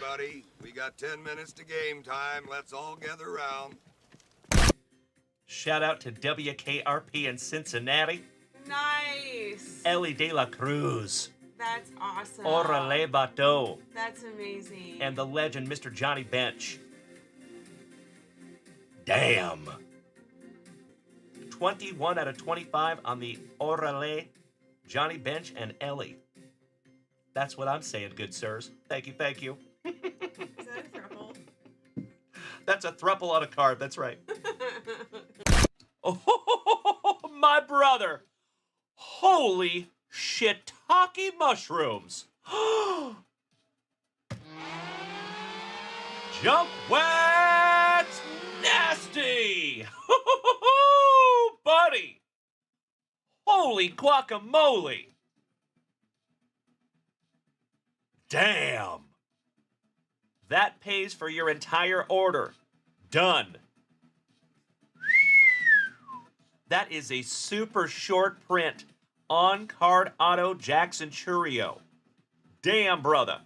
everybody. We got 10 minutes to game time. Let's all gather around. Shout out to WKRP in Cincinnati. Nice. Ellie De La Cruz. That's awesome. Orale Bateau. That's amazing. And the legend, Mr. Johnny Bench. Damn. 21 out of 25 on the Orale, Johnny Bench, and Ellie. That's what I'm saying, good sirs. Thank you, thank you. Is that a throuple? That's a throuple on a card, that's right. Oh, my brother. Holy shiitake mushrooms. Junkwax nasty. Buddy. Holy guacamole. Damn. That pays for your entire order. Done. That is a super short print on-card auto Jackson Churio. Damn, brother.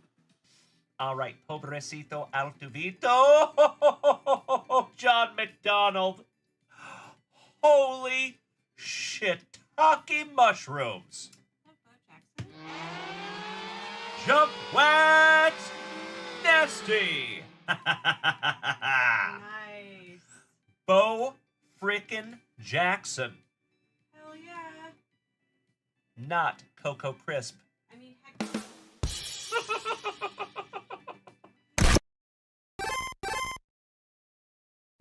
All right, pobrecito Altuvito. John McDonald. Holy shiitake mushrooms. Junkwax nasty. Nice. Bo frickin' Jackson. Hell yeah. Not Cocoa Crisp. I mean, heck.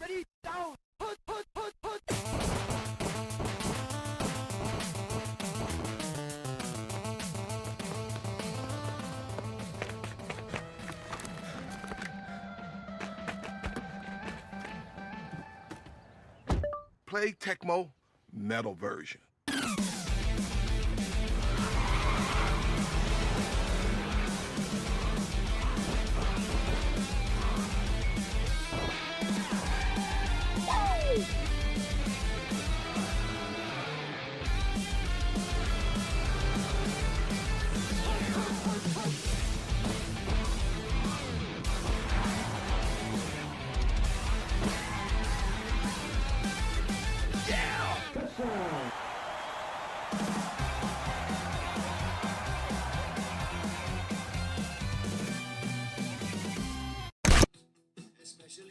Ready, down, put. Play Tecmo metal version.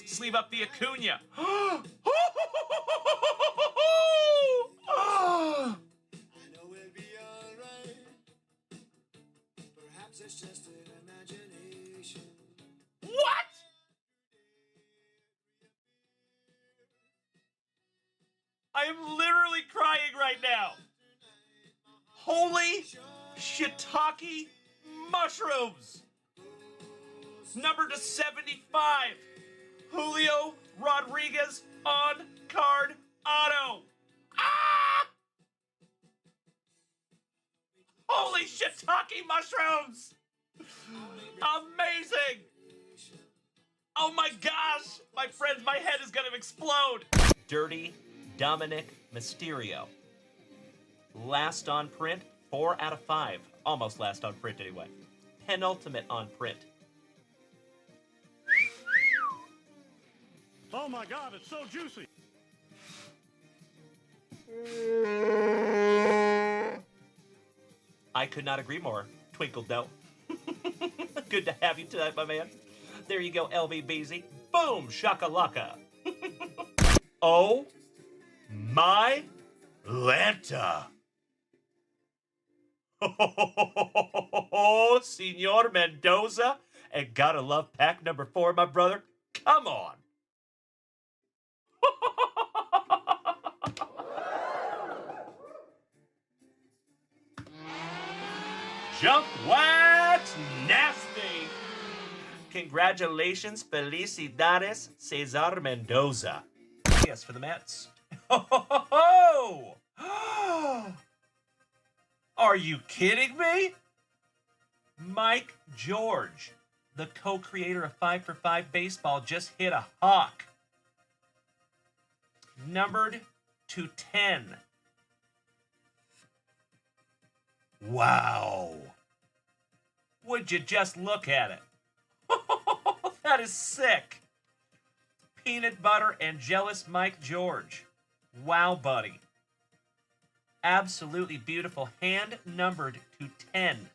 Sleeve up the Acuna. I know we'll be alright. Perhaps it's just an imagination. What? I am literally crying right now. Holy shiitake mushrooms. Number to 75. Julio Rodriguez on card auto. Ah! Holy shiitake mushrooms! Amazing! Oh my gosh! My friends, my head is gonna explode! Dirty Dominic Mysterio. Last on print, 4 out of 5. Almost last on print anyway. Penultimate on print. Oh my God, it's so juicy. I could not agree more. Twinkle Doe. Good to have you tonight, my man. There you go, LVBZ. Boom, shakalaka. Oh my Lanta. Oh, Senor Mendoza. And gotta love pack number 4, my brother. Come on. Junkwax nasty. Congratulations, felicidades, Cesar Mendoza. Yes, for the Mets. Oh! Are you kidding me? Mike George, the co-creator of 5 for 5 Baseball, just hit a hawk. Numbered to 10. Wow. Would you just look at it? That is sick. Peanut butter and jealous Mike George. Wow, buddy. Absolutely beautiful. Hand numbered to 10.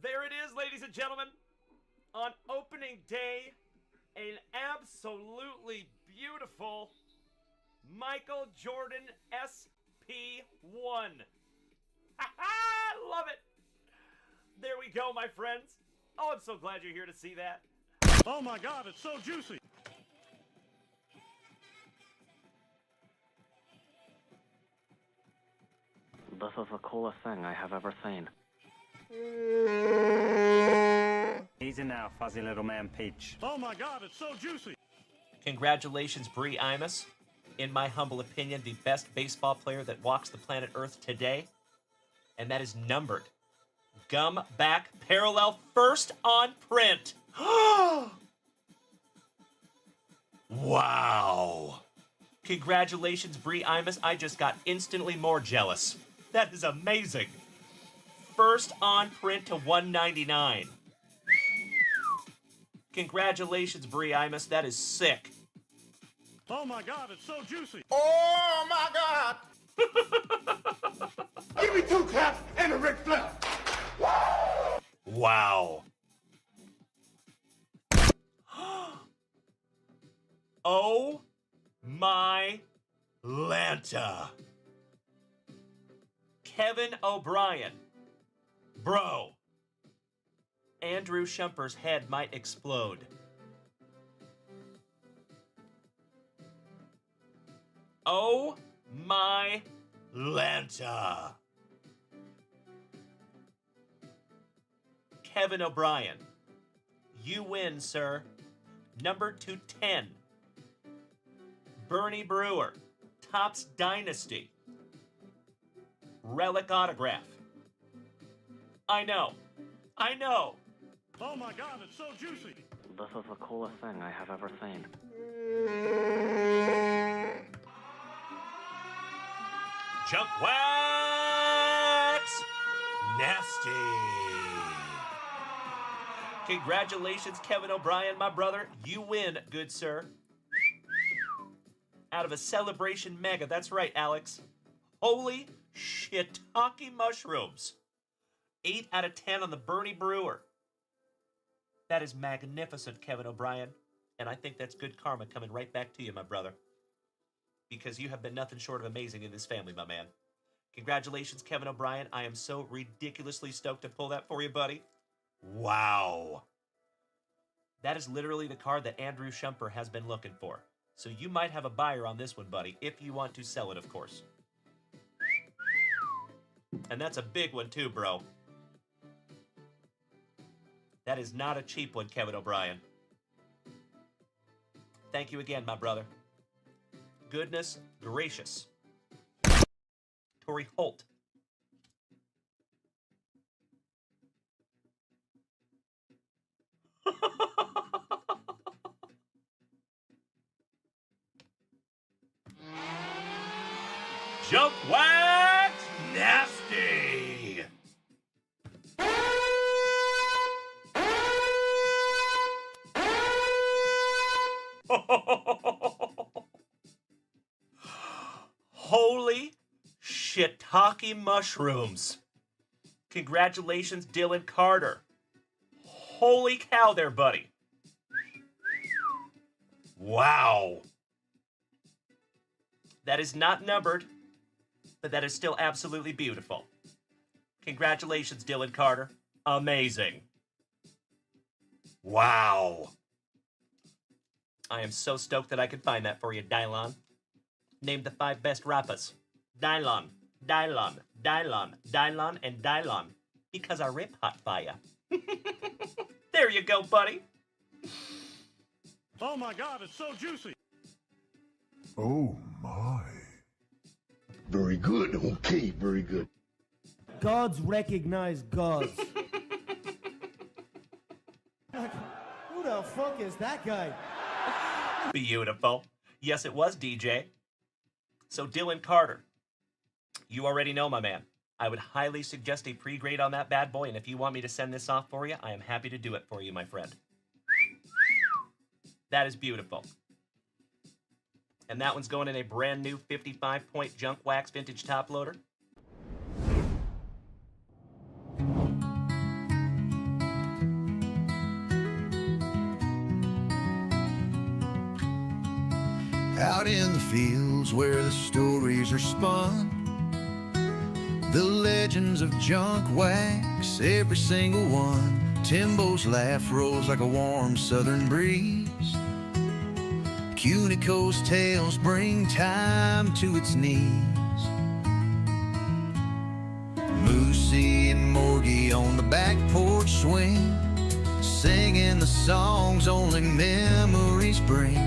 There it is, ladies and gentlemen. On opening day, an absolutely beautiful Michael Jordan SP1. Love it. There we go, my friends. Oh, I'm so glad you're here to see that. Oh my God, it's so juicy. This is the coolest thing I have ever seen. Easy now, fuzzy little man Peach. Oh my God, it's so juicy. Congratulations, Bree Imus. In my humble opinion, the best baseball player that walks the planet Earth today. And that is numbered. Gum back parallel first on print. Wow. Congratulations, Bree Imus. I just got instantly more jealous. That is amazing. First on print to 199. Congratulations, Bree Imus. That is sick. Oh my God, it's so juicy. Oh my God! Give me 2 claps and a Ric Flair. Wow. Oh my Lanta. Kevin O'Brien. Bro. Andrew Shumper's head might explode. Oh my Lanta. Kevin O'Brien. You win, sir. Number 210. Bernie Brewer. Topps Dynasty. Relic autograph. I know. I know. Oh my God, it's so juicy. This is the coolest thing I have ever seen. Junkwax! Nasty. Congratulations, Kevin O'Brien, my brother. You win, good sir. Out of a celebration mega. That's right, Alex. Holy shiitake mushrooms. 8 out of 10 on the Bernie Brewer. That is magnificent, Kevin O'Brien. And I think that's good karma coming right back to you, my brother. Because you have been nothing short of amazing in this family, my man. Congratulations, Kevin O'Brien. I am so ridiculously stoked to pull that for you, buddy. Wow. That is literally the card that Andrew Shumper has been looking for. So you might have a buyer on this one, buddy, if you want to sell it, of course. And that's a big one too, bro. That is not a cheap one, Kevin O'Brien. Thank you again, my brother. Goodness gracious. Torrey Holt. Junkwax Nasty. Holy shiitake mushrooms. Congratulations, Dylan Carter. Holy cow there, buddy. Wow. That is not numbered, but that is still absolutely beautiful. Congratulations, Dylan Carter. Amazing. Wow. I am so stoked that I could find that for you, Dylon. Name the 5 best rappers. Dylon, Dylon, Dylon, Dylon, and Dylon. Because I rip hot fire. There you go, buddy. Oh my God, it's so juicy. Oh my. Very good. Okay, very good. Gods recognize gods. Who the fuck is that guy? Beautiful. Yes, it was DJ. So Dylan Carter, you already know, my man. I would highly suggest a pre-grade on that bad boy, and if you want me to send this off for you, I am happy to do it for you, my friend. That is beautiful. And that one's going in a brand new 55-point junk wax vintage top loader. Out in the fields where the stories are spun, the legends of junk wax, every single one. Timbo's laugh rolls like a warm southern breeze. Cunico's tales bring time to its knees. Moosey and Morgie on the back porch swing, singing the songs only memories bring.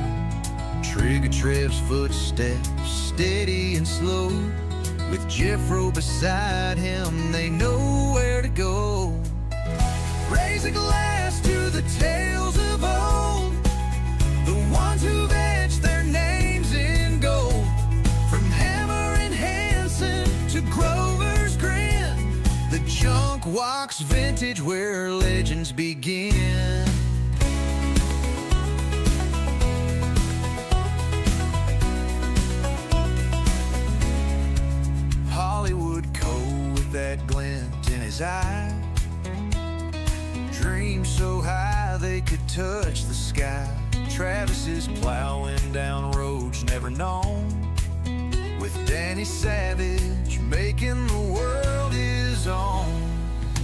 Trigger Trev's footsteps, steady and slow. With Jeffro beside him, they know where to go. Raise a glass to the tales of old, the ones who've etched their names in gold. From Hammer and Hanson to Grover's Grin, the junk wax vintage where legends begin. That glint in his eye, dreams so high they could touch the sky. Travis is plowing down roads never known, with Danny Savage making the world his own.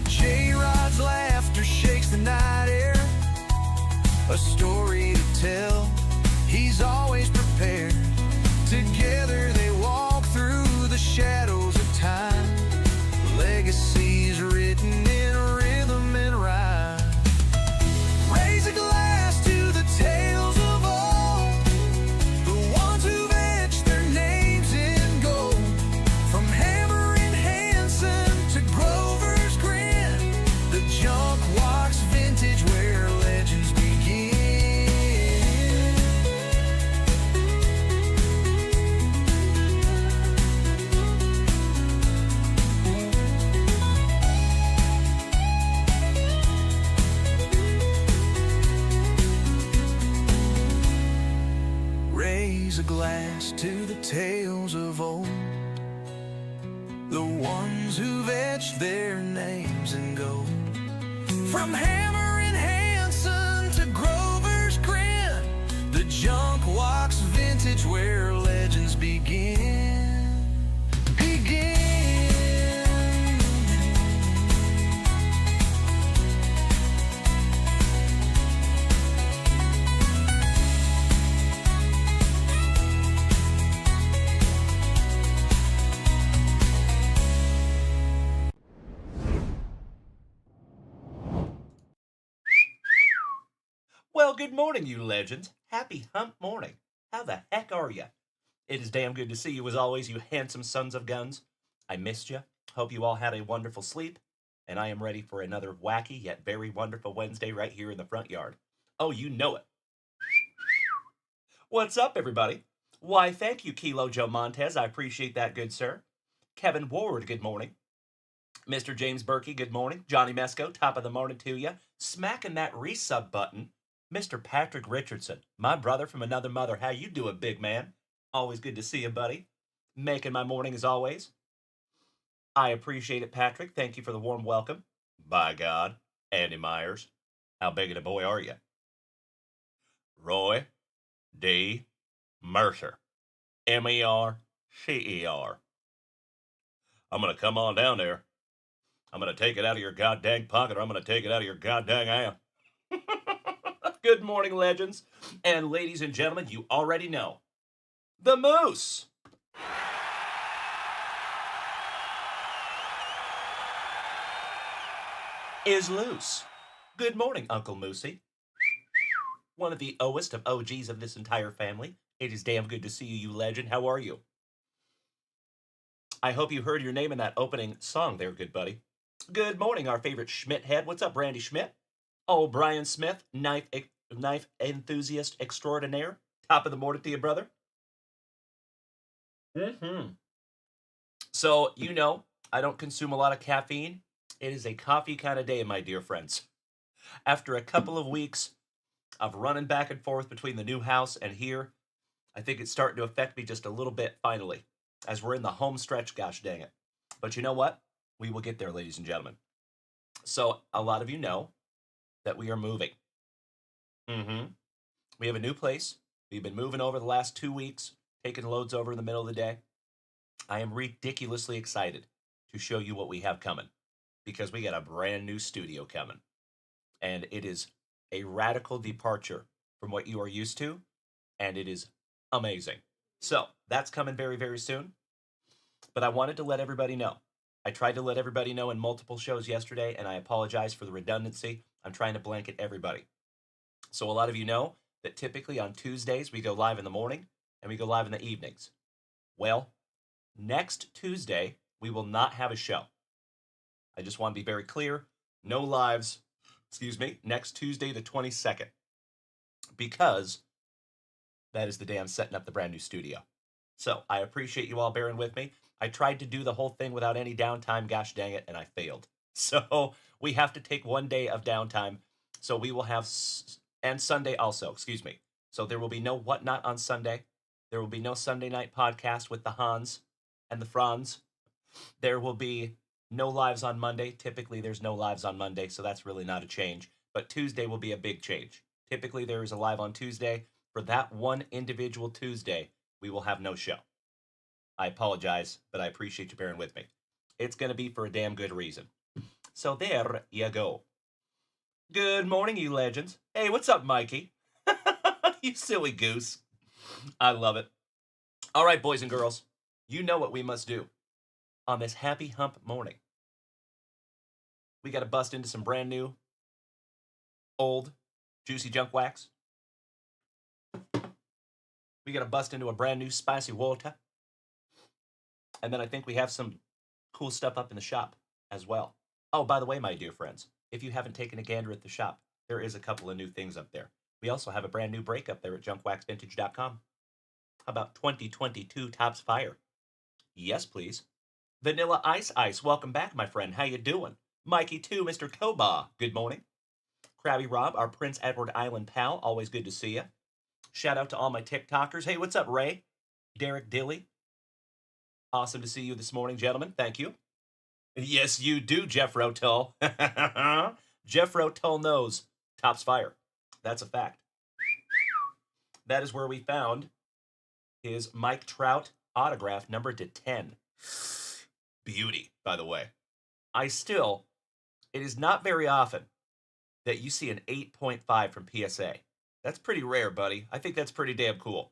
J-Rod's laughter shakes the night air, a story to tell, he's always prepared. Together they walk through the shadows of time, legacies written in rhythm and rhyme. Raise a glass to the tales of old, the ones who've etched their names in gold. From Hammer and Hanson to Grover's Grin, the junk wax vintage where legends begin. Raise a glass to the tales of old, the ones who've etched their names in gold. From Hammer and Hanson to Grover's Grin, the junk wax vintage where legends begin. Begin. Well, good morning, you legends. Happy hump morning. How the heck are you? It is damn good to see you as always, you handsome sons of guns. I missed you. Hope you all had a wonderful sleep. And I am ready for another wacky yet very wonderful Wednesday right here in the front yard. Oh, you know it. What's up, everybody? Why, thank you, Kilo Joe Montez. I appreciate that, good sir. Kevin Ward, good morning. Mr. James Berkey, good morning. Johnny Mesco, top of the morning to you. Smacking that resub button. Mr. Patrick Richardson, my brother from another mother. How you doing, big man? Always good to see you, buddy. Making my morning as always. I appreciate it, Patrick. Thank you for the warm welcome. By God, Andy Myers. How big of a boy are you? Roy D. Mercer. Mercer. I'm going to come on down there. I'm going to take it out of your goddamn pocket, or I'm going to take it out of your goddamn ass. Good morning, legends. And ladies and gentlemen, you already know. The Moose. Is loose. Good morning, Uncle Moosey. One of the oldest of OGs of this entire family. It is damn good to see you, you legend. How are you? I hope you heard your name in that opening song there, good buddy. Good morning, our favorite Schmidt head. What's up, Brandy Schmidt? Oh, Brian Smith, knife enthusiast extraordinaire. Top of the morning to you, brother. Mm-hmm. So, you know, I don't consume a lot of caffeine. It is a coffee kind of day, my dear friends. After a couple of weeks of running back and forth between the new house and here, I think it's starting to affect me just a little bit finally, as we're in the home stretch, gosh dang it. But you know what? We will get there, ladies and gentlemen. So, a lot of you know that we are moving. Mm-hmm. We have a new place. We've been moving over the last 2 weeks, taking loads over in the middle of the day. I am ridiculously excited to show you what we have coming, because we got a brand new studio coming. And it is a radical departure from what you are used to, and it is amazing. So, that's coming very, very soon. But I wanted to let everybody know. I tried to let everybody know in multiple shows yesterday, and I apologize for the redundancy. I'm trying to blanket everybody. So a lot of you know that typically on Tuesdays we go live in the morning and we go live in the evenings. Well, next Tuesday we will not have a show. I just want to be very clear. No lives, next Tuesday the 22nd. Because that is the day I'm setting up the brand new studio. So I appreciate you all bearing with me. I tried to do the whole thing without any downtime, gosh dang it, and I failed. So we have to take 1 day of downtime. So we will have, and Sunday also, So there will be no Whatnot on Sunday. There will be no Sunday night podcast with the Hans and the Franz. There will be no lives on Monday. Typically there's no lives on Monday, so that's really not a change. But Tuesday will be a big change. Typically there is a live on Tuesday. For that one individual Tuesday, we will have no show. I apologize, but I appreciate you bearing with me. It's going to be for a damn good reason. So there you go. Good morning, you legends. Hey, what's up, Mikey? You silly goose. I love it. All right, boys and girls, you know what we must do on this happy hump morning. We got to bust into some brand new, old, juicy junk wax. We got to bust into a brand new spicy water. And then I think we have some cool stuff up in the shop as well. Oh, by the way, my dear friends, if you haven't taken a gander at the shop, there is a couple of new things up there. We also have a brand new break up there at junkwaxvintage.com. How about 2022 Tops Fire? Yes, please. Vanilla Ice Ice, welcome back, my friend. How you doing? Mikey 2, Mr. Koba, good morning. Krabby Rob, our Prince Edward Island pal, always good to see you. Shout out to all my TikTokers. Hey, what's up, Ray? Derek Dilly. Awesome to see you this morning, gentlemen. Thank you. Yes, you do, Jeff Rotel. Jeff Rotel knows Tops Fire. That's a fact. That is where we found his Mike Trout autograph numbered to 10. Beauty, by the way. It is not very often that you see an 8.5 from PSA. That's pretty rare, buddy. I think that's pretty damn cool.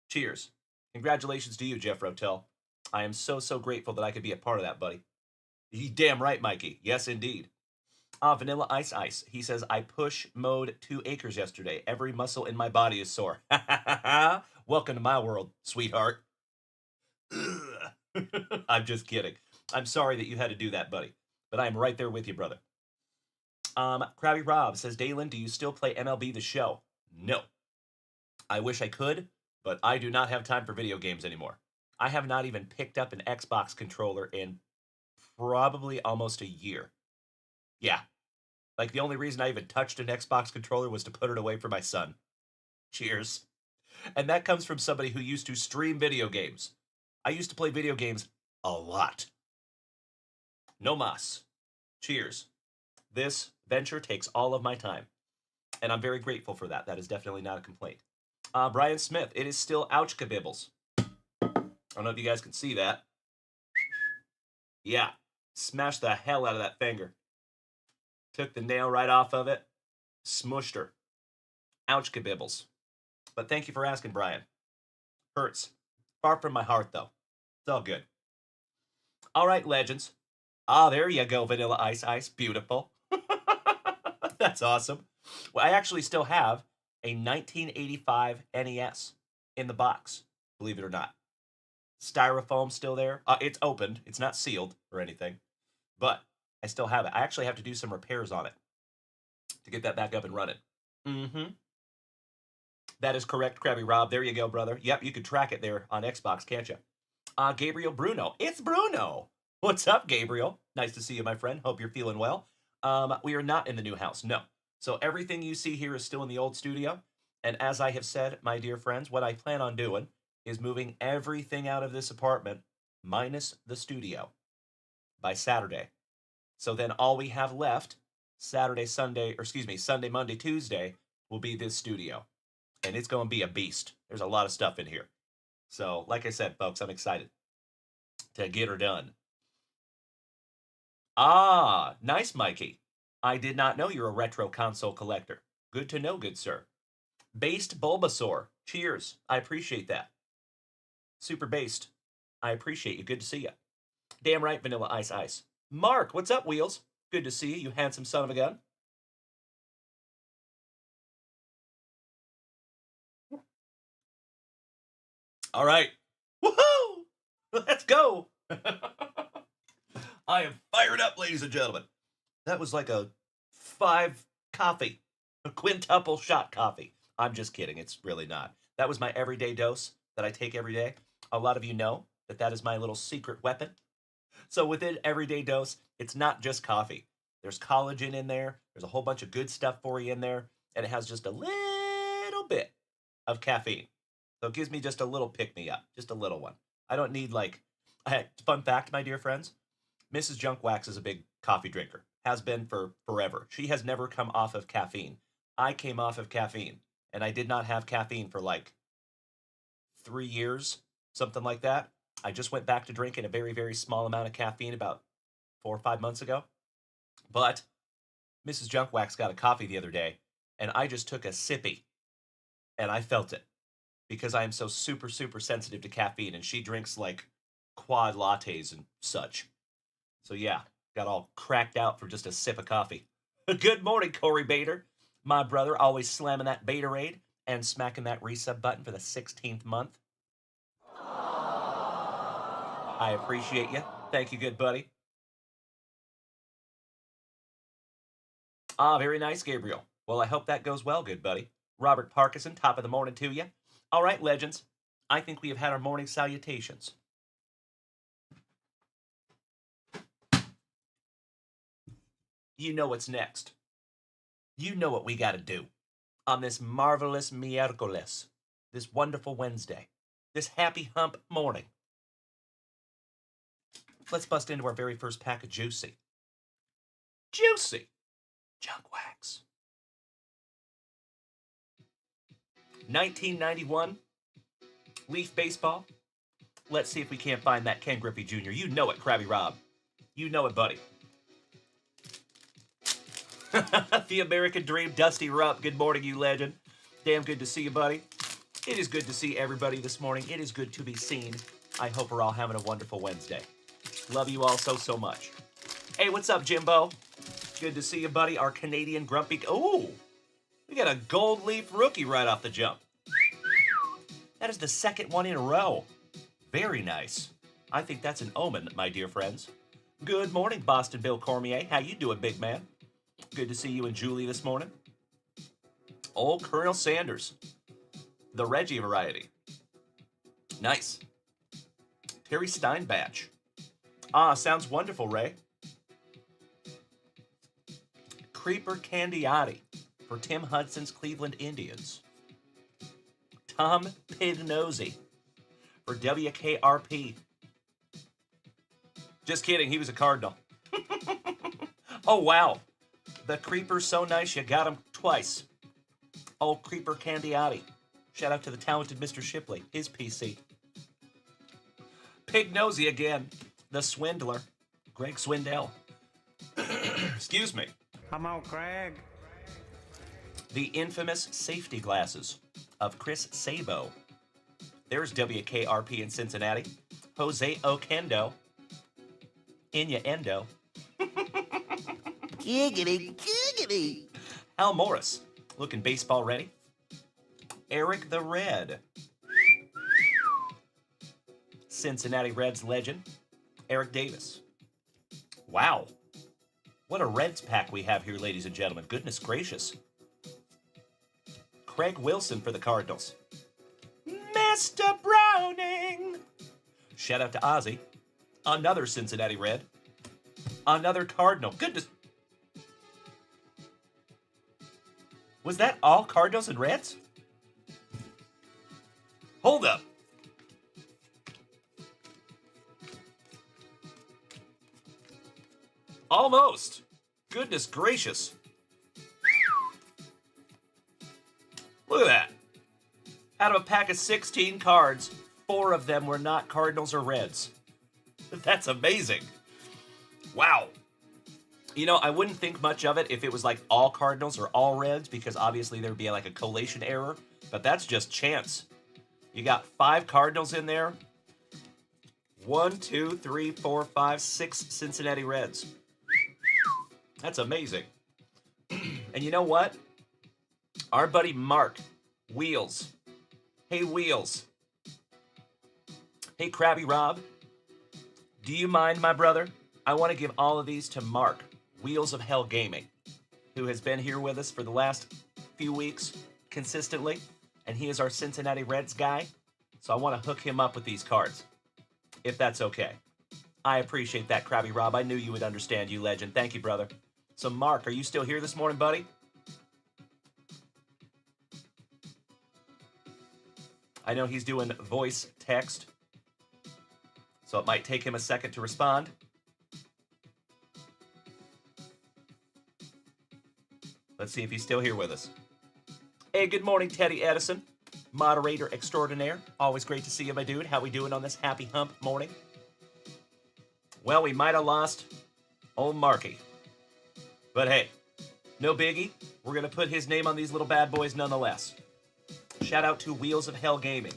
Cheers. Congratulations to you, Jeff Rotel. I am so, so grateful that I could be a part of that, buddy. You damn right, Mikey. Yes, indeed. Vanilla Ice Ice. He says, I push mode 2 acres yesterday. Every muscle in my body is sore. Welcome to my world, sweetheart. I'm just kidding. I'm sorry that you had to do that, buddy. But I'm right there with you, brother. Krabby Rob says, Dalen, do you still play MLB The Show? No. I wish I could, but I do not have time for video games anymore. I have not even picked up an Xbox controller in probably almost a year. Yeah. Like, the only reason I even touched an Xbox controller was to put it away for my son. Cheers. And that comes from somebody who used to stream video games. I used to play video games a lot. No mas. Cheers. This venture takes all of my time. And I'm very grateful for that. That is definitely not a complaint. Brian Smith, it is still ouch kabibbles. I don't know if you guys can see that. Yeah. Smashed the hell out of that finger. Took the nail right off of it. Smushed her. Ouch kabibbles. But thank you for asking, Brian. Hurts. Far from my heart, though. It's all good. All right, legends. There you go, Vanilla Ice Ice. Beautiful. That's awesome. Well, I actually still have a 1985 NES in the box, believe it or not. Styrofoam still there. It's opened. It's not sealed or anything, but I still have it. I actually have to do some repairs on it to get that back up and running. That is correct, Krabby Rob. There you go, brother. Yep, you could track it there on Xbox, can't you? Gabriel Bruno. It's Bruno. What's up, Gabriel? Nice to see you, my friend. Hope you're feeling well. We are not in the new house, no. So everything you see here is still in the old studio. And as I have said, my dear friends, what I plan on doing is moving everything out of this apartment, minus the studio, by Saturday. So then all we have left, Sunday, Monday, Tuesday, will be this studio. And it's going to be a beast. There's a lot of stuff in here. So, like I said, folks, I'm excited to get her done. Ah, nice, Mikey. I did not know you're a retro console collector. Good to know, good sir. Based Bulbasaur. Cheers. I appreciate that. Super based. I appreciate you. Good to see you. Damn right, Vanilla Ice Ice. Mark, what's up, Wheels? Good to see you, you handsome son of a gun. All right. Woohoo! Let's go. I am fired up, ladies and gentlemen. That was like a 5 coffee, a quintuple shot coffee. I'm just kidding. It's really not. That was my everyday dose that I take every day. A lot of you know that that is my little secret weapon. So within everyday dose, it's not just coffee. There's collagen in there. There's a whole bunch of good stuff for you in there. And it has just a little bit of caffeine. So it gives me just a little pick-me-up. Just a little one. I don't need like... Fun fact, my dear friends. Mrs. Junkwax is a big coffee drinker. Has been for forever. She has never come off of caffeine. I came off of caffeine. And I did not have caffeine for like 3 years. Something like that. I just went back to drinking a very, very small amount of caffeine about 4 or 5 months ago. But Mrs. Junkwax got a coffee the other day, and I just took a sippy, and I felt it. Because I am so super, super sensitive to caffeine, and she drinks like quad lattes and such. So yeah, got all cracked out for just a sip of coffee. Good morning, Corey Bader. My brother always slamming that Baterade and smacking that resub button for the 16th month. I appreciate you. Thank you, good buddy. Ah, very nice, Gabriel. Well, I hope that goes well, good buddy. Robert Parkinson, top of the morning to you. All right, legends. I think we have had our morning salutations. You know what's next. You know what we got to do on this marvelous miércoles, this wonderful Wednesday, this happy hump morning. Let's bust into our very first pack of Juicy. Juicy Junkwax. 1991, Leaf Baseball. Let's see if we can't find that Ken Griffey Jr. You know it, Krabby Rob. You know it, buddy. The American Dream, Dusty Rupp. Good morning, you legend. Damn good to see you, buddy. It is good to see everybody this morning. It is good to be seen. I hope we're all having a wonderful Wednesday. Love you all so, so much. Hey, what's up, Jimbo? Good to see you, buddy. Our Canadian Grumpy... Oh, we got a gold leaf rookie right off the jump. That is the second one in a row. Very nice. I think that's an omen, my dear friends. Good morning, Boston Bill Cormier. How you doing, big man? Good to see you and Julie this morning. Old Colonel Sanders. The Reggie variety. Nice. Terry Steinbach. Ah, sounds wonderful, Ray. Creeper Candiotti for Tim Hudson's Cleveland Indians. Tom Pignosy for WKRP. Just kidding, he was a Cardinal. Oh, wow. The Creeper's so nice you got him twice. Old Creeper Candiotti. Shout out to the talented Mr. Shipley, his PC. Pignosy again. The Swindler. Greg Swindell. Excuse me. Come on, Craig. The infamous safety glasses of Chris Sabo. There's WKRP in Cincinnati. Jose Oquendo. Inya Endo. Giggity, giggity. Hal Morris. Looking baseball ready. Eric the Red. Cincinnati Reds legend. Eric Davis. Wow. What a Reds pack we have here, ladies and gentlemen. Goodness gracious. Craig Wilson for the Cardinals. Mr. Browning. Shout out to Ozzy. Another Cincinnati Red. Another Cardinal. Goodness. Was that all Cardinals and Reds? Hold up. Almost. Goodness gracious. Look at that. Out of a pack of 16 cards, 4 of them were not Cardinals or Reds. That's amazing. Wow. You know, I wouldn't think much of it if it was like all Cardinals or all Reds, because obviously there would be like a collation error, but that's just chance. You got 5 Cardinals in there. 1, 2, 3, 4, 5, 6 Cincinnati Reds. That's amazing. And you know what? Our buddy Mark, Wheels. Hey, Wheels. Hey, Krabby Rob. Do you mind, my brother? I want to give all of these to Mark, Wheels of Hell Gaming, who has been here with us for the last few weeks consistently, and he is our Cincinnati Reds guy, so I want to hook him up with these cards, if that's okay. I appreciate that, Krabby Rob. I knew you would understand, you legend. Thank you, brother. So, Mark, are you still here this morning, buddy? I know he's doing voice text, so it might take him a second to respond. Let's see if he's still here with us. Hey, good morning, Teddy Edison, moderator extraordinaire. Always great to see you, my dude. How we doing on this happy hump morning? Well, we might have lost old Marky. But hey, no biggie. We're going to put his name on these little bad boys nonetheless. Shout out to Wheels of Hell Gaming.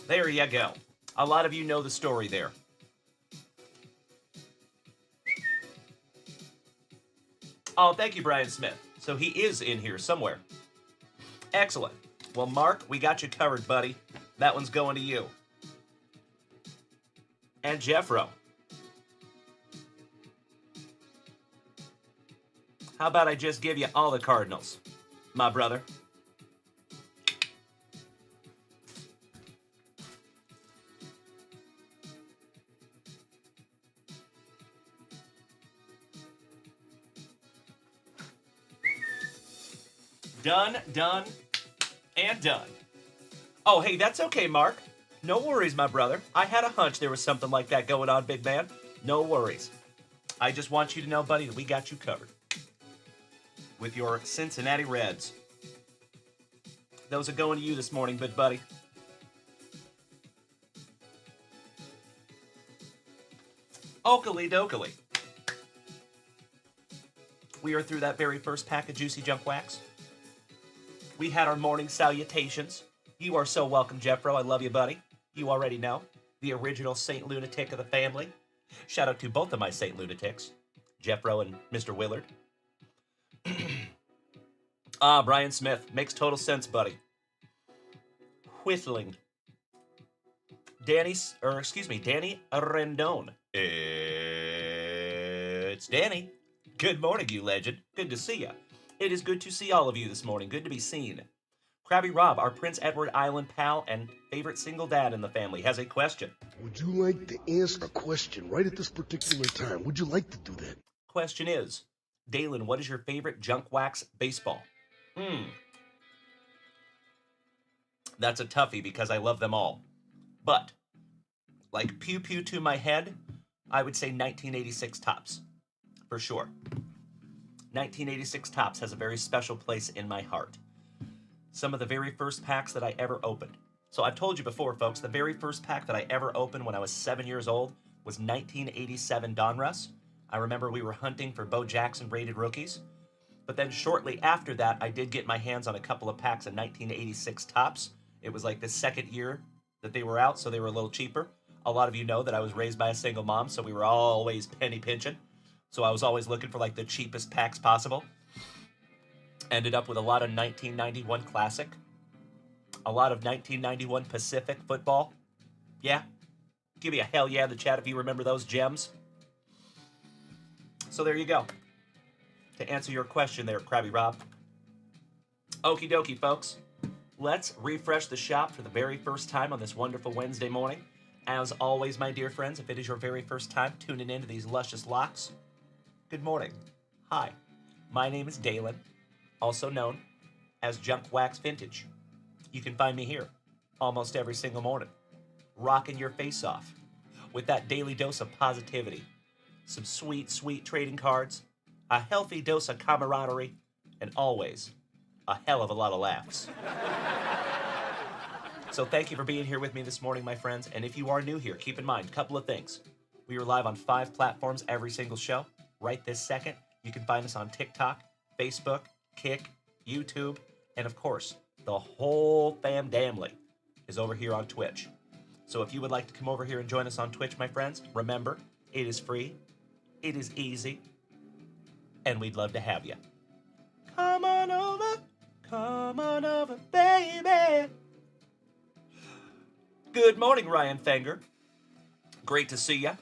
There you go. A lot of you know the story there. Oh, thank you, Brian Smith. So he is in here somewhere. Excellent. Well, Mark, we got you covered, buddy. That one's going to you. And Jeffro. How about I just give you all the Cardinals, my brother? Done, done, and done. Oh, hey, that's okay, Mark. No worries, my brother. I had a hunch there was something like that going on, big man. No worries. I just want you to know, buddy, that we got you covered with your Cincinnati Reds. Those are going to you this morning, good buddy. Oakley dokley. We are through that very first pack of juicy junk wax. We had our morning salutations. You are so welcome, Jeffro. I love you, buddy. You already know. The original Saint Lunatic of the family. Shout out to both of my Saint Lunatics, Jeffro and Mr. Willard. Brian Smith. Makes total sense, buddy. Whistling. Danny Rendon. It's Danny. Good morning, you legend. Good to see ya. It is good to see all of you this morning. Good to be seen. Krabby Rob, our Prince Edward Island pal and favorite single dad in the family, has a question. Would you like to ask a question right at this particular time? Would you like to do that? Question is, Dalen, what is your favorite junk wax baseball? That's a toughie because I love them all. But, like pew pew to my head, I would say 1986 Topps. For sure. 1986 Topps has a very special place in my heart. Some of the very first packs that I ever opened. So I've told you before, folks, the very first pack that I ever opened when I was 7 years old was 1987 Donruss. I remember we were hunting for Bo Jackson rated rookies. But then shortly after that, I did get my hands on a couple of packs of 1986 Topps. It was like the second year that they were out, so they were a little cheaper. A lot of you know that I was raised by a single mom, so we were always penny pinching. So I was always looking for like the cheapest packs possible. Ended up with a lot of 1991 Classic. A lot of 1991 Pacific football. Yeah, Give me a hell yeah in the chat if you remember those gems. So there you go. To answer your question there, Krabby Rob. Okie dokie, folks. Let's refresh the shop for the very first time on this wonderful Wednesday morning. As always, my dear friends, if it is your very first time tuning into these luscious locks, good morning. Hi, my name is Dalen, also known as Junkwax Vintage. You can find me here almost every single morning, rocking your face off with that daily dose of positivity, some sweet, sweet trading cards, a healthy dose of camaraderie, and always a hell of a lot of laughs. So thank you for being here with me this morning, my friends. And if you are new here, keep in mind a couple of things. We are live on 5 platforms every single show. Right this second, you can find us on TikTok, Facebook, Kick, YouTube, and of course, the whole family is over here on Twitch. So if you would like to come over here and join us on Twitch, my friends, remember, it is free, it is easy, and we'd love to have you. Come on over, baby. Good morning, Ryan Fenger. Great to see ya.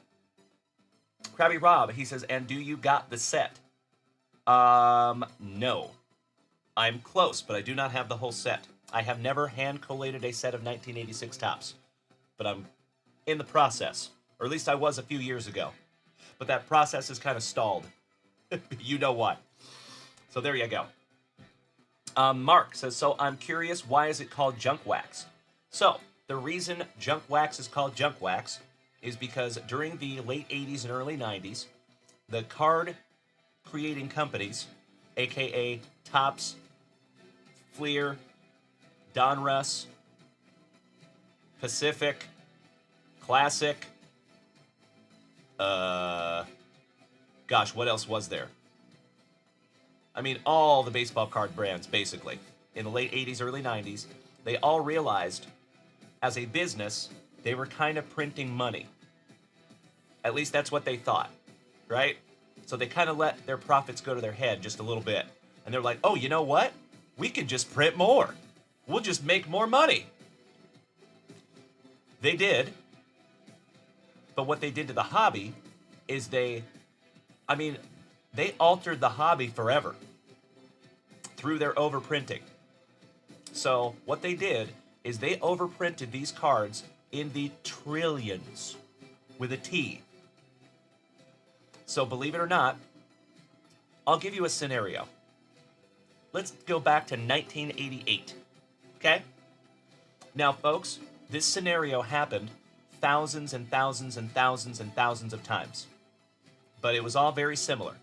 Krabby Rob, he says, and do you got the set? No. I'm close, but I do not have the whole set. I have never hand collated a set of 1986 tops, but I'm in the process, or at least I was a few years ago. But that process is kind of stalled. You know what? So there you go. Mark says, so I'm curious, why is it called junkwax? So, the reason junkwax is called junkwax is because during the late 80s and early 90s, the card creating companies, aka Topps, Fleer, Donruss, Pacific, Classic, gosh, what else was there? I mean, all the baseball card brands, basically, in the late 80s, early 90s, they all realized, as a business, they were kind of printing money. At least that's what they thought, right? So they kind of let their profits go to their head just a little bit. And they're like, oh, you know what? We can just print more. We'll just make more money. They did. But what they did to the hobby is they altered the hobby forever through their overprinting. So what they did is they overprinted these cards in the trillions with a T. So believe it or not, I'll give you a scenario. Let's go back to 1988, okay? Now, folks, this scenario happened thousands and thousands and thousands and thousands of times, but it was all very similar.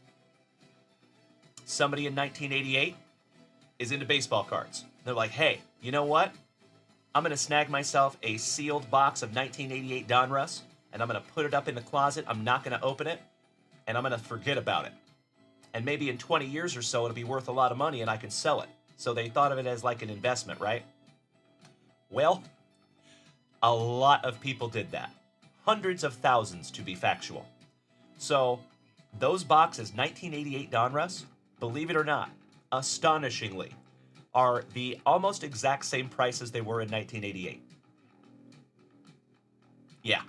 Somebody in 1988 is into baseball cards. They're like, hey, you know what? I'm going to snag myself a sealed box of 1988 Donruss, and I'm going to put it up in the closet. I'm not going to open it, and I'm going to forget about it. And maybe in 20 years or so, it'll be worth a lot of money, and I can sell it. So they thought of it as like an investment, right? Well, a lot of people did that. Hundreds of thousands, to be factual. So those boxes, 1988 Donruss, believe it or not, astonishingly, are the almost exact same price as they were in 1988. Yeah.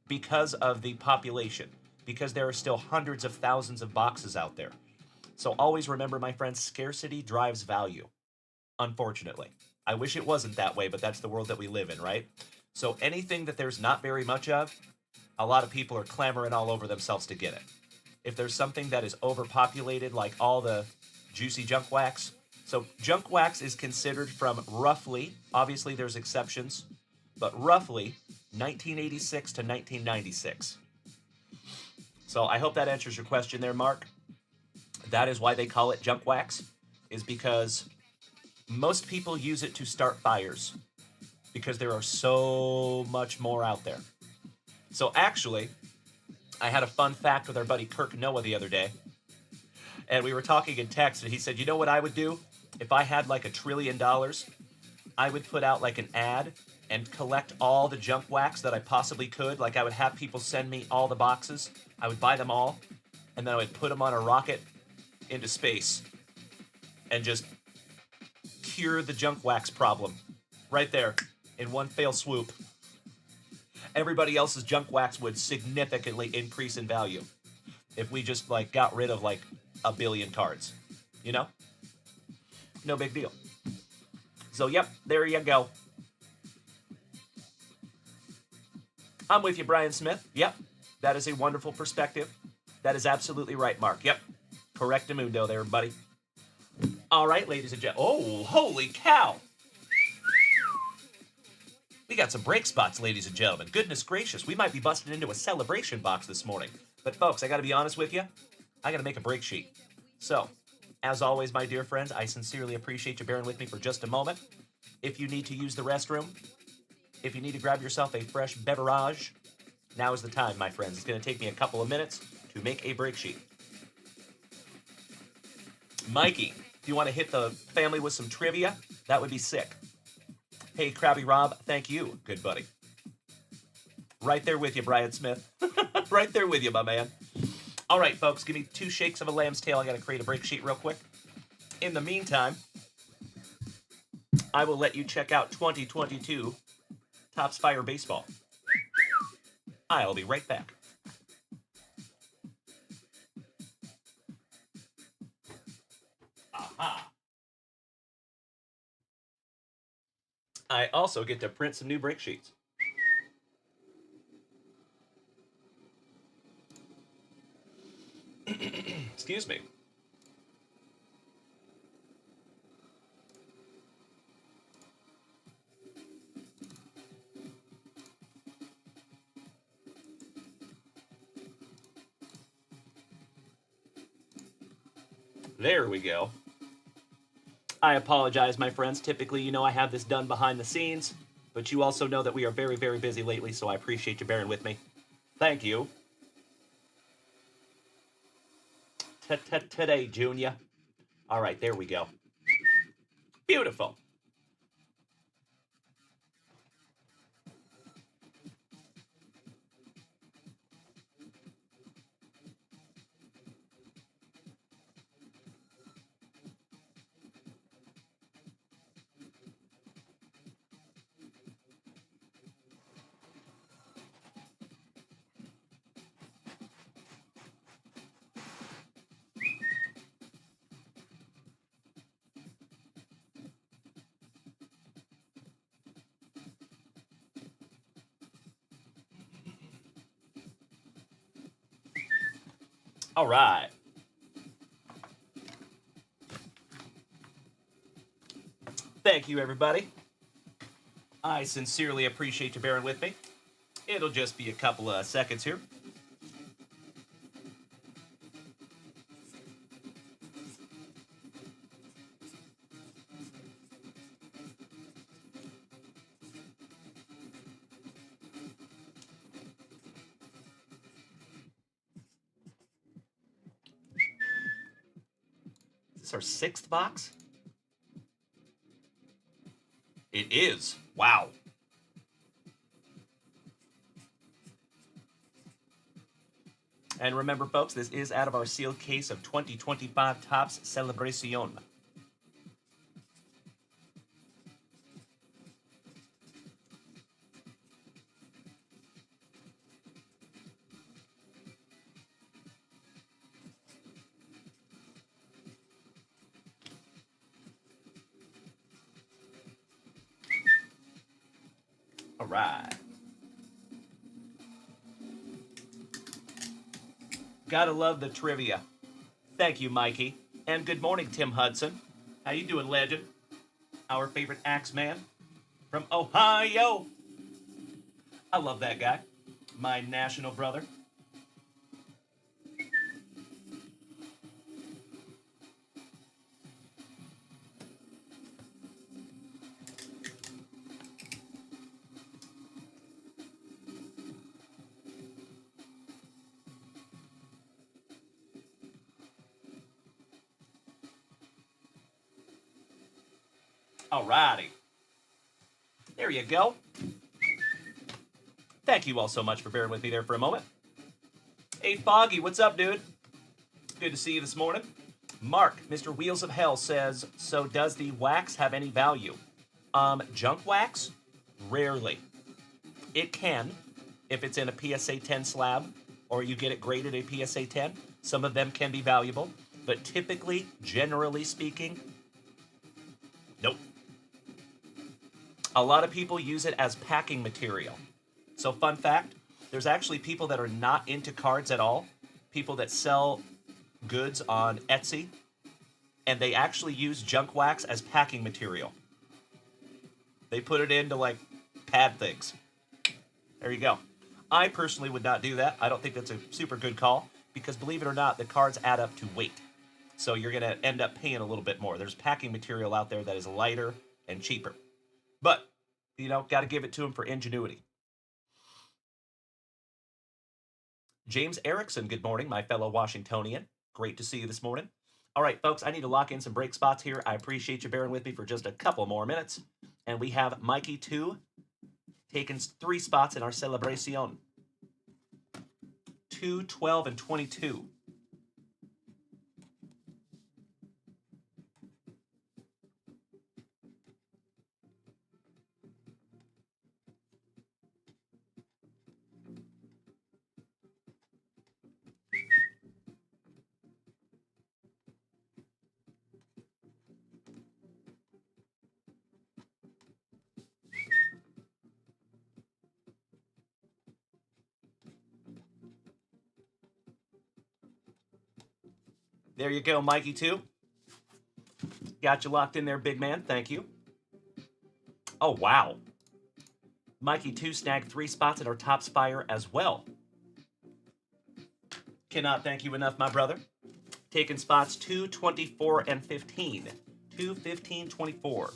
Because of the population. Because there are still hundreds of thousands of boxes out there. So always remember, my friends, scarcity drives value. Unfortunately. I wish it wasn't that way, but that's the world that we live in, right? So anything that there's not very much of, a lot of people are clamoring all over themselves to get it. If there's something that is overpopulated, like all the juicy junk wax. So junk wax is considered from roughly, obviously there's exceptions, but roughly 1986 to 1996. So I hope that answers your question there, Mark. That is why they call it junk wax, is because most people use it to start fires, because there are so much more out there. So actually, I had a fun fact with our buddy Kirk Noah the other day, and we were talking in text, and he said, you know what I would do? If I had like $1 trillion, I would put out like an ad and collect all the junk wax that I possibly could. Like I would have people send me all the boxes. I would buy them all, and then I would put them on a rocket into space and just cure the junk wax problem right there in one fell swoop. everybody else's junk wax would significantly increase in value if we just, like, got rid of, like, a billion cards. You know? No big deal. So, yep, there you go. I'm with you, Brian Smith. Yep, that is a wonderful perspective. That is absolutely right, Mark. Yep, correctamundo there, buddy. All right, ladies and gentlemen. Oh, holy cow. We got some break spots, ladies and gentlemen. Goodness gracious, we might be busting into a celebration box this morning. But, folks, I got to be honest with you. I got to make a break sheet. So, as always, my dear friends, I sincerely appreciate you bearing with me for just a moment. If you need to use the restroom, if you need to grab yourself a fresh beverage, now is the time, my friends. It's going to take me a couple of minutes to make a break sheet. Mikey, if you want to hit the family with some trivia, that would be sick. Hey, Krabby Rob, thank you, good buddy. Right there with you, Brian Smith. Right there with you, my man. All right, folks, give me 2 shakes of a lamb's tail. I got to create a break sheet real quick. In the meantime, I will let you check out 2022 Topps Fire Baseball. I'll be right back. Aha. I also get to print some new break sheets. Excuse me. There we go. I apologize, my friends. Typically, you know I have this done behind the scenes, but you also know that we are very, very busy lately, so I appreciate you bearing with me. Thank you. Today, Junior. All right, there we go. Beautiful. All right. Thank you, everybody. I sincerely appreciate you bearing with me. It'll just be a couple of seconds here. Is this our 6th box? It is. Wow. And remember, folks, this is out of our sealed case of 2025 Topps Celebration. All right. Gotta love the trivia. Thank you, Mikey. And good morning, Tim Hudson. How you doing, legend? Our favorite Axeman from Ohio. I love that guy. My national brother. Alrighty. There you go. Thank you all so much for bearing with me there for a moment. Hey, Foggy, what's up, dude? Good to see you this morning. Mark, Mr. Wheels of Hell says, so does the wax have any value? Junk wax? Rarely. It can. if it's in a PSA 10 slab or you get it graded a PSA 10. Some of them can be valuable, but typically, generally speaking, nope. A lot of people use it as packing material. So fun fact, there's actually people that are not into cards at all, people that sell goods on Etsy, and they actually use junk wax as packing material. They put it into like pad things. There you go. I personally would not do that. I don't think that's a super good call because believe it or not, the cards add up to weight. So you're going to end up paying a little bit more. There's packing material out there that is lighter and cheaper. But, you know, got to give it to them for ingenuity. James Erickson, good morning, my fellow Washingtonian. Great to see you this morning. All right, folks, I need to lock in some break spots here. I appreciate you bearing with me for just a couple more minutes. And we have Mikey 2 taking 3 spots in our celebration. 2, 12, and 22. There you go, Mikey 2. Got you locked in there, big man. Thank you. Oh, wow. Mikey 2 snagged 3 spots at our Tops Fire as well. Cannot thank you enough, my brother. Taking spots 2, 24, and 15. 2, 15, 24.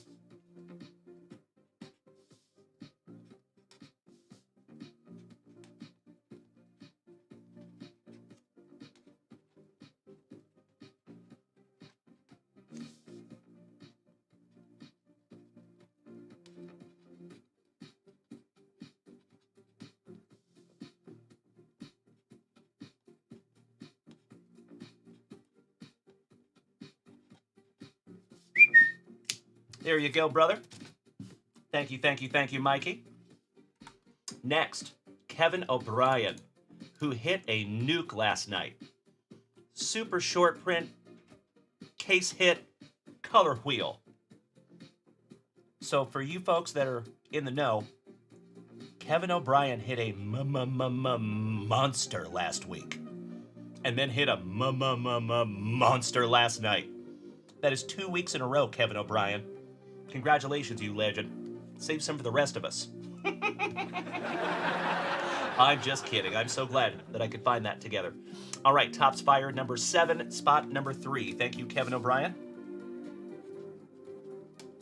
There you go, brother. Thank you, thank you, thank you, Mikey. Next, Kevin O'Brien, who hit a nuke last night. Super short print, case hit, color wheel. So for you folks that are in the know, Kevin O'Brien hit a monster last week. And then hit a monster last night. That is 2 weeks in a row, Kevin O'Brien. Congratulations, you legend. Save some for the rest of us. I'm just kidding. I'm so glad that I could find that together. All right, Tops Fire number 7, spot number 3. Thank you, Kevin O'Brien.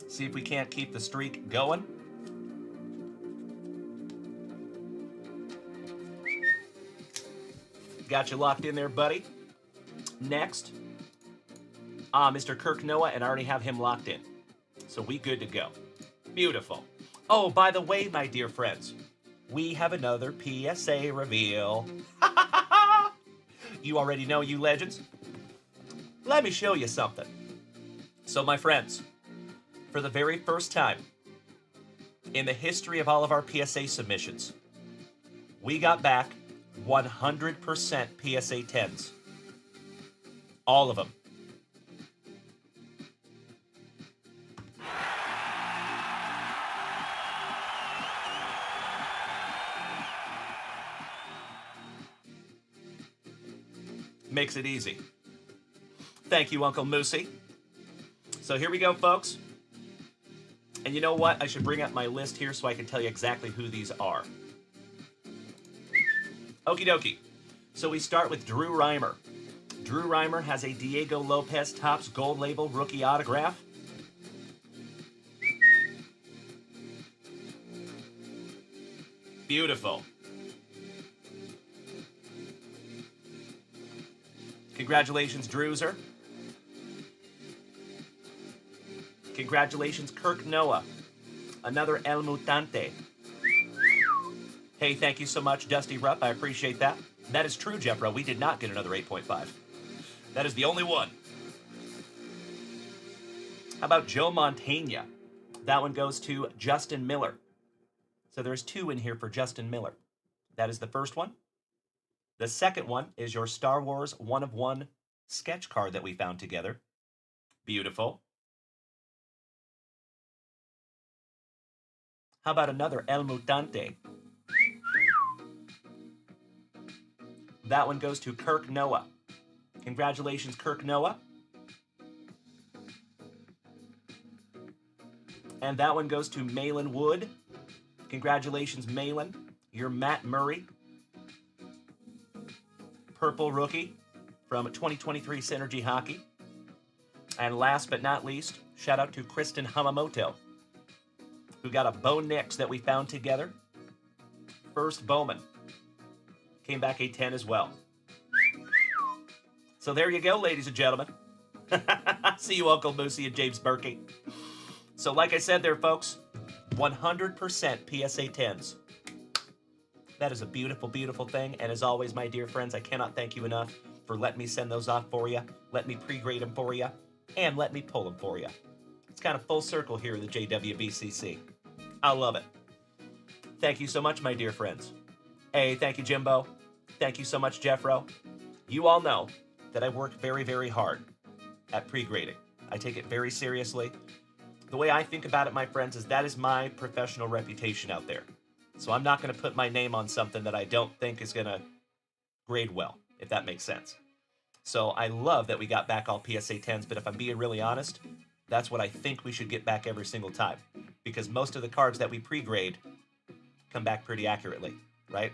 See if we can't keep the streak going. Got you locked in there, buddy. Next, Mr. Kirk Noah, and I already have him locked in. So we good to go. Beautiful. Oh, by the way, my dear friends, we have another PSA reveal. You already know, you legends. Let me show you something. So, my friends, for the very first time in the history of all of our PSA submissions, we got back 100% PSA 10s. All of them. Makes it easy. Thank you, Uncle Moosey. So here we go, folks. And you know what? I should bring up my list here so I can tell you exactly who these are. Okie dokie. So we start with Drew Reimer. Drew Reimer has a Diego Lopez Topps Gold Label rookie autograph. Beautiful. Congratulations, Drewzer. Congratulations, Kirk Noah. Another El Mutante. Hey, thank you so much, Dusty Rupp. I appreciate that. That is true, Jeffro. We did not get another 8.5. That is the only one. How about Joe Montana? That one goes to Justin Miller. So there's 2 in here for Justin Miller. That is the first one. The second one is your Star Wars 1 of 1 sketch card that we found together. Beautiful. How about another El Mutante? That one goes to Kirk Noah. Congratulations, Kirk Noah. And that one goes to Malin Wood. Congratulations, Malin. You're Matt Murray. Purple rookie from 2023 Synergy Hockey. And last but not least, shout out to Kristen Hamamoto, who got a Bo Nix that we found together. First Bowman. Came back a 10 as well. So there you go, ladies and gentlemen. See you, Uncle Moosey and James Berkey. So like I said there, folks, 100% PSA 10s. That is a beautiful, beautiful thing. And as always, my dear friends, I cannot thank you enough for letting me send those off for you, let me pre-grade them for you, and let me pull them for you. It's kind of full circle here in the JWVCC. I love it. Thank you so much, my dear friends. Hey, thank you, Jimbo. Thank you so much, Jeffro. You all know that I work very, very hard at pre-grading. I take it very seriously. The way I think about it, my friends, is that is my professional reputation out there. So I'm not going to put my name on something that I don't think is going to grade well, if that makes sense. So I love that we got back all PSA 10s, but if I'm being really honest, that's what I think we should get back every single time. Because most of the cards that we pre-grade come back pretty accurately, right?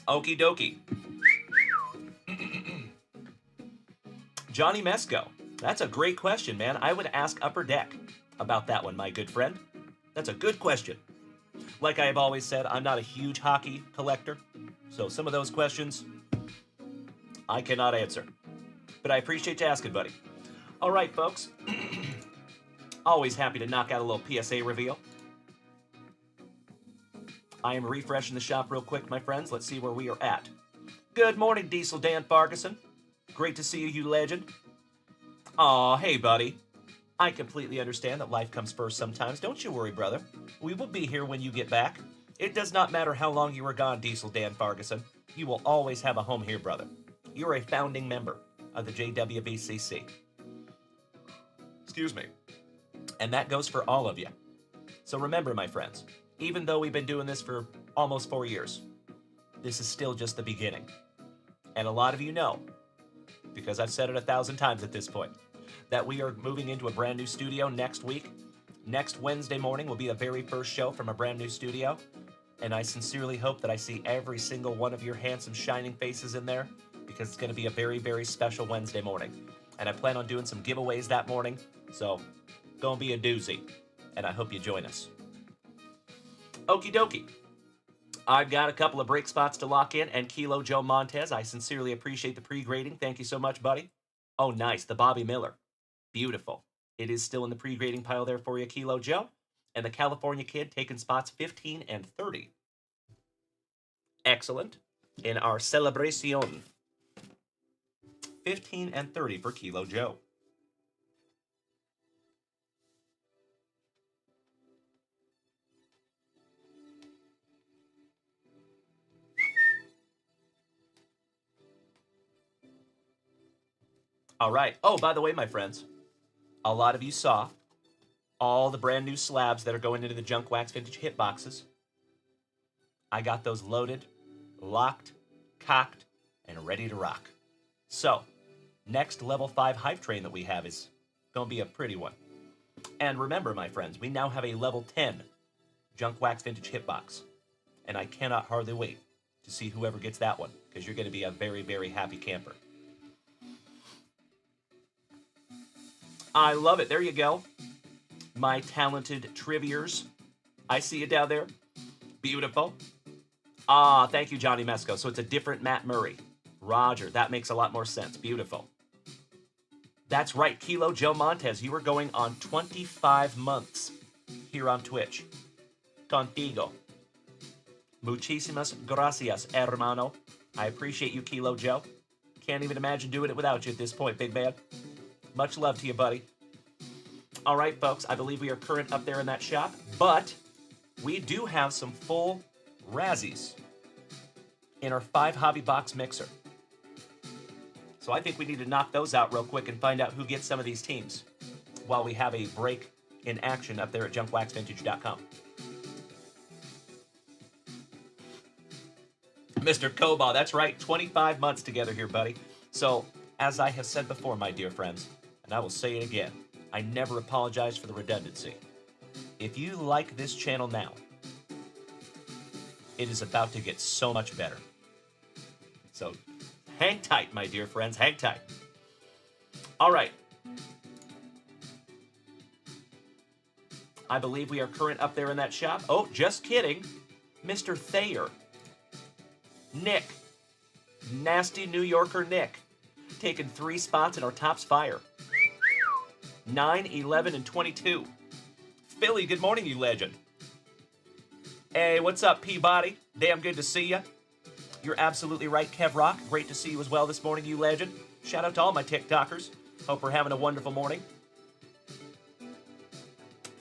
Okie dokie. Johnny Mesco. That's a great question, man. I would ask Upper Deck about that one, my good friend. That's a good question. Like I have always said, I'm not a huge hockey collector, so some of those questions I cannot answer. But I appreciate you asking, buddy. All right, folks. Always happy to knock out a little PSA reveal. I am refreshing the shop real quick, my friends. Let's see where we are at. Good morning, Diesel Dan Farguson. Great to see you, you legend. Aw, hey, buddy. I completely understand that life comes first sometimes. Don't you worry, brother. We will be here when you get back. It does not matter how long you are gone, Diesel Dan Farguson. You will always have a home here, brother. You're a founding member of the JWVCC. Excuse me. And that goes for all of you. So remember, my friends, even though we've been doing this for almost 4 years, this is still just the beginning. And a lot of you know, because I've said it 1,000 times at this point, that we are moving into a brand new studio next week. Next Wednesday morning will be the very first show from a brand new studio. And I sincerely hope that I see every single one of your handsome, shining faces in there, because it's going to be a very, very special Wednesday morning. And I plan on doing some giveaways that morning, so gonna be a doozy. And I hope you join us. Okie dokie. I've got a couple of break spots to lock in, and Kilo Joe Montez, I sincerely appreciate the pre-grading. Thank you so much, buddy. Oh, nice, the Bobby Miller. Beautiful. It is still in the pre-grading pile there for you, Kilo Joe. And the California Kid taking spots 15 and 30. Excellent. In our celebration. 15 and 30 for Kilo Joe. All right. Oh, by the way, my friends, a lot of you saw all the brand new slabs that are going into the Junkwax Vintage hit boxes. I got those loaded, locked, cocked, and ready to rock. So, next level 5 hype train that we have is going to be a pretty one. And remember, my friends, we now have a level 10 Junkwax Vintage hit box. And I cannot hardly wait to see whoever gets that one, because you're going to be a very, very happy camper. I love it. There you go. My talented triviers. I see you down there. Beautiful. Ah, thank you, Johnny Mesco. So it's a different Matt Murray. Roger, that makes a lot more sense. Beautiful. That's right, Kilo Joe Montez. You are going on 25 months here on Twitch. Contigo. Muchísimas gracias, hermano. I appreciate you, Kilo Joe. Can't even imagine doing it without you at this point, big man. Much love to you, buddy. All right, folks, I believe we are current up there in that shop, but we do have some full Razzies in our 5 hobby box mixer. So I think we need to knock those out real quick and find out who gets some of these teams while we have a break in action up there at junkwaxvintage.com. Mr. Koba, that's right, 25 months together here, buddy. So, as I have said before, my dear friends, and I will say it again, I never apologize for the redundancy. If you like this channel now, it is about to get so much better. So, hang tight, my dear friends, hang tight. All right. I believe we are current up there in that shop. Oh, just kidding. Mr. Thayer. Nick. Nasty New Yorker Nick. Taking 3 spots in our Tops Fire. 9, 11, and 22. Philly, good morning, you legend. Hey, what's up, Peabody? Damn good to see ya. You're absolutely right, Kev Rock. Great to see you as well this morning, you legend. Shout out to all my TikTokers. Hope we're having a wonderful morning.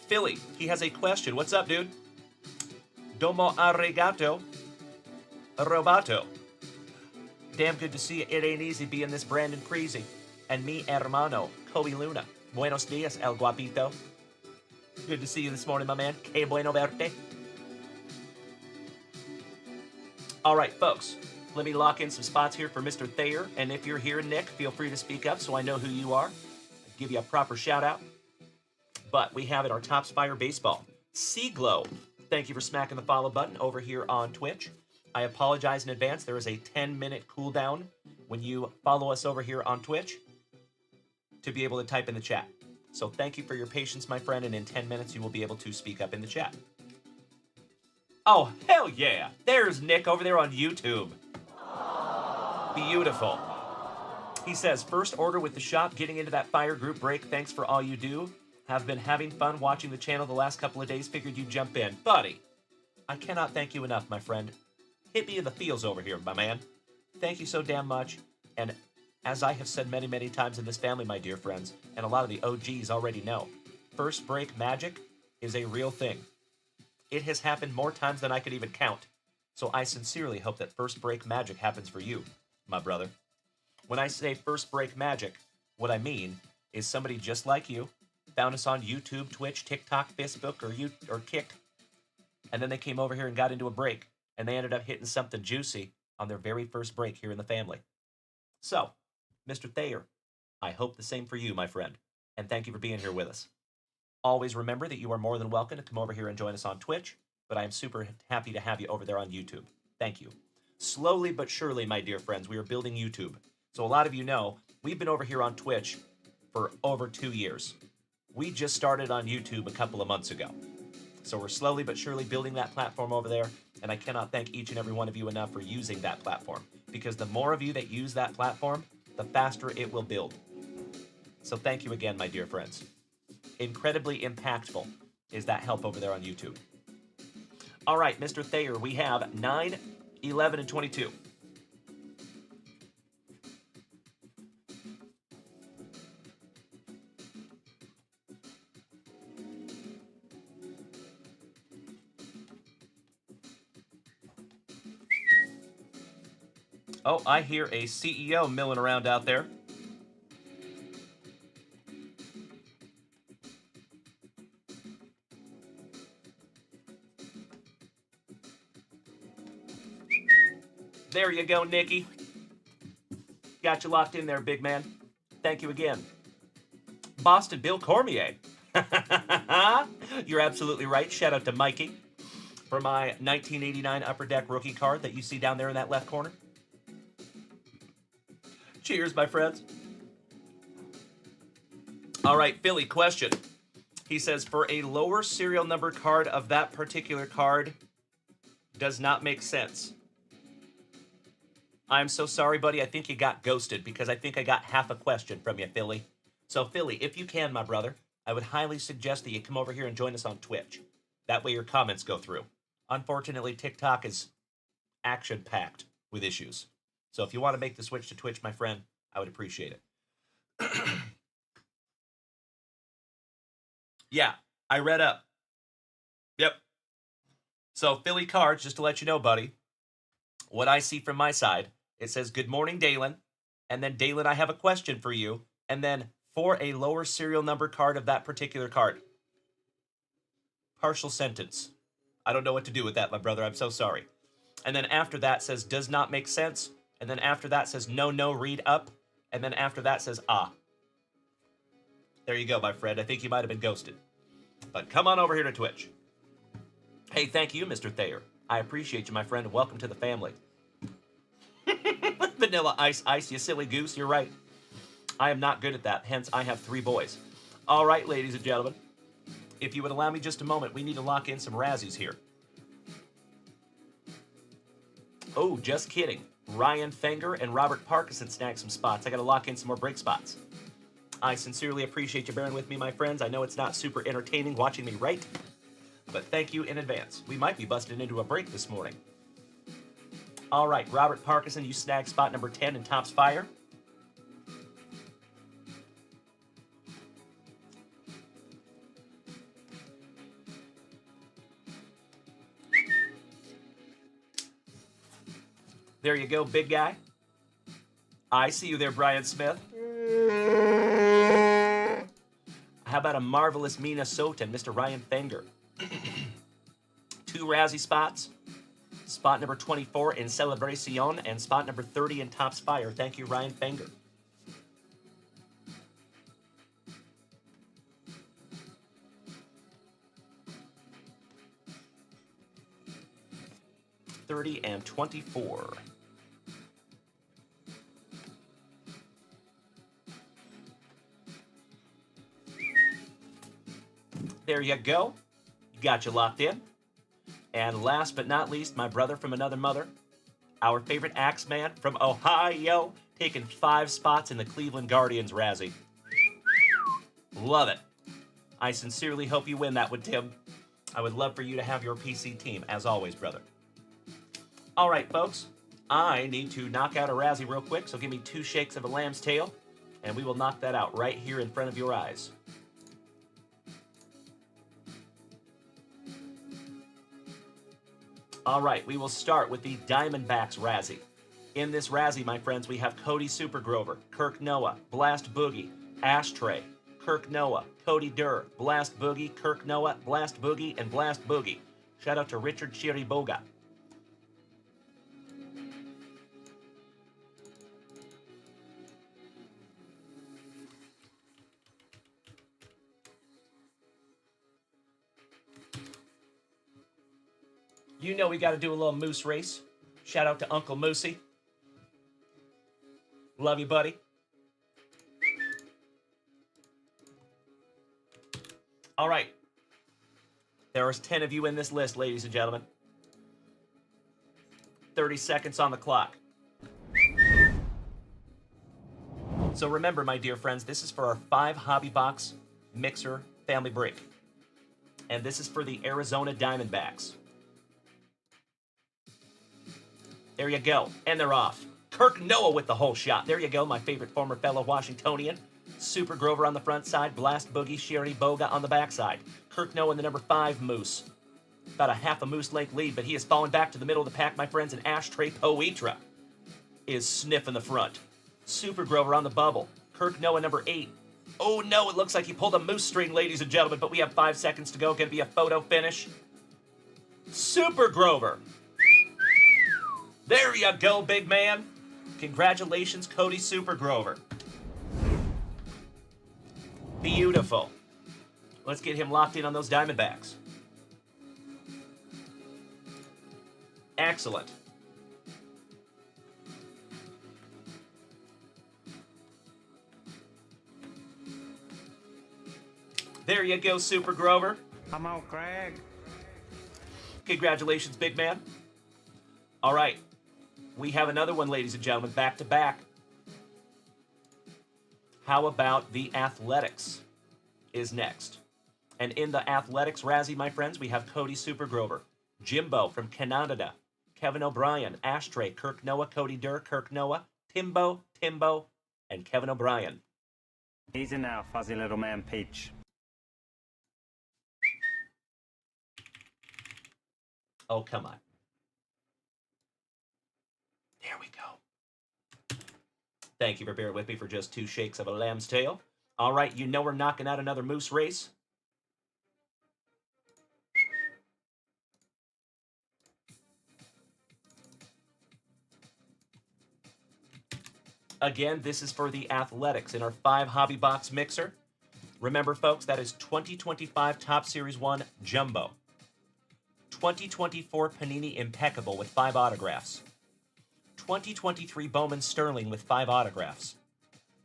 Philly, he has a question. What's up, dude? Domo arigato. Robato. Damn good to see you. It ain't easy being this Brandon Creasy. And me, hermano, Kobe Luna. Buenos dias, el guapito. Good to see you this morning, my man. Que bueno verte. All right, folks. Let me lock in some spots here for Mr. Thayer. And if you're here, Nick, feel free to speak up so I know who you are. I'll give you a proper shout out. But we have it, our Tops Fire Baseball. Seaglow, thank you for smacking the follow button over here on Twitch. I apologize in advance. There is a 10-minute cooldown when you follow us over here on Twitch to be able to type in the chat. So thank you for your patience, my friend, and in 10 minutes you will be able to speak up in the chat. Oh, hell yeah! There's Nick over there on YouTube. Beautiful. He says, first order with the shop, getting into that fire group break. Thanks for all you do. Have been having fun watching the channel the last couple of days. Figured you'd jump in. Buddy, I cannot thank you enough, my friend. Hit me in the feels over here, my man. Thank you so damn much. And as I have said many, many times in this family, my dear friends, and a lot of the OGs already know, first break magic is a real thing. It has happened more times than I could even count. So I sincerely hope that first break magic happens for you, my brother. When I say first break magic, what I mean is somebody just like you found us on YouTube, Twitch, TikTok, Facebook, or Kick, and then they came over here and got into a break, and they ended up hitting something juicy on their very first break here in the family. So, Mr. Thayer, I hope the same for you, my friend, and thank you for being here with us. Always remember that you are more than welcome to come over here and join us on Twitch, but I am super happy to have you over there on YouTube. Thank you. Slowly but surely, my dear friends, we are building YouTube. So a lot of you know, we've been over here on Twitch for over 2 years. We just started on YouTube a couple of months ago. So we're slowly but surely building that platform over there, and I cannot thank each and every one of you enough for using that platform, because the more of you that use that platform, the faster it will build. So thank you again, my dear friends. Incredibly impactful is that help over there on YouTube. All right, Mr. Thayer, we have 9, 11, and 22. Oh, I hear a CEO milling around out there. There you go, Nikki. Got you locked in there, big man. Thank you again. Boston Bill Cormier. You're absolutely right. Shout out to Mikey for my 1989 Upper Deck rookie card that you see down there in that left corner. Cheers, my friends. All right, Philly, question. He says, for a lower serial number card of that particular card does not make sense. I'm so sorry, buddy. I think you got ghosted because I think I got half a question from you, Philly. So, Philly, if you can, my brother, I would highly suggest that you come over here and join us on Twitch. That way your comments go through. Unfortunately, TikTok is action-packed with issues. So if you want to make the switch to Twitch, my friend, I would appreciate it. Yeah, I read up. Yep. So, Philly Cards, just to let you know, buddy, what I see from my side, it says, good morning, Dalen. And then, Dalen, I have a question for you. And then, for a lower serial number card of that particular card. Partial sentence. I don't know what to do with that, my brother. I'm so sorry. And then after that says, does not make sense. And then after that says, no, read up. And then after that says, ah. There you go, my friend. I think you might have been ghosted. But come on over here to Twitch. Hey, thank you, Mr. Thayer. I appreciate you, my friend. Welcome to the family. Vanilla ice, you silly goose. You're right. I am not good at that. Hence, I have 3 boys. All right, ladies and gentlemen. If you would allow me just a moment, we need to lock in some Razzies here. Oh, just kidding. Ryan Fenger and Robert Parkinson snagged some spots. I got to lock in some more break spots. I sincerely appreciate you bearing with me, my friends. I know it's not super entertaining watching me write, but thank you in advance. We might be busting into a break this morning. All right, Robert Parkinson, you snagged spot number 10 in Topps Fire. There you go, big guy. I see you there, Brian Smith. How about a marvelous Minnesotan, Mr. Ryan Fenger? 2 Razzie spots. Spot number 24 in Celebration and spot number 30 in Topps Fire. Thank you, Ryan Fenger. $30 and $24. There you go. Got you locked in. And last but not least, my brother from another mother, our favorite Axeman from Ohio, taking 5 spots in the Cleveland Guardians Razzie. Love it. I sincerely hope you win that one, Tim. I would love for you to have your PC team, as always, brother. All right, folks. I need to knock out a Razzie real quick, so give me 2 shakes of a lamb's tail, and we will knock that out right here in front of your eyes. All right, we will start with the Diamondbacks Razzie. In this Razzie, my friends, we have Cody Supergrover, Kirk Noah, Blast Boogie, Ashtray, Kirk Noah, Cody Durr, Blast Boogie, Kirk Noah, Blast Boogie, and Blast Boogie. Shout out to Richard Chiriboga. You know we got to do a little moose race. Shout out to Uncle Moosey. Love you, buddy. All right. There are 10 of you in this list, ladies and gentlemen. 30 seconds on the clock. So remember, my dear friends, this is for our 5 Hobby Box Mixer Family Break. And this is for the Arizona Diamondbacks. There you go. And they're off. Kirk Noah with the whole shot. There you go, my favorite former fellow Washingtonian. Super Grover on the front side. Blast Boogie, Sherry Boga on the back side. Kirk Noah in the number 5 Moose. About a half a moose length lead, but he has fallen back to the middle of the pack, my friends, and Ashtray Poitra is sniffing the front. Super Grover on the bubble. Kirk Noah number 8. Oh no, it looks like he pulled a moose string, ladies and gentlemen, but we have 5 seconds to go. Gonna be a photo finish. Super Grover. There you go, big man. Congratulations, Cody Super Grover. Beautiful. Let's get him locked in on those Diamondbacks. Excellent. There you go, Super Grover. Come on, Craig. Congratulations, big man. All right. We have another one, ladies and gentlemen, back to back. How about the Athletics is next? And in the Athletics Razzie, my friends, we have Cody Super Grover, Jimbo from Canada, Kevin O'Brien, Ashtray, Kirk Noah, Cody Durr, Kirk Noah, Timbo, and Kevin O'Brien. Easy now, fuzzy little man Peach. Oh, come on. There we go. Thank you for bearing with me for just 2 shakes of a lamb's tail. All right, you know we're knocking out another moose race. Again, this is for the athletics in our 5 hobby box mixer. Remember, folks, that is 2025 Top Series 1 Jumbo. 2024 Panini Impeccable with 5 autographs. 2023 Bowman Sterling with 5 autographs.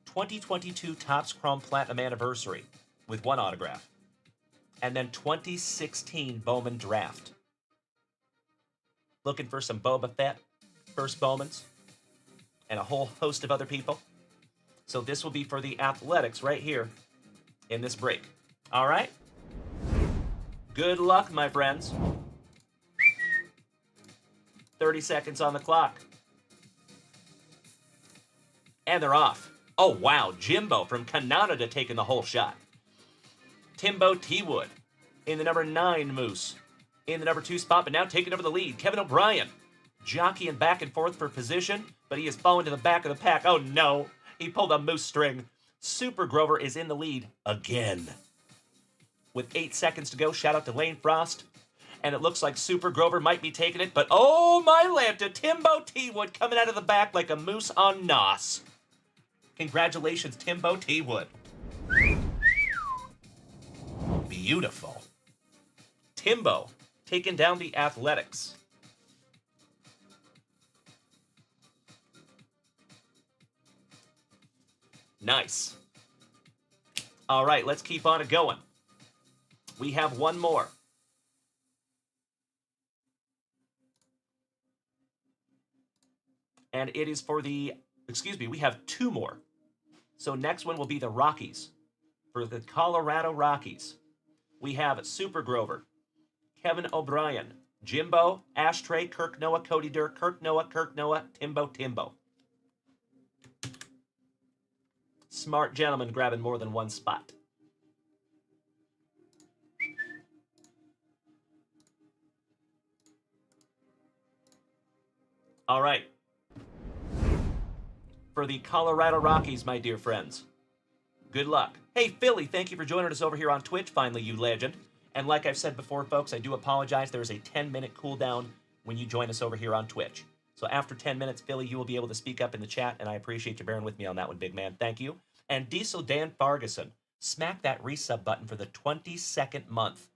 2022 Topps Chrome Platinum Anniversary with 1 autograph. And then 2016 Bowman Draft. Looking for some Boba Fett first Bowmans and a whole host of other people. So this will be for the athletics right here in this break. All right? Good luck, my friends. 30 seconds on the clock. And they're off. Oh, wow. Jimbo from Canada taking the whole shot. Timbo Teewood in the number 9 Moose in the number 2 spot, but now taking over the lead. Kevin O'Brien jockeying back and forth for position, but he has fallen to the back of the pack. Oh, no. He pulled a moose string. Super Grover is in the lead again. With 8 seconds to go, shout out to Lane Frost. And it looks like Super Grover might be taking it, but oh my Lanta, Timbo Teewood coming out of the back like a moose on nos. Congratulations, Timbo Teewood. Beautiful. Timbo taking down the athletics. Nice. All right, let's keep on it going. We have one more. And it is for the, we have 2 more. So next one will be the Rockies. For the Colorado Rockies, we have Super Grover, Kevin O'Brien, Jimbo, Ashtray, Kirk Noah, Cody Durr, Kirk Noah, Timbo. Smart gentleman grabbing more than one spot. All right. For the Colorado Rockies, my dear friends, good luck. Hey, Philly, thank you for joining us over here on Twitch, finally, you legend. And like I've said before, folks, I do apologize. There is a 10-minute cooldown when you join us over here on Twitch. So after 10 minutes, Philly, you will be able to speak up in the chat, and I appreciate you bearing with me on that one, big man. Thank you. And Diesel Dan Farguson, smack that resub button for the 22nd month.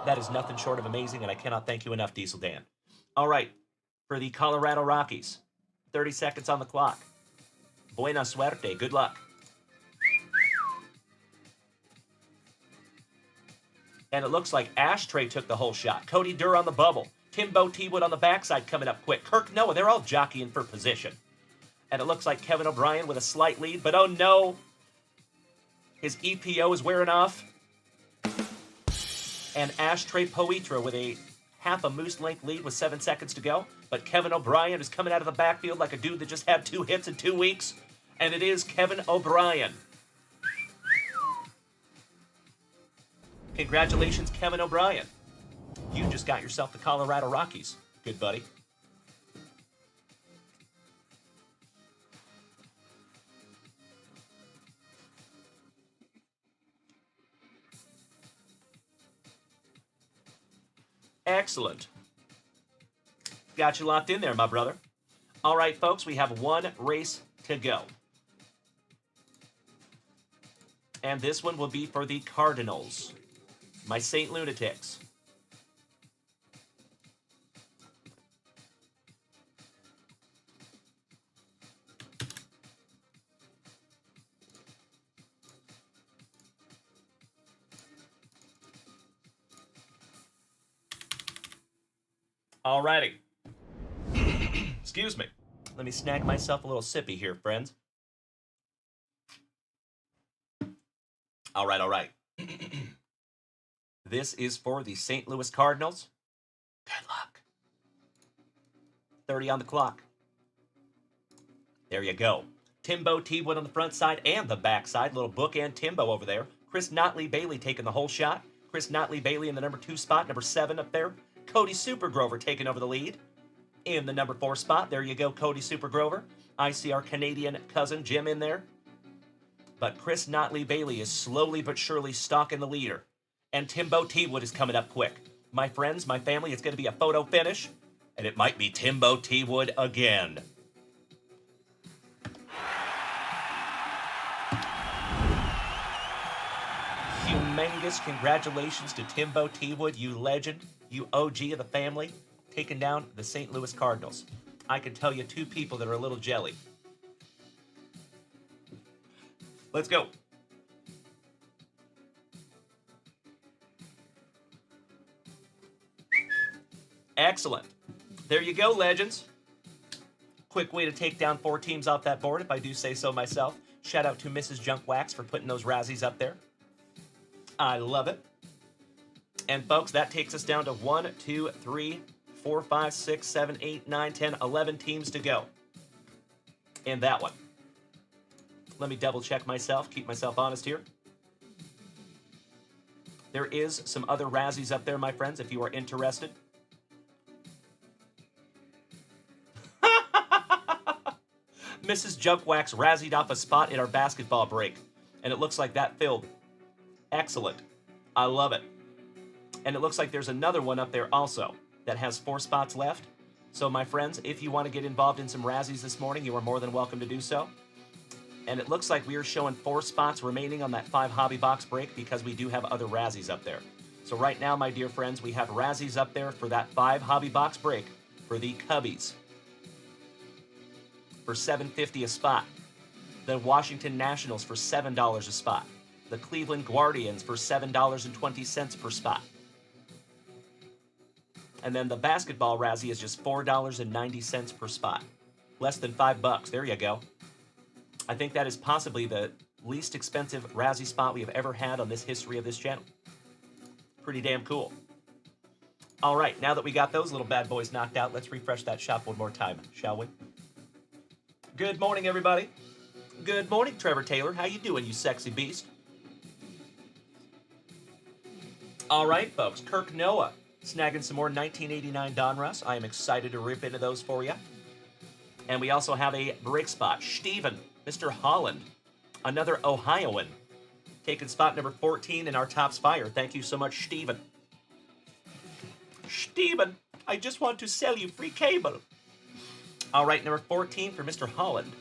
That is nothing short of amazing, and I cannot thank you enough, Diesel Dan. All right, for the Colorado Rockies, 30 seconds on the clock. Buena suerte. Good luck. And it looks like Ashtray took the whole shot. Cody Durr on the bubble. Timbo Teewood on the backside coming up quick. Kirk Noah, they're all jockeying for position. And it looks like Kevin O'Brien with a slight lead, but oh no. His EPO is wearing off. And Ashtray Poitras with a half a moose length lead with 7 seconds to go. But Kevin O'Brien is coming out of the backfield like a dude that just had 2 hits in 2 weeks. And it is Kevin O'Brien. Congratulations, Kevin O'Brien. You just got yourself the Colorado Rockies. Good buddy. Excellent. Got you locked in there, my brother. All right, folks, we have 1 race to go. And this one will be for the Cardinals, my St. Lunatics. All righty. Excuse me. Let me snag myself a little sippy here, friends. All right. This is for the St. Louis Cardinals. Good luck. 30 on the clock. There you go. Timbo Teewood on the front side and the back side. Little bookend Timbo over there. Chris Notley Bailey taking the whole shot. Chris Notley Bailey in the number 2 spot. Number 7 up there, Cody Supergrover taking over the lead. In the number 4 spot, there you go, Cody Supergrover. I see our Canadian cousin Jim in there. But Chris Notley Bailey is slowly but surely stalking the leader. And Timbo T-Wood is coming up quick. My friends, my family, it's going to be a photo finish. And it might be Timbo T-Wood again. Humongous congratulations to Timbo T-Wood, you legend, you OG of the family, taking down the St. Louis Cardinals. I can tell you 2 people that are a little jelly. Let's go. Excellent. There you go, legends. Quick way to take down 4 teams off that board, if I do say so myself. Shout out to Mrs. Junkwax for putting those Razzies up there. I love it. And folks, that takes us down to 1, 2, 3, 4, 5, 6, 7, 8, 9, 10, 11 teams to go in that one. Let me double check myself, keep myself honest here. There is some other Razzies up there, my friends, if you are interested. Mrs. Junkwax razzied off a spot in our basketball break, and it looks like that filled. Excellent. I love it. And it looks like there's another one up there also that has 4 spots left. So my friends, if you want to get involved in some Razzies this morning, you are more than welcome to do so. And it looks like we are showing 4 spots remaining on that 5 hobby box break because we do have other Razzies up there. So right now, my dear friends, we have Razzies up there for that 5 hobby box break for the Cubbies for $7.50 a spot. The Washington Nationals for $7 a spot. The Cleveland Guardians for $7.20 per spot. And then the basketball Razzie is just $4.90 per spot. Less than $5. There you go. I think that is possibly the least expensive Razzie spot we have ever had on this history of this channel. Pretty damn cool. All right, now that we got those little bad boys knocked out, let's refresh that shop one more time, shall we? Good morning, everybody. Good morning, Trevor Taylor. How you doing, you sexy beast? All right, folks. Kirk Noah snagging some more 1989 Donruss. I am excited to rip into those for you. And we also have a break spot. Steven, Mr. Holland, another Ohioan, taking spot number 14 in our Tops Fire. Thank you so much, Steven. Steven, I just want to sell you free cable. All right, number 14 for Mr. Holland.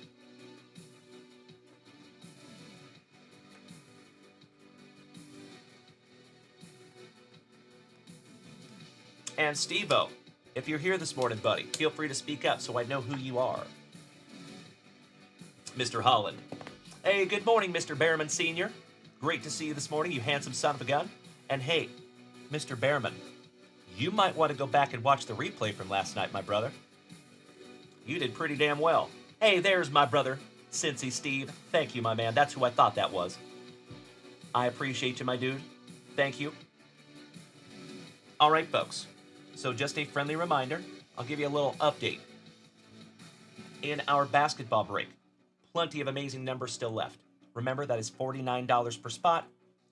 And Steve-O, if you're here this morning, buddy, feel free to speak up so I know who you are. Mr. Holland. Hey, good morning, Mr. Behrman Sr. Great to see you this morning, you handsome son of a gun. And hey, Mr. Behrman, you might want to go back and watch the replay from last night, my brother. You did pretty damn well. Hey, there's my brother, Cincy Steve. Thank you, my man. That's who I thought that was. I appreciate you, my dude. Thank you. All right, folks. So just a friendly reminder, I'll give you a little update. In our basketball break, plenty of amazing numbers still left. Remember, that is $49 per spot,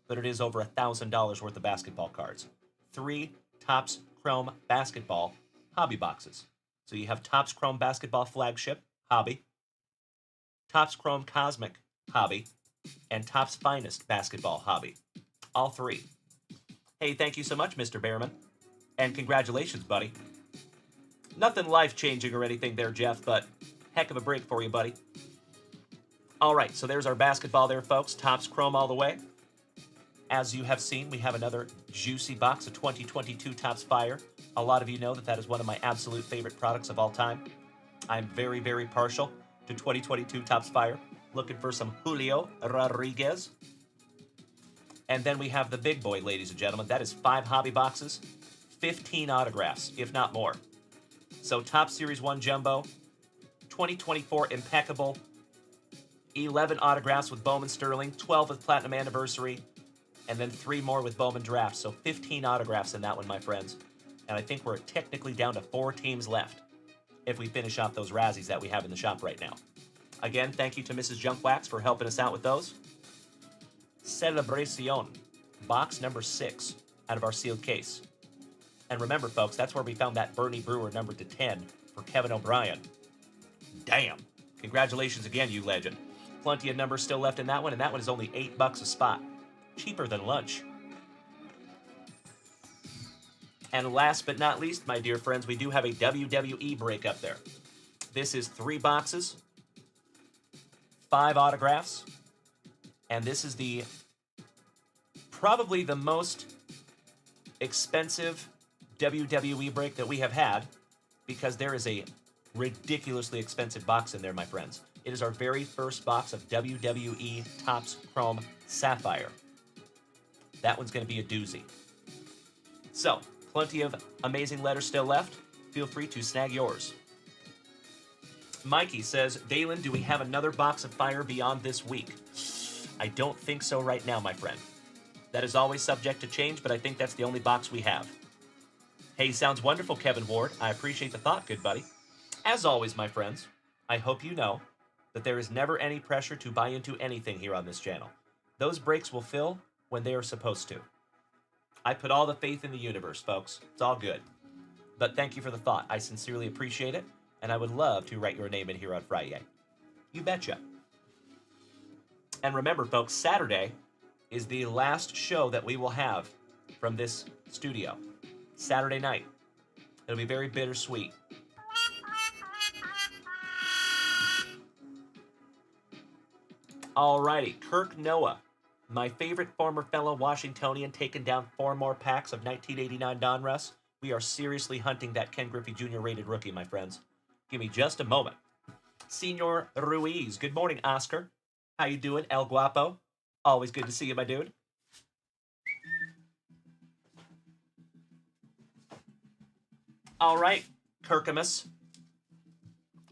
but it is over $1,000 worth of basketball cards. 3 Topps Chrome basketball hobby boxes. So you have Topps Chrome Basketball Flagship, Hobby, Topps Chrome Cosmic, Hobby, and Topps Finest Basketball, Hobby. All 3. Hey, thank you so much, Mr. Behrman. And congratulations, buddy. Nothing life-changing or anything there, Jeff, but heck of a break for you, buddy. All right, so there's our basketball there, folks. Topps Chrome all the way. As you have seen, we have another juicy box of 2022 Topps Fire. A lot of you know that that is one of my absolute favorite products of all time. I'm very, very partial to 2022 Topps Fire. Looking for some Julio Rodriguez. And then we have the big boy, ladies and gentlemen. That is 5 hobby boxes, 15 autographs, if not more. So Topps Series 1 Jumbo, 2024 Impeccable, 11 autographs with Bowman Sterling, 12 with Platinum Anniversary, and then 3 more with Bowman Draft. So 15 autographs in that one, my friends. And I think we're technically down to 4 teams left if we finish off those Razzies that we have in the shop right now. Again, thank you to Mrs. Junkwax for helping us out with those. Celebracion, box number 6. out of our sealed case. And remember, folks, that's where we found that Bernie Brewer numbered to 10 for Kevin O'Brien. Damn. Congratulations again, you legend. Plenty of numbers still left in that one, and that one is only $8 a spot. Cheaper than lunch. And last but not least, my dear friends, we do have a WWE break up there. This is 3 boxes, 5 autographs, and this is probably the most expensive WWE break that we have had, because there is a ridiculously expensive box in there, my friends. It is our very first box of WWE Topps Chrome Sapphire. That one's going to be a doozy. So, plenty of amazing letters still left. Feel free to snag yours. Mikey says, Dalen, do we have another box of fire beyond this week? I don't think so right now, my friend. That is always subject to change, but I think that's the only box we have. Hey, sounds wonderful, Kevin Ward. I appreciate the thought, good buddy. As always, my friends, I hope you know that there is never any pressure to buy into anything here on this channel. Those breaks will fill when they are supposed to. I put all the faith in the universe, folks. It's all good. But thank you for the thought. I sincerely appreciate it, and I would love to write your name in here on Friday. You betcha. And remember, folks, Saturday is the last show that we will have from this studio. Saturday night. It'll be very bittersweet. Alrighty, Kirk Noah, my favorite former fellow Washingtonian, taking down 4 more packs of 1989 Donruss. We are seriously hunting that Ken Griffey Jr. rated rookie, my friends. Give me just a moment. Senor Ruiz, good morning, Oscar. How you doing, El Guapo? Always good to see you, my dude. All right, Kirkamus.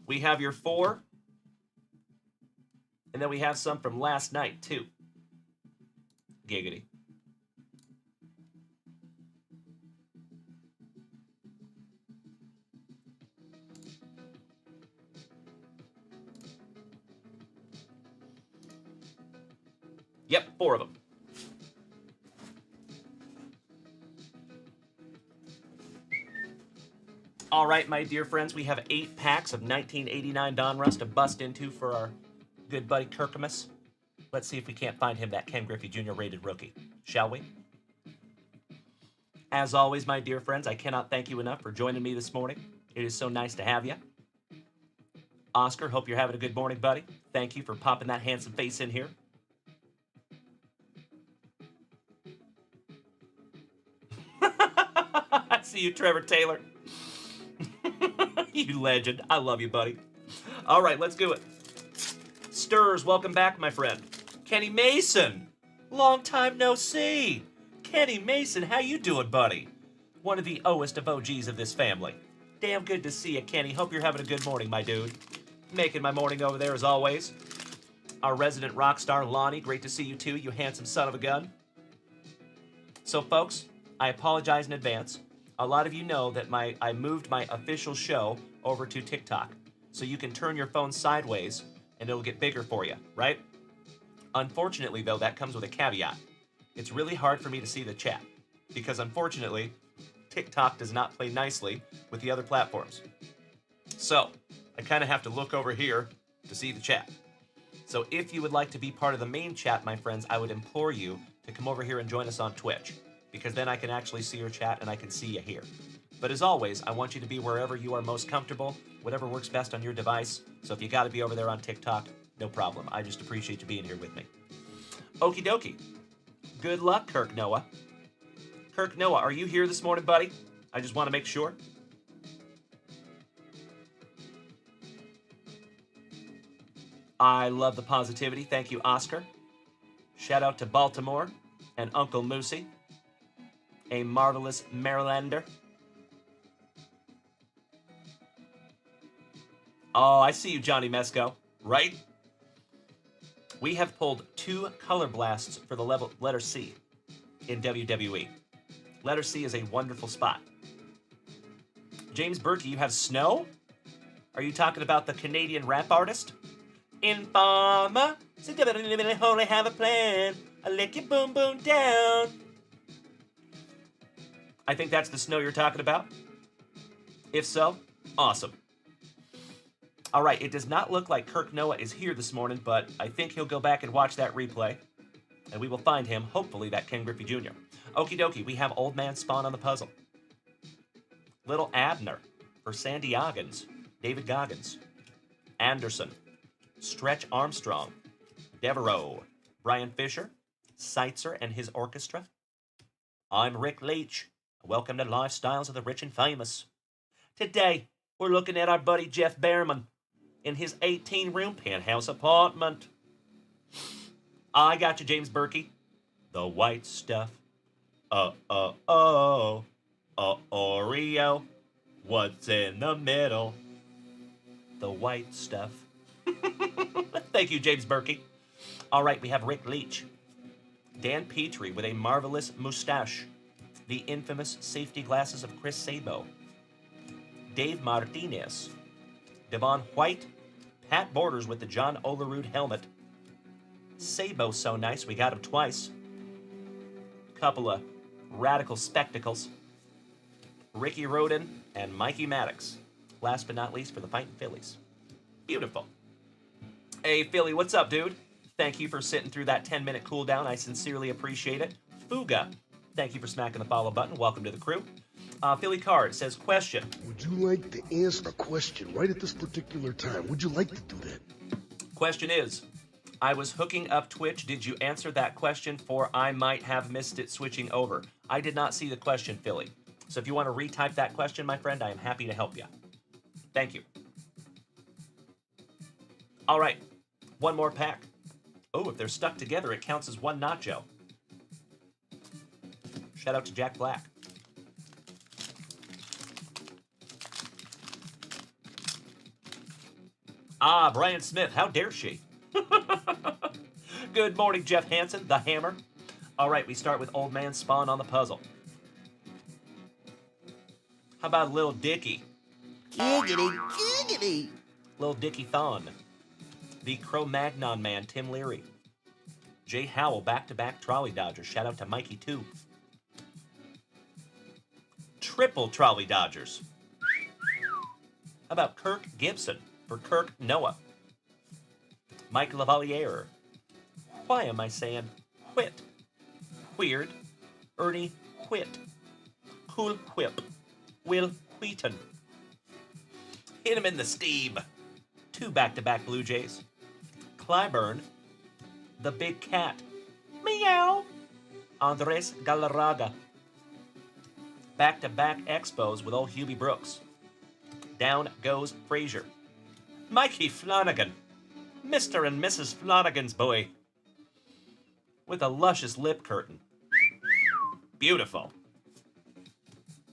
We have your 4. And then we have some from last night, too. Giggity. Yep, 4 of them. All right, my dear friends, we have 8 packs of 1989 Donruss to bust into for our good buddy Kirkamus. Let's see if we can't find him that Ken Griffey Jr. rated rookie, shall we? As always, my dear friends, I cannot thank you enough for joining me this morning. It is so nice to have you. Oscar, hope you're having a good morning, buddy. Thank you for popping that handsome face in here. I see you, Trevor Taylor. You legend. I love you, buddy. All right, let's do it. Stirs, welcome back, my friend. Kenny Mason, long time no see. Kenny Mason, how you doing, buddy? One of the oest of OGs of this family. Damn good to see you, Kenny. Hope you're having a good morning, my dude. Making my morning over there as always. Our resident rock star, Lonnie, great to see you too, you handsome son of a gun. So, folks, I apologize in advance. A lot of you know that I moved my official show over to TikTok. So you can turn your phone sideways and it'll get bigger for you, right? Unfortunately, though, that comes with a caveat. It's really hard for me to see the chat because, unfortunately, TikTok does not play nicely with the other platforms. So I kind of have to look over here to see the chat. So if you would like to be part of the main chat, my friends, I would implore you to come over here and join us on Twitch, because then I can actually see your chat and I can see you here. But as always, I want you to be wherever you are most comfortable, whatever works best on your device. So if you got to be over there on TikTok, no problem. I just appreciate you being here with me. Okie dokie. Good luck, Kirk Noah. Kirk Noah, are you here this morning, buddy? I just want to make sure. I love the positivity. Thank you, Oscar. Shout out to Baltimore and Uncle Moosey, a marvelous Marylander. Oh, I see you, Johnny Mesco. Right? We have pulled 2 color blasts for the letter C in WWE. Letter C is a wonderful spot. James Berkey, you have snow? Are you talking about the Canadian rap artist? Informer, only have a plan. I lick your boom boom down. I think that's the snow you're talking about. If so, awesome. All right, it does not look like Kirk Noah is here this morning, but I think he'll go back and watch that replay, and we will find him, hopefully, that Ken Griffey Jr. Okie dokie, we have Old Man Spawn on the puzzle. Little Abner for Sandiagans, David Goggins, Anderson, Stretch Armstrong, Devereaux, Brian Fisher, Seitzer and his orchestra. I'm Rick Leach. Welcome to Lifestyles of the Rich and Famous. Today, we're looking at our buddy Jeff Behrman in his 18-room penthouse apartment. I got you, James Berkey. The white stuff. Oreo. What's in the middle? The white stuff. Thank you, James Berkey. All right, we have Rick Leach. Dan Petrie with a marvelous mustache. The infamous safety glasses of Chris Sabo. Dave Martinez. Devon White. Pat Borders with the John Olerud helmet. Sabo so nice, we got him twice. Couple of radical spectacles. Ricky Roden and Mikey Maddox. Last but not least for the Fighting Phillies. Beautiful. Hey, Philly, what's up, dude? Thank you for sitting through that 10-minute cooldown. I sincerely appreciate it. Fuga, thank you for smacking the follow button. Welcome to the crew. Philly Card says, question. Would you like to answer a question right at this particular time? Would you like to do that? Question is, I was hooking up Twitch. Did you answer that question, for I might have missed it switching over? I did not see the question, Philly. So if you want to retype that question, my friend, I am happy to help you. Thank you. All right, one more pack. Oh, if they're stuck together, it counts as one nacho. Shout out to Jack Black. Ah, Brian Smith, how dare she? Good morning, Jeff Hansen, the Hammer. All right, we start with Old Man Spawn on the puzzle. How about Lil Dicky? Giggity, giggity. Lil Dicky Thon. The Cro-Magnon Man, Tim Leary. Jay Howell, back-to-back Trolley Dodgers. Shout out to Mikey, too. Triple Trolley Dodgers. How about Kirk Gibson for Kirk Noah? Mike Lavalier. Why am I saying Whit? Weird. Ernie Whit. Cool Whip. Will Wheaton. Hit him in the steam. 2 back-to-back Blue Jays. Clyburn. The Big Cat. Meow. Andres Galarraga. Back-to-back Expos with old Hubie Brooks. Down goes Frazier. Mikey Flanagan. Mr. and Mrs. Flanagan's boy. With a luscious lip curtain. Beautiful.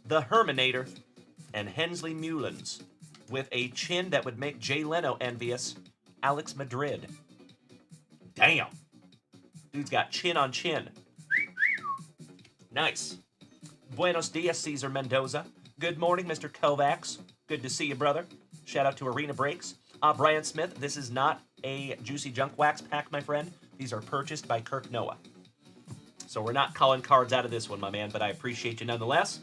The Herminator and Hensley Mullins. With a chin that would make Jay Leno envious, Alex Madrid. Damn. Dude's got chin on chin. Nice. Buenos dias, Cesar Mendoza. Good morning, Mr. Kovacs. Good to see you, brother. Shout out to Arena Breaks. Brian Smith, this is not a Juicy Junk Wax pack, my friend. These are purchased by Kirk Noah. So we're not calling cards out of this one, my man, but I appreciate you nonetheless.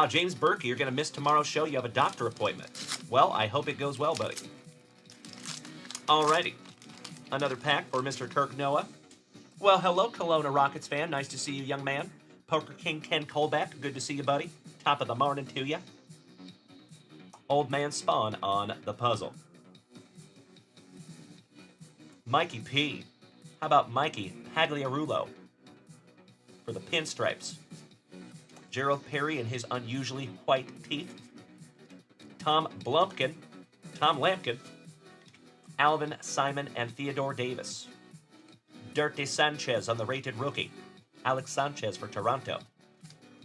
James Berkey, you're going to miss tomorrow's show. You have a doctor appointment. Well, I hope it goes well, buddy. Alrighty. Another pack for Mr. Kirk Noah. Well, hello, Kelowna Rockets fan. Nice to see you, young man. Poker King Ken Colbeck. Good to see you, buddy. Top of the morning to you. Old Man Spawn on the puzzle. Mikey P. How about Mikey Pagliarulo for the Pinstripes? Gerald Perry and his unusually white teeth. Tom Blumpkin, Tom Lampkin, Alvin Simon and Theodore Davis. Dirty Sanchez on the rated rookie. Alex Sanchez for Toronto.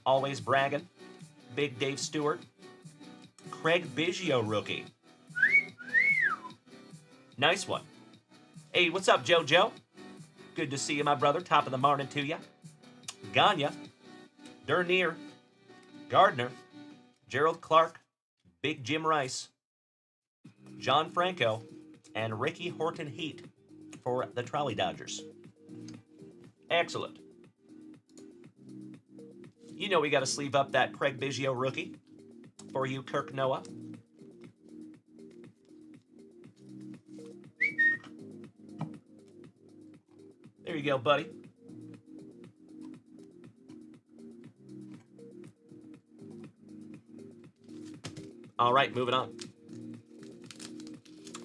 Always bragging. Big Dave Stewart. Craig Biggio rookie. Nice one. Hey, what's up, JoJo? Good to see you, my brother. Top of the morning to ya. Ganya. Dernier, Gardner, Gerald Clark, Big Jim Rice, John Franco, and Ricky Horton Heat for the Trolley Dodgers. Excellent. You know we got to sleeve up that Craig Biggio rookie for you, Kirk Noah. There you go, buddy. All right, moving on.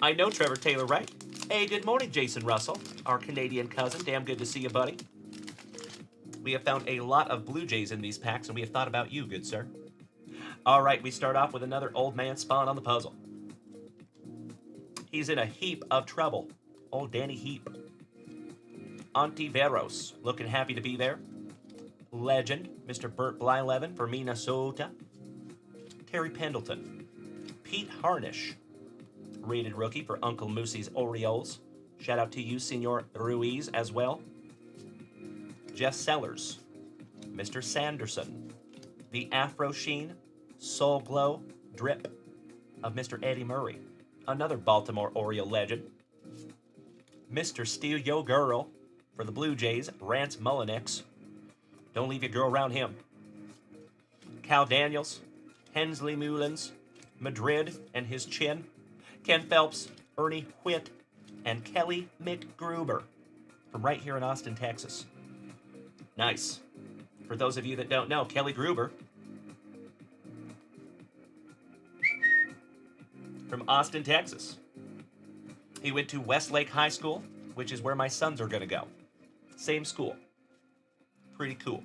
I know Trevor Taylor, right? Hey, good morning, Jason Russell, our Canadian cousin. Damn good to see you, buddy. We have found a lot of Blue Jays in these packs, and we have thought about you, good sir. All right, we start off with another old man spawn on the puzzle. He's in a heap of trouble. Old Danny Heap. Ontiveros, looking happy to be there. Legend, Mr. Burt Blyleven for Minnesota. Terry Pendleton. Pete Harnish, rated rookie for Uncle Moosey's Orioles. Shout out to you, Senor Ruiz, as well. Jeff Sellers. Mr. Sanderson. The Afro Sheen, Soul Glow, Drip of Mr. Eddie Murray. Another Baltimore Oriole legend. Mr. Steal Yo Girl for the Blue Jays, Rance Mullenix. Don't leave your girl around him. Cal Daniels, Hensley Mullins, Madrid and his chin. Ken Phelps, Ernie Whitt, and Kelly McGruber from right here in Austin, Texas. Nice. For those of you that don't know, Kelly Gruber from Austin, Texas. He went to Westlake High School, which is where my sons are going to go. Same school. Pretty cool.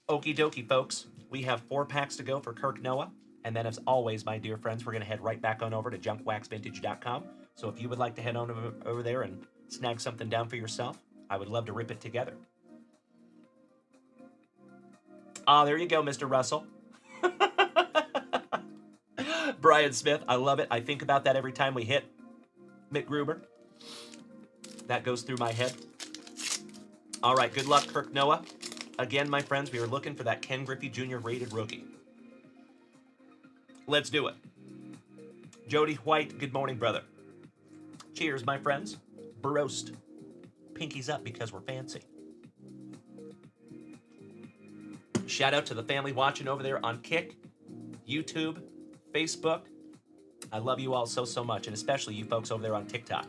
Okie dokie, folks. We have 4 packs to go for Kirk Noah. And then, as always, my dear friends, we're going to head right back on over to junkwaxvintage.com. So if you would like to head on over there and snag something down for yourself, I would love to rip it together. Ah, there you go, Mr. Russell. Brian Smith, I love it. I think about that every time we hit Mick Gruber. That goes through my head. All right, good luck, Kirk Noah. Again, my friends, we are looking for that Ken Griffey Jr. rated rookie. Let's do it. Jody White, good morning, brother. Cheers, my friends. Baroast. Pinkies up because we're fancy. Shout out to the family watching over there on Kick, YouTube, Facebook. I love you all so much, and especially you folks over there on TikTok.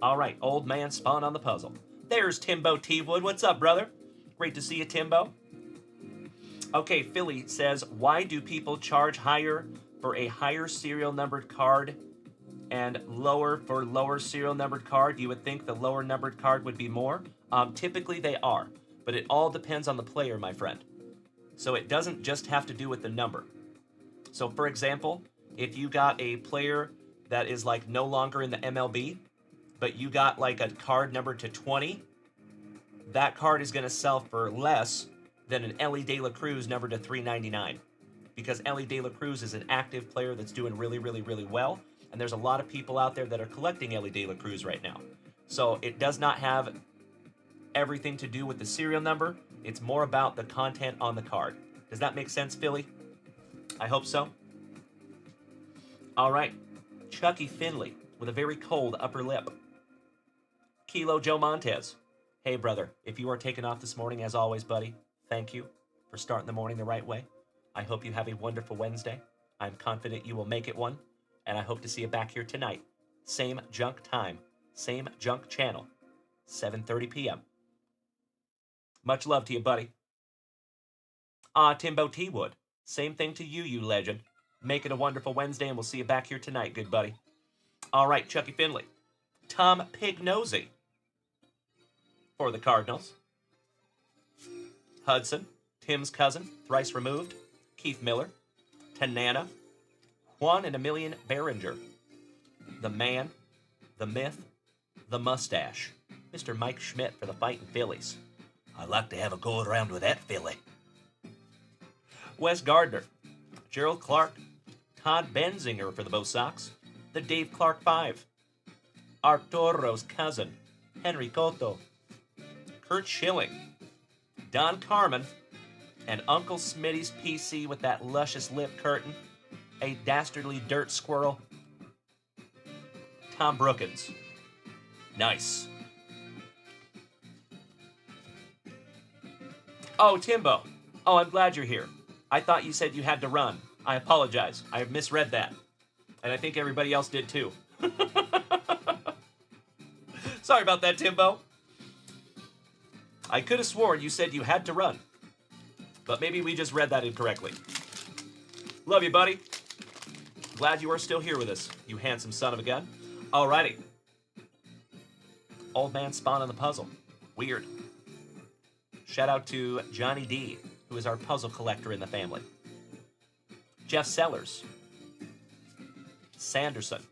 All right, old man spawn on the puzzle. There's Timbo T. Wood. What's up, brother? Great to see you, Timbo. Okay, Philly says, why do people charge higher for a higher serial numbered card and lower for lower serial numbered card? You would think the lower numbered card would be more. Typically they are, but it all depends on the player, my friend. So it doesn't just have to do with the number. So for example, if you got a player that is like no longer in the MLB, but you got like a card numbered to 20, that card is going to sell for less than an Ellie De La Cruz numbered to $3.99, because Ellie De La Cruz is an active player that's doing really well, and there's a lot of people out there that are collecting Ellie De La Cruz right now. So it does not have everything to do with the serial number. It's more about the content on the card. Does that make sense, Philly? I hope so. All right. Chucky Finley with a very cold upper lip. Kilo Joe Montez. Hey, brother, if you are taking off this morning, as always, buddy, thank you for starting the morning the right way. I hope you have a wonderful Wednesday. I'm confident you will make it one, and I hope to see you back here tonight. Same junk time, same junk channel, 7:30 p.m. Much love to you, buddy. Timbo T. Wood. Same thing to you, you legend. Make it a wonderful Wednesday, and we'll see you back here tonight, good buddy. All right, Chucky Finley. Tom Pignosy for the Cardinals. Hudson, Tim's cousin, thrice removed. Keith Miller. Tanana. Juan and Emilian Behringer. The man, the myth, the mustache. Mr. Mike Schmidt for the Fightin' Phillies. I'd like to have a go around with that Philly. Wes Gardner. Gerald Clark. Todd Benzinger for the Bo Sox. The Dave Clark 5. Arturo's cousin, Henry Cotto. Kurt Schilling. Don Carmen. And Uncle Smitty's PC with that luscious lip curtain. A dastardly dirt squirrel. Tom Brookins. Nice. Oh, Timbo. Oh, I'm glad you're here. I thought you said you had to run. I apologize. I misread that. And I think everybody else did too. Sorry about that, Timbo. I could have sworn you said you had to run. But maybe we just read that incorrectly. Love you, buddy. Glad you are still here with us, you handsome son of a gun. Alrighty. Old man Spawn on the puzzle. Weird. Shout out to Johnny D, who is our puzzle collector in the family. Jeff Sellers. Sanderson.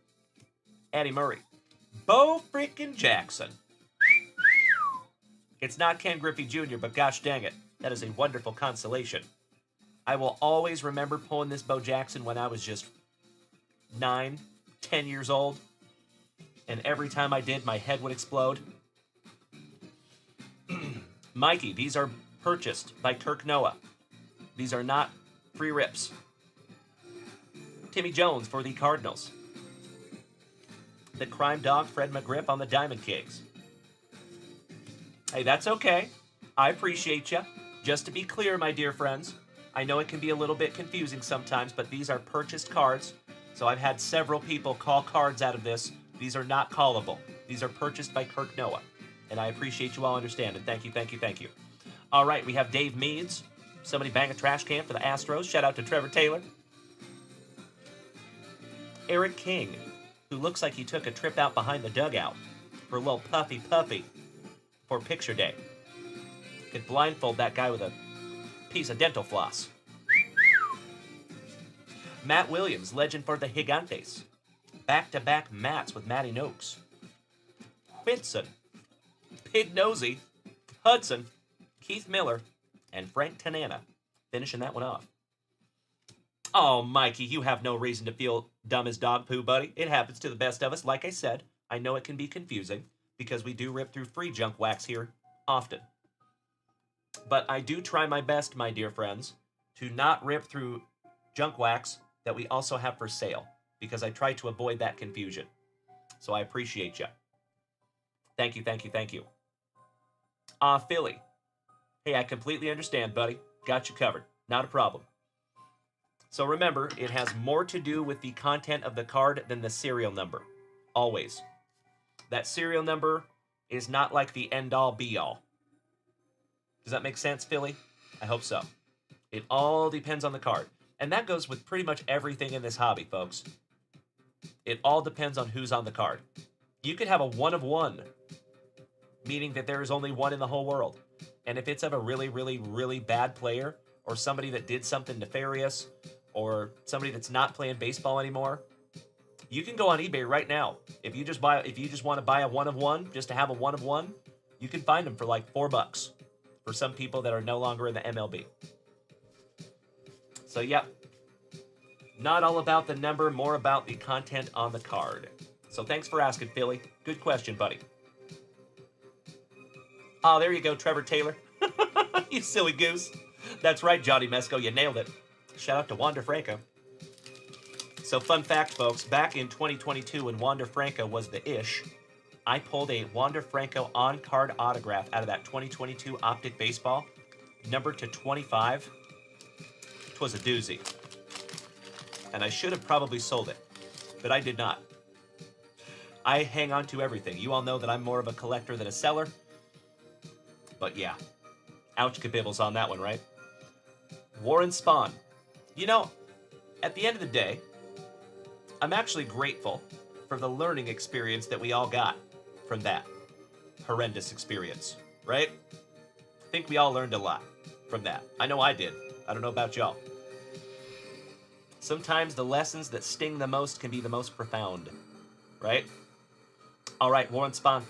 Eddie Murray. Bo freaking Jackson. It's not Ken Griffey Jr., but gosh dang it, that is a wonderful consolation. I will always remember pulling this Bo Jackson when I was just 9, 10 years old. And every time I did, my head would explode. Mikey, these are purchased by Kirk Noah. These are not free rips. Timmy Jones for the Cardinals. The crime dog Fred McGriff on the Diamond Kings. Hey, that's okay. I appreciate you. Just to be clear, my dear friends, I know it can be a little bit confusing sometimes, but these are purchased cards. So I've had several people call cards out of this. These are not callable. These are purchased by Kirk Noah. And I appreciate you all understanding. Thank you, thank you, thank you. All right, we have Dave Meads. Somebody bang a trash can for the Astros. Shout out to Trevor Taylor. Eric King, who looks like he took a trip out behind the dugout for a little puffy for picture day. Could blindfold that guy with a piece of dental floss. Matt Williams, legend for the Gigantes. Back-to-back Matts with Matty Noakes. Whitson, Pig Nosy, Hudson, Keith Miller, and Frank Tanana. Finishing that one off. Oh, Mikey, you have no reason to feel dumb as dog poo, buddy. It happens to the best of us. Like I said, I know it can be confusing because we do rip through free junk wax here often. But I do try my best, my dear friends, to not rip through junk wax that we also have for sale because I try to avoid that confusion. So I appreciate you. Thank you, thank you, thank you. Philly. Hey, I completely understand, buddy. Got you covered. Not a problem. So remember, it has more to do with the content of the card than the serial number. Always. That serial number is not like the end-all, be-all. Does that make sense, Philly? I hope so. It all depends on the card. And that goes with pretty much everything in this hobby, folks. It all depends on who's on the card. You could have a 1 of 1, meaning that there is only one in the whole world. And if it's of a really, really, really bad player, or somebody that did something nefarious, or somebody that's not playing baseball anymore, you can go on eBay right now. If you just want to buy a 1 of 1, just to have a 1 of 1, you can find them for like $4 for some people that are no longer in the MLB. So, yep. Not all about the number, more about the content on the card. So thanks for asking, Philly. Good question, buddy. Oh, there you go, Trevor Taylor. You silly goose. That's right, Johnny Mesco, you nailed it. Shout out to Wander Franco. So fun fact, folks, back in 2022 when Wander Franco was the ish, I pulled a Wander Franco on-card autograph out of that 2022 Optic Baseball, number to 25. It was a doozy. And I should have probably sold it, but I did not. I hang on to everything. You all know that I'm more of a collector than a seller. But yeah, ouch kabibbles on that one, right? Warren Spahn. You know, at the end of the day, I'm actually grateful for the learning experience that we all got from that horrendous experience, right? I think we all learned a lot from that. I know I did. I don't know about y'all. Sometimes the lessons that sting the most can be the most profound, right? All right, Warren Spahn.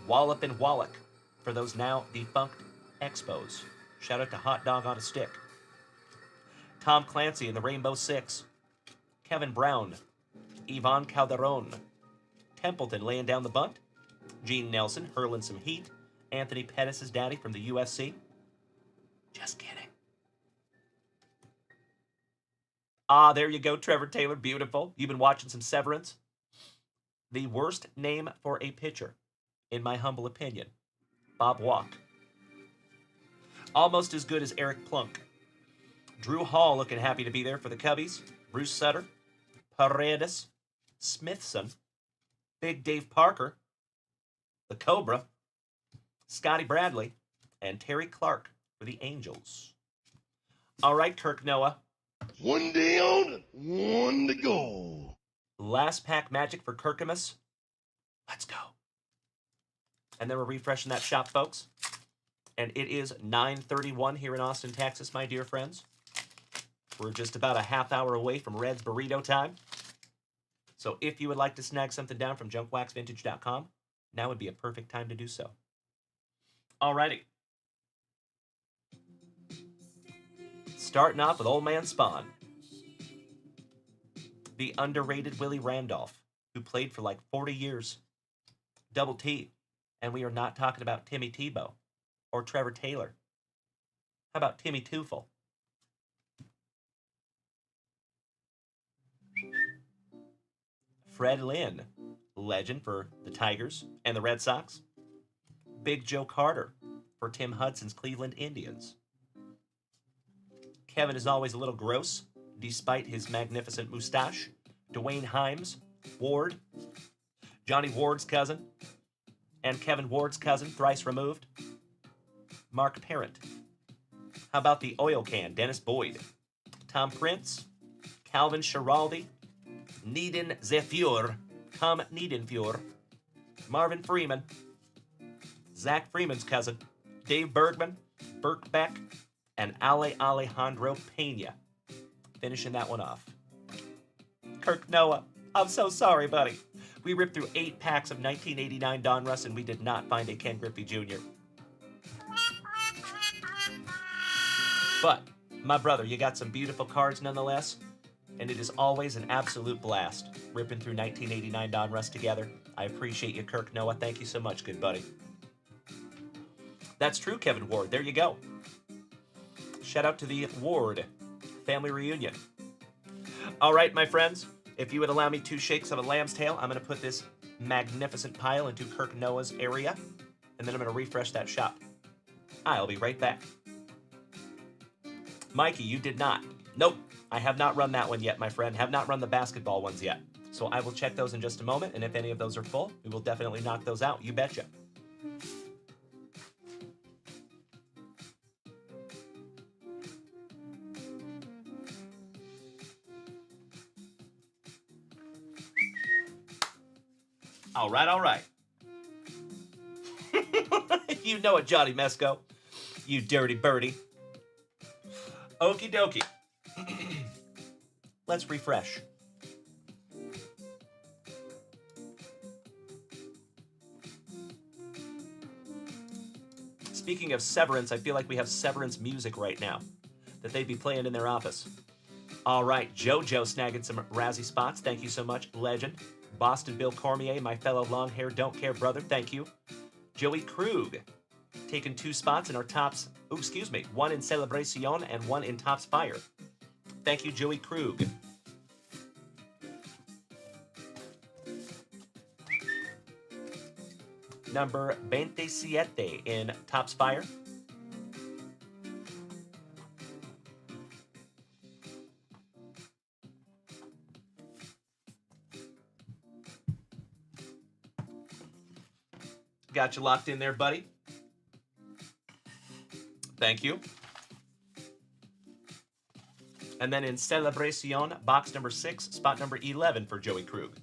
Wallop and Wallach for those now defunct Expos. Shout out to Hot Dog on a Stick. Tom Clancy in the Rainbow Six. Kevin Brown. Ivan Calderon. Templeton laying down the bunt. Gene Nelson hurling some heat. Anthony Pettis' daddy from the USC. Just kidding. Ah, there you go, Trevor Taylor. Beautiful. You've been watching some Severance. The worst name for a pitcher, in my humble opinion, Bob Walk. Almost as good as Eric Plunk. Drew Hall looking happy to be there for the Cubbies. Bruce Sutter, Paredes, Smithson, Big Dave Parker, the Cobra, Scotty Bradley, and Terry Clark for the Angels. All right, Kirk Noah. One day on, one to go. Last pack magic for Kirkimus. Let's go. And then we're refreshing that shop, folks. And it is 9:31 here in Austin, Texas, my dear friends. We're just about a half hour away from Red's burrito time. So if you would like to snag something down from junkwaxvintage.com, now would be a perfect time to do so. Alrighty. Starting off with Old Man Spawn. The underrated Willie Randolph, who played for like 40 years. Double T. And we are not talking about Timmy Tebow or Trevor Taylor. How about Timmy Tufel? Fred Lynn, legend for the Tigers and the Red Sox. Big Joe Carter for Tim Hudson's Cleveland Indians. Kevin is always a little gross, despite his magnificent mustache. Dwayne Himes, Ward, Johnny Ward's cousin, and Kevin Ward's cousin, thrice removed. Mark Parent. How about the oil can, Dennis Boyd? Tom Prince, Calvin Schiraldi, Needin Zephyr, Tom Niedenfuhr, Marvin Freeman, Zach Freeman's cousin, Dave Bergman, Burke Beck, and Ale Alejandro Pena. Finishing that one off. Kirk Noah, I'm so sorry, buddy. We ripped through 8 packs of 1989 Donruss and we did not find a Ken Griffey Jr. But, my brother, you got some beautiful cards nonetheless, and it is always an absolute blast ripping through 1989 Donruss together. I appreciate you, Kirk Noah. Thank you so much, good buddy. That's true, Kevin Ward. There you go. Shout out to the Ward family reunion. All right, my friends, if you would allow me 2 shakes of a lamb's tail, I'm going to put this magnificent pile into Kirk Noah's area, and then I'm going to refresh that shop. I'll be right back. Mikey, you did not. Nope, I have not run that one yet, my friend. Have not run the basketball ones yet. So I will check those in just a moment, and if any of those are full, we will definitely knock those out. You betcha. All right, all right. You know it, Johnny Mesco. You dirty birdie. Okie dokie. Let's refresh. Speaking of Severance, I feel like we have Severance music right now that they'd be playing in their office. All right, JoJo snagging some Razzie spots. Thank you so much, legend. Boston Bill Cormier, my fellow long hair don't care brother, thank you. Joey Krug, taking 2 spots in our tops, one in Celebration and 1 in Tops Fire. Thank you, Joey Krug. Number 27 in Tops Fire. Got you locked in there, buddy. Thank you. And then in Celebration, box number 6, spot number 11 for Joey Krug.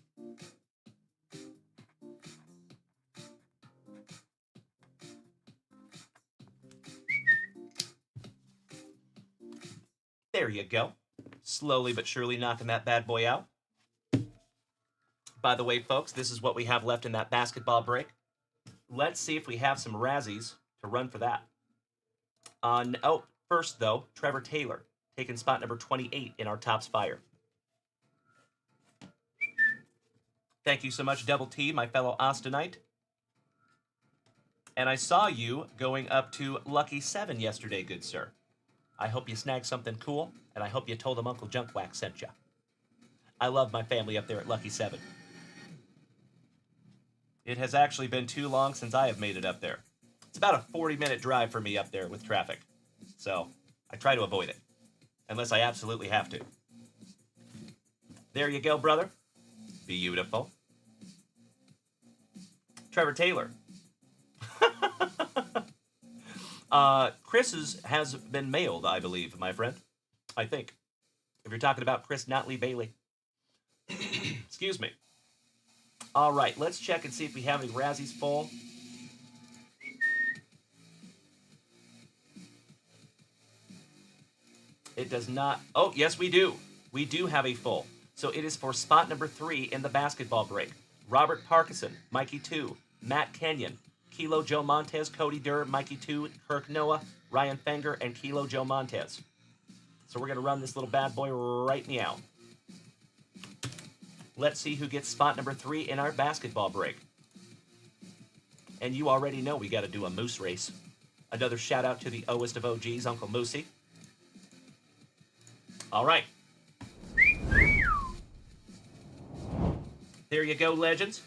There you go. Slowly but surely knocking that bad boy out. By the way, folks, this is what we have left in that basketball break. Let's see if we have some Razzies to run for that. First, though, Trevor Taylor, taking spot number 28 in our Tops Fire. Thank you so much, Double T, my fellow Austinite. And I saw you going up to Lucky 7 yesterday, good sir. I hope you snagged something cool, and I hope you told them Uncle Junkwax sent you. I love my family up there at Lucky 7. It has actually been too long since I have made it up there. It's about a 40-minute drive for me up there with traffic. So I try to avoid it, unless I absolutely have to. There you go, brother. Beautiful. Trevor Taylor. Chris's has been mailed, I believe, my friend. I think. If you're talking about Chris Notley Bailey. Excuse me. All right, let's check and see if we have any Razzies full. It does not. Oh, yes, we do. We do have a full. So it is for spot number 3 in the basketball break. Robert Parkinson, Mikey 2, Matt Kenyon, Kilo Joe Montez, Cody Durr, Mikey 2, Kirk Noah, Ryan Fenger, and Kilo Joe Montez. So we're going to run this little bad boy right meow. Let's see who gets spot number 3 in our basketball break. And you already know we got to do a moose race. Another shout out to the Oest of OGs, Uncle Moosey. All right. There you go, legends.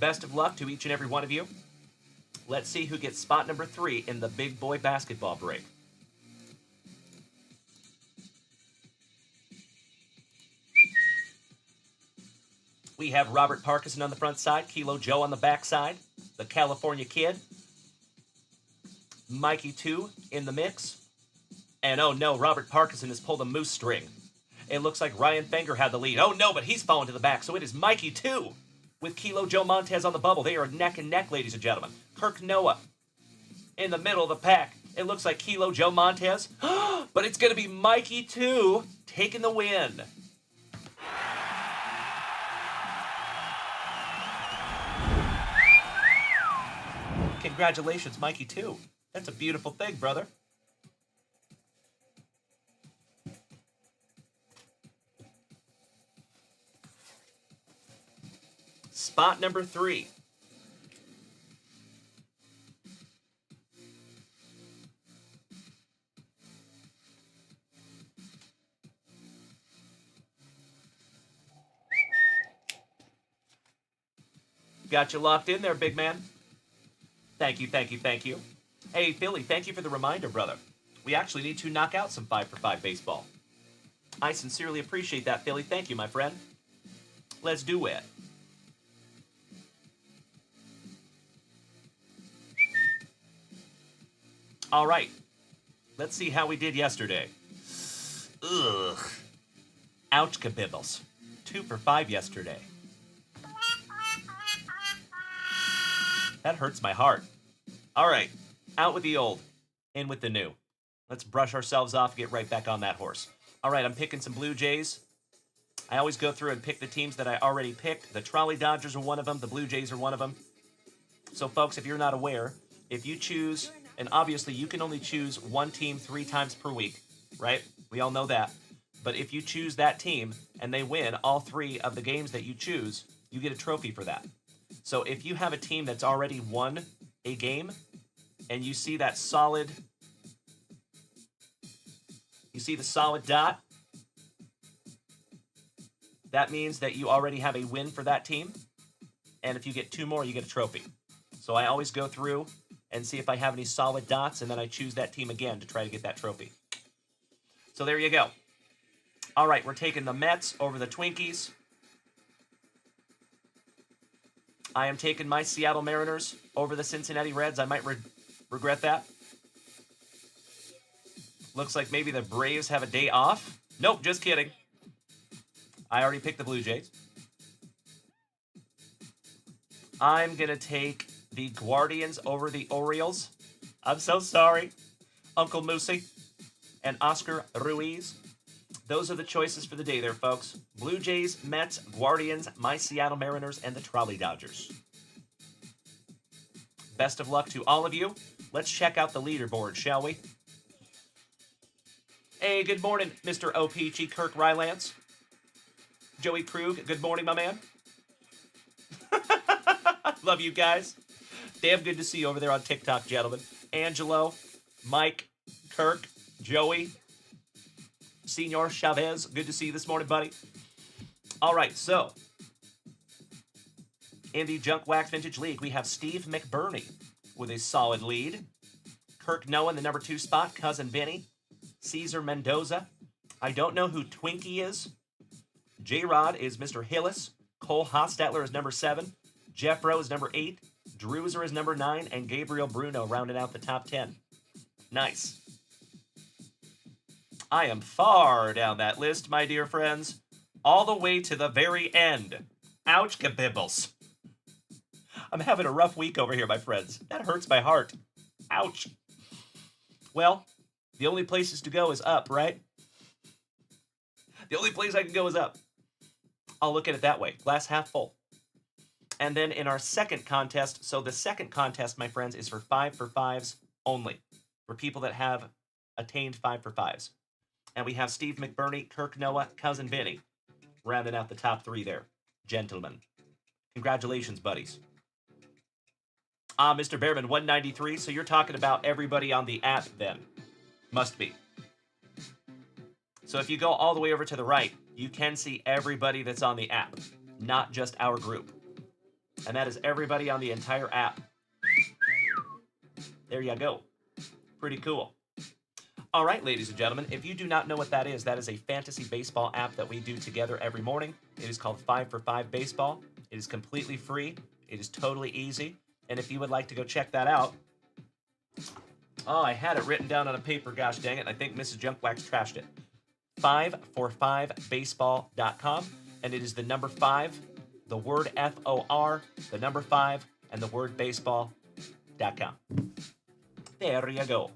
Best of luck to each and every one of you. Let's see who gets spot number 3 in the big boy basketball break. We have Robert Parkinson on the front side, Kilo Joe on the back side, the California Kid, Mikey 2 in the mix, and oh no, Robert Parkinson has pulled a moose string. It looks like Ryan Fenger had the lead. Oh no, but he's fallen to the back, so it is Mikey 2 with Kilo Joe Montez on the bubble. They are neck and neck, ladies and gentlemen. Kirk Noah in the middle of the pack. It looks like Kilo Joe Montez, but it's going to be Mikey 2 taking the win. Congratulations, Mikey 2. That's a beautiful thing, brother. Spot number 3. Got you locked in there, big man. Thank you, thank you, thank you. Hey, Philly, thank you for the reminder, brother. We actually need to knock out some 5-for-5 baseball. I sincerely appreciate that, Philly. Thank you, my friend. Let's do it. All right. Let's see how we did yesterday. Ugh. Ouch, kabibbles. 2 for 5 yesterday. That hurts my heart. All right. Out with the old. In with the new. Let's brush ourselves off, get right back on that horse. All right, I'm picking some Blue Jays. I always go through and pick the teams that I already picked. The Trolley Dodgers are one of them. The Blue Jays are one of them. So, folks, if you're not aware, if you choose, and obviously you can only choose one team 3 times per week, right? We all know that. But if you choose that team and they win all 3 of the games that you choose, you get a trophy for that. So if you have a team that's already won a game and you see that solid, you see the solid dot, that means that you already have a win for that team. And if you get 2 more, you get a trophy. So I always go through and see if I have any solid dots, and then I choose that team again to try to get that trophy. So there you go. All right, we're taking the Mets over the Twinkies. I am taking my Seattle Mariners over the Cincinnati Reds. I might regret that. Looks like maybe the Braves have a day off. Nope, just kidding. I already picked the Blue Jays. I'm going to take the Guardians over the Orioles. I'm so sorry, Uncle Moosey and Oscar Ruiz. Those are the choices for the day there, folks. Blue Jays, Mets, Guardians, my Seattle Mariners, and the Trolley Dodgers. Best of luck to all of you. Let's check out the leaderboard, shall we? Hey, good morning, Mr. OPG Kirk Rylance. Joey Krug, good morning, my man. Love you guys. Damn good to see you over there on TikTok, gentlemen. Angelo, Mike, Kirk, Joey, Senor Chavez, good to see you this morning, buddy. All right, so In the Junkwax Vintage League, we have Steve McBurney with a solid lead. Kirk Noah in the number 2 spot, Cousin Vinny. Caesar Mendoza. I don't know who Twinkie is. J-Rod is Mr. Hillis. Cole Hostetler is number 7. Jeff Rowe is number 8. Drewzer is number 9. And Gabriel Bruno rounding out the top 10. Nice. I am far down that list, my dear friends. All the way to the very end. Ouch, kabibbles. I'm having a rough week over here, my friends. That hurts my heart. Ouch. Well, the only places to go is up, right? The only place I can go is up. I'll look at it that way. Glass half full. And then in our second contest, so the second contest, my friends, is for 5 for 5s only. For people that have attained 5 for 5s. And we have Steve McBurney, Kirk Noah, Cousin Vinny. Rounding out the top 3 there. Gentlemen. Congratulations, buddies. Mr. Bearman, 193. So you're talking about everybody on the app then. Must be. So if you go all the way over to the right, you can see everybody that's on the app. Not just our group. And that is everybody on the entire app. There you go. Pretty cool. All right, ladies and gentlemen, if you do not know what that is a fantasy baseball app that we do together every morning. It is called 5 for 5 Baseball. It is completely free. It is totally easy. And if you would like to go check that out, oh, I had it written down on a paper, gosh dang it. I think Mrs. Junkwax trashed it. 5for5baseball.com, and it is the number 5, the word FOR, the number 5, and the word baseball.com. There you go.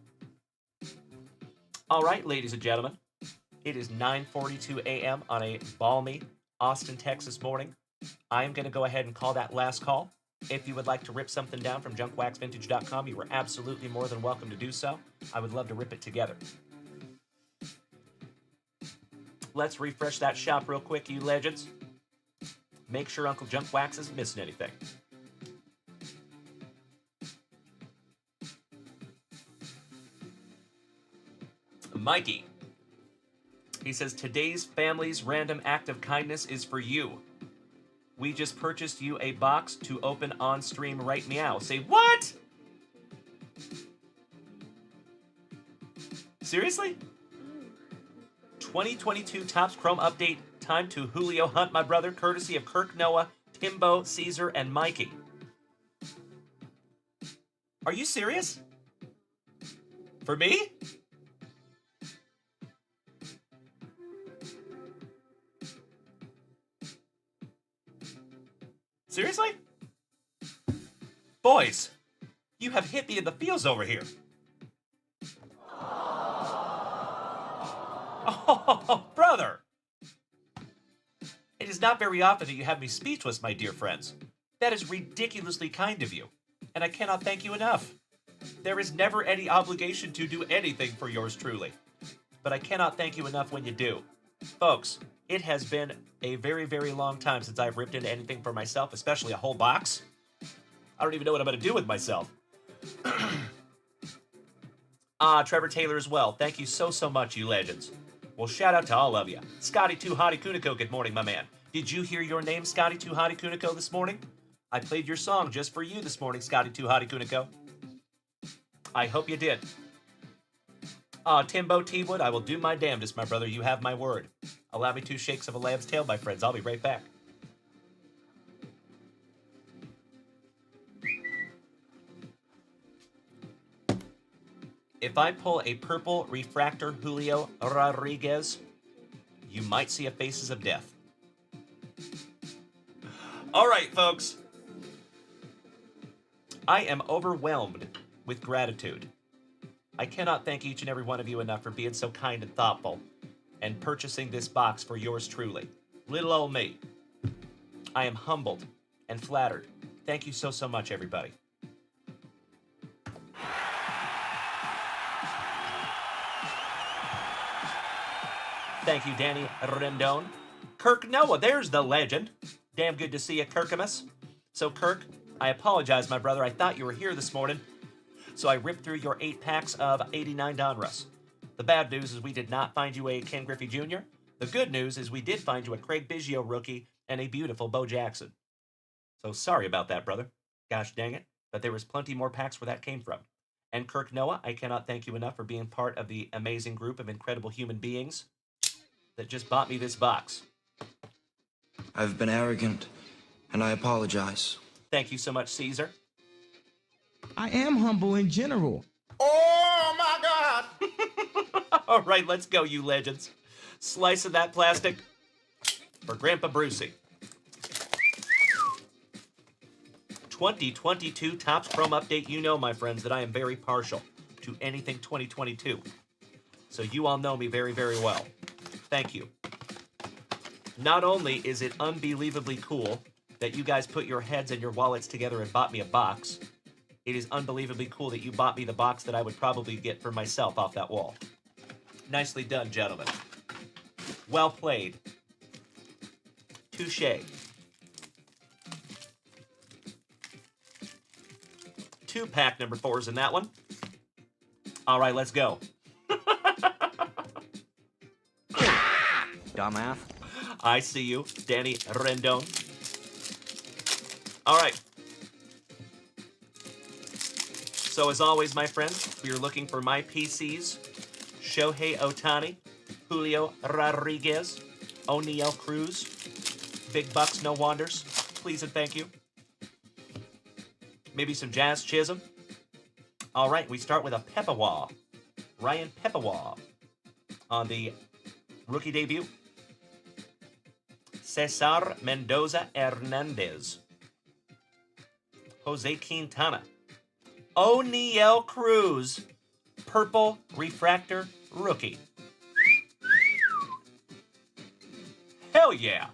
All right, ladies and gentlemen, it is 9:42 a.m. on a balmy Austin, Texas morning. I am going to go ahead and call that last call. If you would like to rip something down from junkwaxvintage.com, you are absolutely more than welcome to do so. I would love to rip it together. Let's refresh that shop real quick, you legends. Make sure Uncle Junkwax isn't missing anything. Mikey. He says, today's family's random act of kindness is for you. We just purchased you a box to open on stream right meow. Say, what? Seriously? 2022 Topps Chrome update. Time to Julio hunt, my brother, courtesy of Kirk Noah, Timbo, Caesar, and Mikey. Are you serious? For me? Seriously? Boys, you have hit me in the feels over here. Oh, brother. It is not very often that you have me speechless, my dear friends. That is ridiculously kind of you, and I cannot thank you enough. There is never any obligation to do anything for yours truly, but I cannot thank you enough when you do. Folks, it has been a very, very long time since I've ripped into anything for myself, especially a whole box. I don't even know what I'm going to do with myself. Trevor Taylor as well. Thank you so much, you legends. Well, shout out to all of you. Scotty 2 Hottie Kuniko, good morning, my man. Did you hear your name, Scotty 2 Hottie Kuniko, this morning? I played your song just for you this morning, Scotty 2 Hottie Kuniko. I hope you did. Timbo T-Wood, I will do my damnedest, my brother. You have my word. Allow me 2 shakes of a lamb's tail, my friends. I'll be right back. If I pull a purple refractor Julio Rodriguez, you might see a Faces of Death. All right, folks. I am overwhelmed with gratitude. I cannot thank each and every one of you enough for being so kind and thoughtful and purchasing this box for yours truly. Little old me. I am humbled and flattered. Thank you so much, everybody. Thank you, Danny Rendon. Kirk Noah, there's the legend. Damn good to see you, Kirkamus. So, Kirk, I apologize, my brother. I thought you were here this morning, so I ripped through your 8 packs of 89 Donruss. The bad news is we did not find you a Ken Griffey Jr. The good news is we did find you a Craig Biggio rookie and a beautiful Bo Jackson. So sorry about that, brother. Gosh dang it. But there was plenty more packs where that came from. And Kirk Noah, I cannot thank you enough for being part of the amazing group of incredible human beings that just bought me this box. I've been arrogant, and I apologize. Thank you so much, Caesar. I am humble in general. Oh my God! All right, let's go, you legends. Slice of that plastic for Grandpa Brucey. 2022 Topps Chrome Update. You know, my friends, that I am very partial to anything 2022. So you all know me very, very well. Thank you. Not only is it unbelievably cool that you guys put your heads and your wallets together and bought me a box, it is unbelievably cool that you bought me the box that I would probably get for myself off that wall. Nicely done, gentlemen. Well played. Touché. 2-pack number 4s in that one. All right, let's go. Dumbass. I see you, Danny Rendon. All right. So as always, my friends, if you're looking for my PCs, Shohei Ohtani, Julio Rodriguez, O'Neal Cruz, big bucks, no wanders, please and thank you. Maybe some Jazz Chisholm. All right, we start with a Pepawa. Ryan Pepawa on the rookie debut. Cesar Mendoza Hernandez. Jose Quintana. O'Neal Cruz. Purple Refractor Rookie. Hell yeah.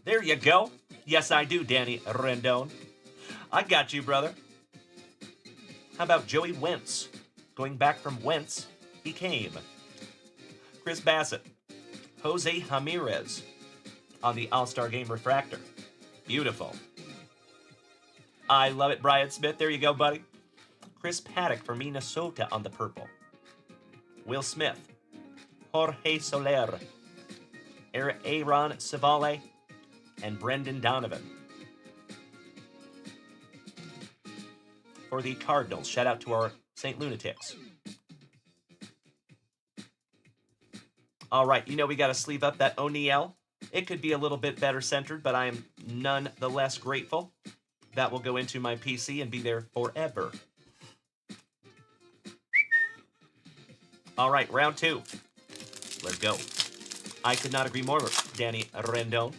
There you go. Yes, I do, Danny Rendon. I got you, brother. How about Joey Wentz? Going back from whence he came. Chris Bassett. Jose Ramirez on the All-Star Game Refractor. Beautiful. I love it, Brian Smith. There you go, buddy. Chris Paddock for Minnesota on the purple. Will Smith. Jorge Soler. Aaron Savale. And Brendan Donovan. For the Cardinals, shout out to our St. Lunatics. All right, you know we got to sleeve up that O'Neal. It could be a little bit better centered, but I am nonetheless grateful. That will go into my PC and be there forever. All right, round 2. Let's go. I could not agree more, Danny Rendon.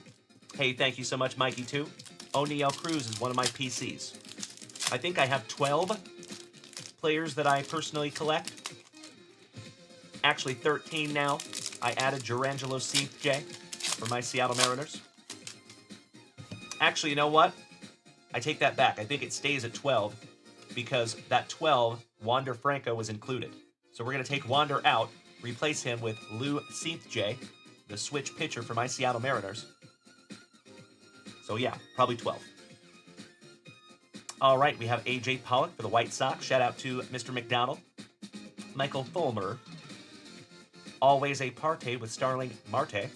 Hey, thank you so much, Mikey, too. O'Neal Cruz is one of my PCs. I think I have 12 players that I personally collect. Actually, 13 now. I added Jurangelo J for my Seattle Mariners. Actually, you know what? I take that back. I think it stays at 12 because that 12, Wander Franco, was included. So we're going to take Wander out, replace him with Lou J, the switch pitcher for my Seattle Mariners. So yeah, probably 12. All right, we have A.J. Pollock for the White Sox. Shout out to Mr. McDonald. Michael Fulmer. Always a parte with Starling Marte.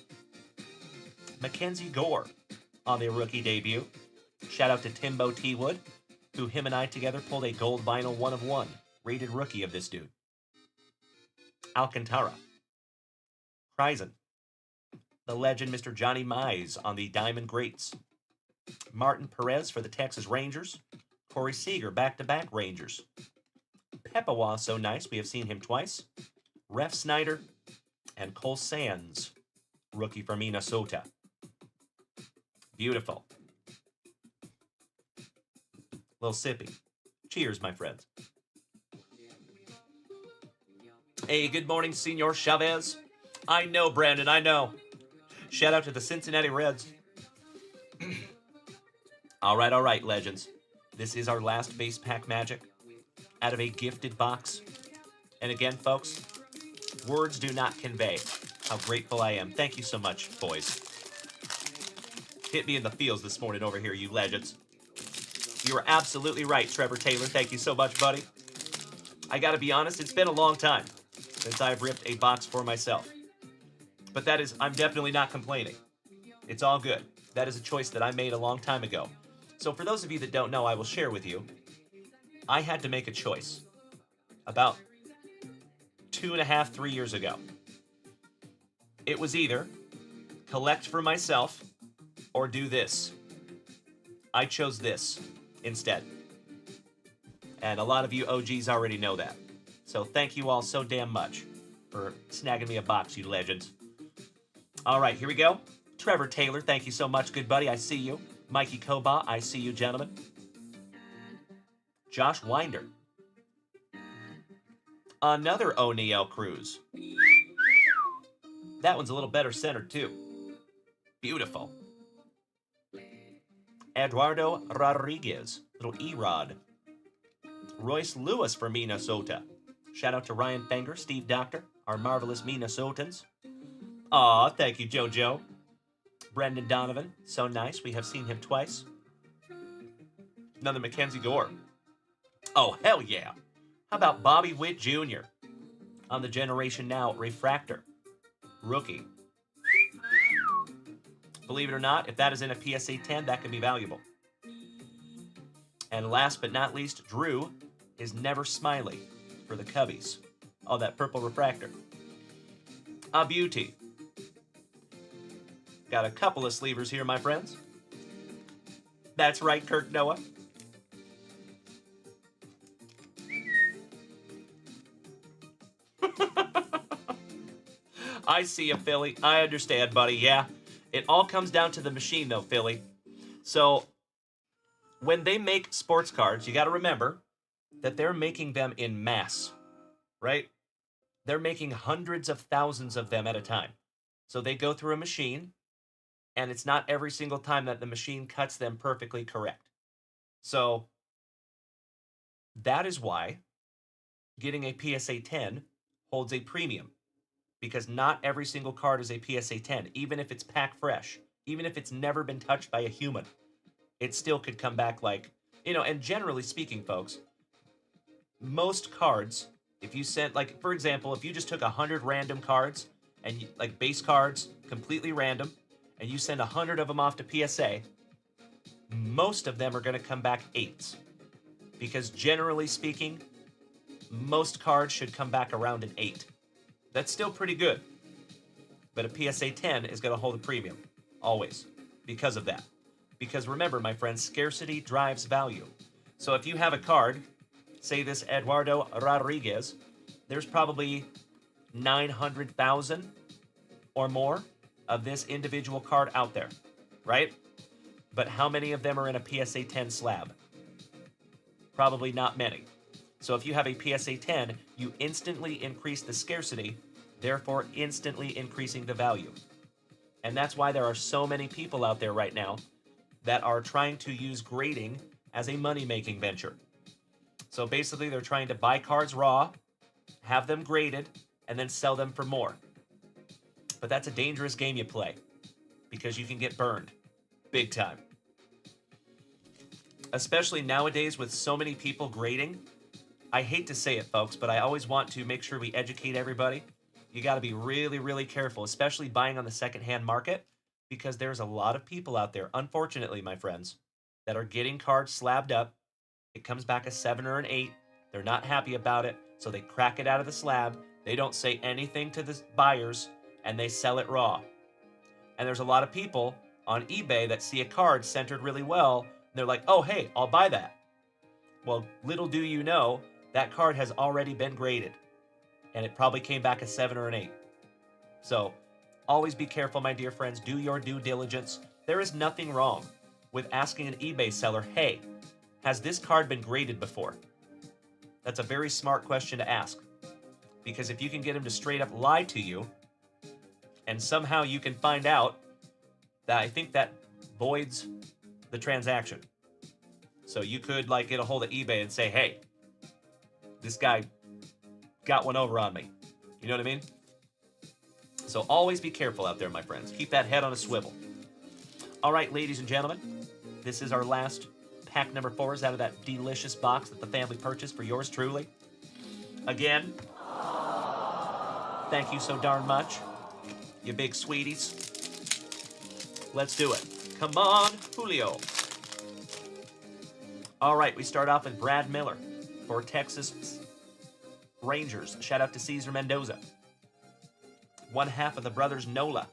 Mackenzie Gore on their rookie debut. Shout out to Timbo T. Wood, who him and I together pulled a gold vinyl 1 of 1. Rated rookie of this dude. Alcantara. Kryzen. The legend Mr. Johnny Mize on the Diamond Greats. Martin Perez for the Texas Rangers. Corey Seager, back-to-back Rangers. Pepawa, so nice. We have seen him twice. Ref Snyder and Cole Sands, rookie for Minnesota. Beautiful. Little sippy. Cheers, my friends. Hey, good morning, Senor Chavez. I know, Brandon, I know. Shout out to the Cincinnati Reds. All right, legends. This is our last base pack magic out of a gifted box. And again, folks, words do not convey how grateful I am. Thank you so much, boys. Hit me in the feels this morning over here, you legends. You are absolutely right, Trevor Taylor. Thank you so much, buddy. I gotta be honest, it's been a long time since I've ripped a box for myself. But I'm definitely not complaining. It's all good. That is a choice that I made a long time ago. So for those of you that don't know, I will share with you. I had to make a choice about 2.5, 3 years ago. It was either collect for myself or do this. I chose this instead. And a lot of you OGs already know that. So thank you all so damn much for snagging me a box, you legends. All right, here we go. Trevor Taylor, thank you so much, good buddy. I see you. Mikey Koba, I see you, gentlemen. Josh Winder. Another O'Neill Cruz. That one's a little better centered, too. Beautiful. Eduardo Rodriguez, little E-Rod. Royce Lewis for Minnesota. Shout out to Ryan Fenger, Steve Doctor, our marvelous Minnesotans. Aw, thank you, JoJo. Brendan Donovan, so nice. We have seen him twice. Another Mackenzie Gore. Oh, hell yeah. How about Bobby Witt Jr. on the Generation Now Refractor. Rookie. Believe it or not, if that is in a PSA 10, that can be valuable. And last but not least, Drew is Never Smiley for the Cubbies. Oh, that purple refractor. A beauty. Got a couple of sleevers here, my friends. That's right, Kirk Noah. I see you, Philly. I understand, buddy. Yeah. It all comes down to the machine, though, Philly. So, when they make sports cards, you got to remember that they're making them in mass, right? They're making hundreds of thousands of them at a time. So they go through a machine, and it's not every single time that the machine cuts them perfectly correct. So, that is why getting a PSA 10 holds a premium. Because not every single card is a PSA 10, even if it's pack fresh, even if it's never been touched by a human. It still could come back like, and generally speaking, folks, most cards, if you sent, like, for example, if you just took 100 random cards, and like base cards, completely random, and you send 100 of them off to PSA, most of them are going to come back 8s. Because generally speaking, most cards should come back around an 8. That's still pretty good. But a PSA 10 is going to hold a premium. Always. Because of that. Because remember, my friends, scarcity drives value. So if you have a card, say this Eduardo Rodriguez, there's probably 900,000 or more of this individual card out there. Right? But how many of them are in a PSA 10 slab? Probably not many. So if you have a PSA 10, you instantly increase the scarcity, therefore instantly increasing the value. And that's why there are so many people out there right now that are trying to use grading as a money-making venture. So basically they're trying to buy cards raw, have them graded, and then sell them for more. But that's a dangerous game you play, because you can get burned. Big time. Especially nowadays with so many people grading. I hate to say it, folks, but I always want to make sure we educate everybody. You got to be really, really careful, especially buying on the secondhand market, because there's a lot of people out there, unfortunately, my friends, that are getting cards slabbed up. It comes back a 7 or an 8. They're not happy about it, so they crack it out of the slab. They don't say anything to the buyers, and they sell it raw. And there's a lot of people on eBay that see a card centered really well, and they're like, oh, hey, I'll buy that. Well, little do you know, that card has already been graded, and it probably came back a 7 or an 8. So, always be careful, my dear friends. Do your due diligence. There is nothing wrong with asking an eBay seller, hey, has this card been graded before? That's a very smart question to ask, because if you can get him to straight up lie to you, and somehow you can find out, that I think that voids the transaction. So you could get a hold of eBay and say, hey, this guy got one over on me. You know what I mean? So always be careful out there, my friends. Keep that head on a swivel. All right, ladies and gentlemen, this is our last pack number 4s out of that delicious box that the family purchased for yours truly. Again, thank you so darn much, you big sweeties. Let's do it. Come on, Julio. All right, we start off with Brad Miller for Texas Rangers. Shout out to Cesar Mendoza. One half of the brothers Nola.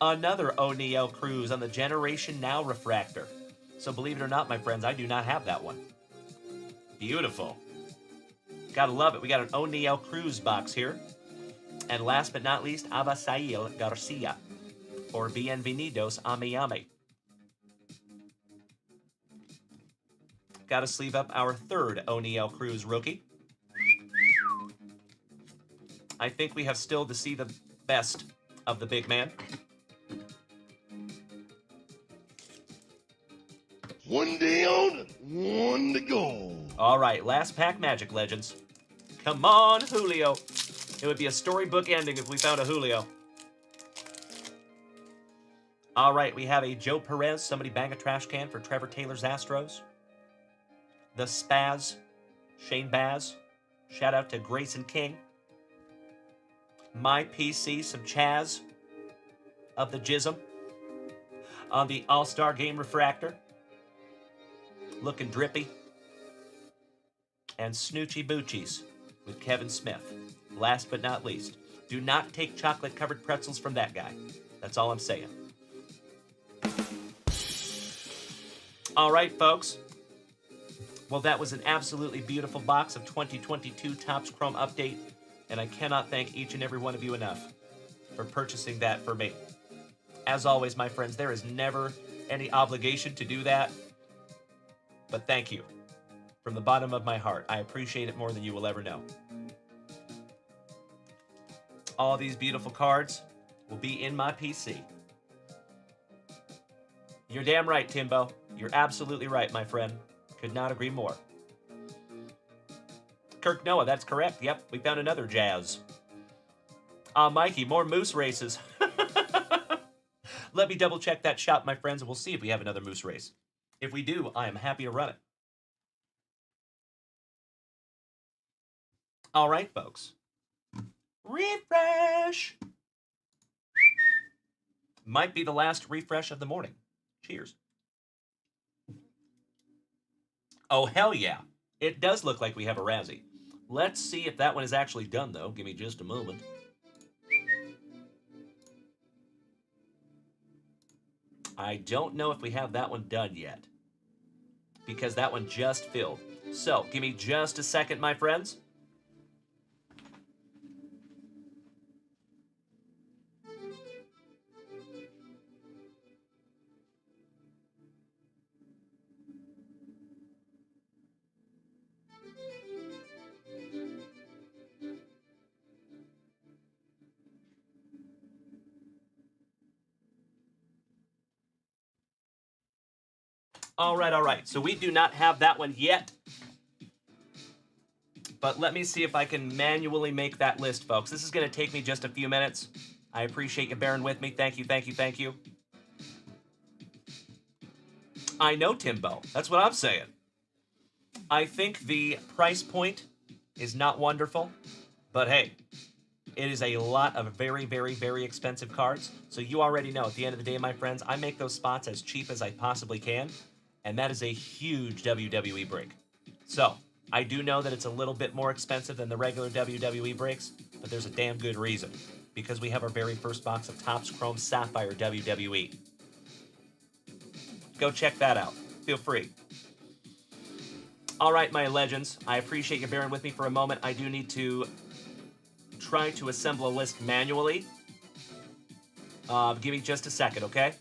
Another O'Neal Cruz on the Generation Now refractor. So believe it or not, my friends, I do not have that one. Beautiful. Gotta love it. We got an O'Neal Cruz box here. And last but not least, Abasail Garcia for Bienvenidos a Miami. Gotta sleeve up our third O'Neal Cruz rookie. I think we have still to see the best of the big man. One down, one to go. All right, last pack magic, legends. Come on, Julio. It would be a storybook ending if we found a Julio. All right, we have a Joe Perez. Somebody bang a trash can for Trevor Taylor's Astros. The Spaz, Shane Baz. Shout out to Grayson King. My PC, some Chaz of the Jism on the All-Star Game refractor. Looking drippy. And Snoochie Boochies with Kevin Smith. Last but not least, do not take chocolate-covered pretzels from that guy. That's all I'm saying. All right, folks. Well, that was an absolutely beautiful box of 2022 Topps Chrome Update, and I cannot thank each and every one of you enough for purchasing that for me. As always, my friends, there is never any obligation to do that, but thank you. From the bottom of my heart, I appreciate it more than you will ever know. All these beautiful cards will be in my PC. You're damn right, Timbo. You're absolutely right, my friend. Could not agree more. Kirk Noah, that's correct. Yep, we found another Jazz. Mikey, more moose races. Let me double check that shop, my friends, and we'll see if we have another moose race. If we do, I am happy to run it. All right, folks. Refresh! Might be the last refresh of the morning. Cheers. Oh, hell yeah. It does look like we have a Razzie. Let's see if that one is actually done, though. Give me just a moment. I don't know if we have that one done yet, because that one just filled. So, give me just a second, my friends. All right. So we do not have that one yet. But let me see if I can manually make that list, folks. This is going to take me just a few minutes. I appreciate you bearing with me. Thank you. I know, Timbo. That's what I'm saying. I think the price point is not wonderful. But hey, it is a lot of very, very, very expensive cards. So you already know, at the end of the day, my friends, I make those spots as cheap as I possibly can. And that is a huge WWE break. So, I do know that it's a little bit more expensive than the regular WWE breaks, but there's a damn good reason. Because we have our very first box of Topps Chrome Sapphire WWE. Go check that out. Feel free. All right, my legends. I appreciate you bearing with me for a moment. I do need to try to assemble a list manually. Give me just a second, okay?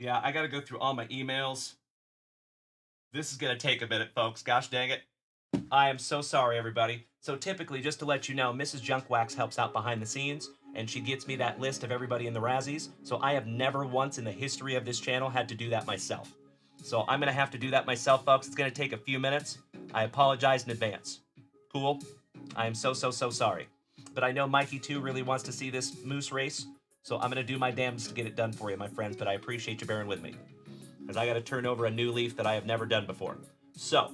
Yeah, I gotta go through all my emails. This is gonna take a minute, folks. Gosh dang it. I am so sorry, everybody. So typically, just to let you know, Mrs. Junkwax helps out behind the scenes, and she gets me that list of everybody in the Razzies, so I have never once in the history of this channel had to do that myself. So I'm going to have to do that myself, folks. It's going to take a few minutes. I apologize in advance. Cool? I am so sorry. But I know Mikey, too, really wants to see this moose race, so I'm going to do my damnedest to get it done for you, my friends, but I appreciate you bearing with me, because I got to turn over a new leaf that I have never done before. So,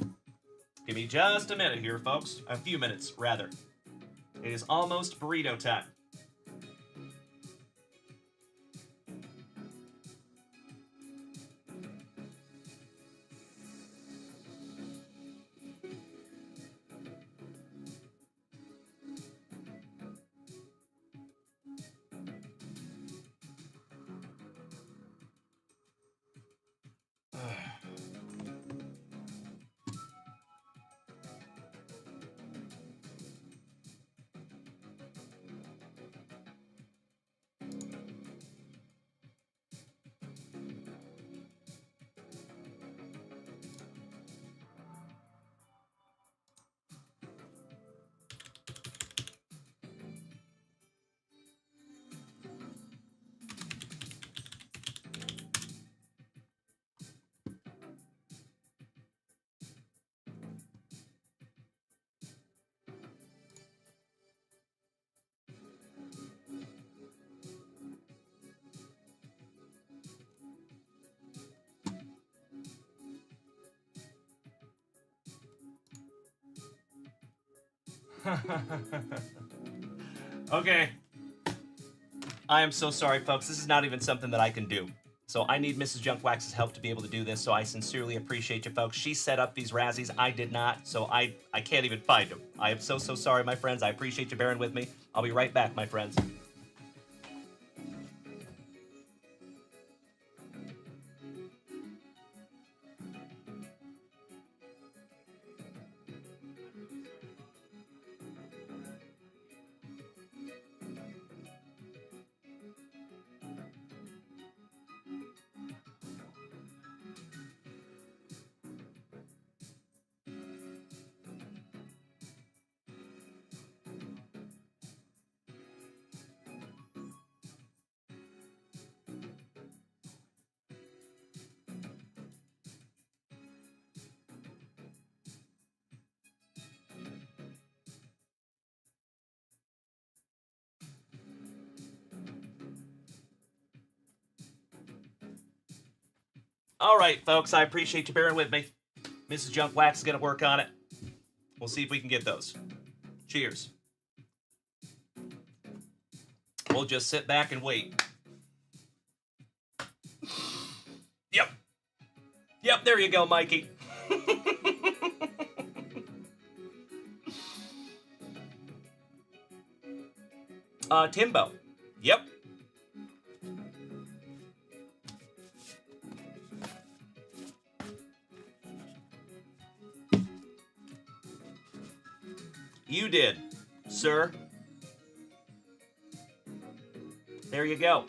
give me just a minute here, folks. A few minutes, rather. It is almost burrito time. Okay. I am so sorry, folks. This is not even something that I can do. So I need Mrs. Junkwax's help to be able to do this, so I sincerely appreciate you, folks. She set up these Razzies. I did not, so I can't even find them. I am so sorry, my friends. I appreciate you bearing with me. I'll be right back, my friends. All right, folks, I appreciate you bearing with me. Mrs. Junkwax is going to work on it. We'll see if we can get those. Cheers. We'll just sit back and wait. Yep. Yep, there you go, Mikey. Timbo. Yep. You did, sir. There you go.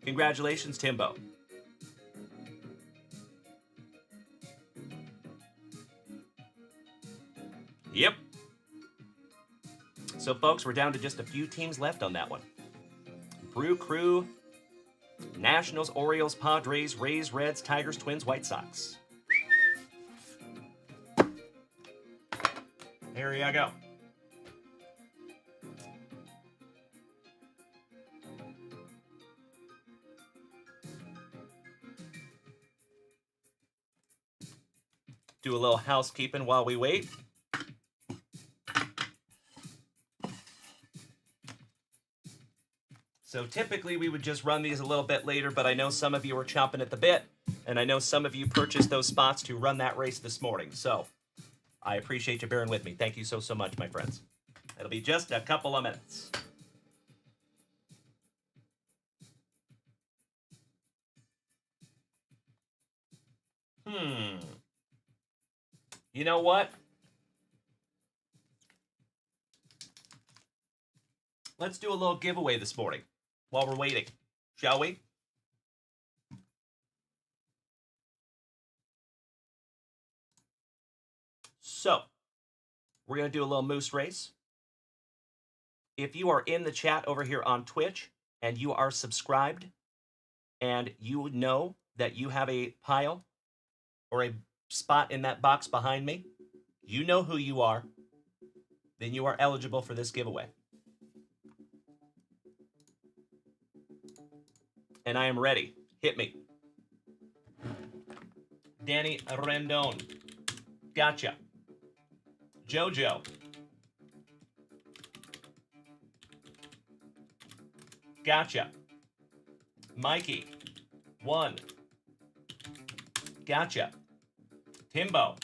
Congratulations, Timbo. Yep. So, folks, we're down to just a few teams left on that one. Brew Crew, Nationals, Orioles, Padres, Rays, Reds, Tigers, Twins, White Sox. There you go. Do a little housekeeping while we wait. So typically we would just run these a little bit later, but I know some of you are chomping at the bit, and I know some of you purchased those spots to run that race this morning. So I appreciate you bearing with me. Thank you so much, my friends. It'll be just a couple of minutes. You know what? Let's do a little giveaway this morning while we're waiting, shall we? So, we're going to do a little moose race. If you are in the chat over here on Twitch and you are subscribed, and you know that you have a pile or a spot in that box behind me, you know who you are, then you are eligible for this giveaway. And I am ready. Hit me. Danny Rendon. Gotcha. JoJo. Gotcha. Mikey. 1. Gotcha. Timbo.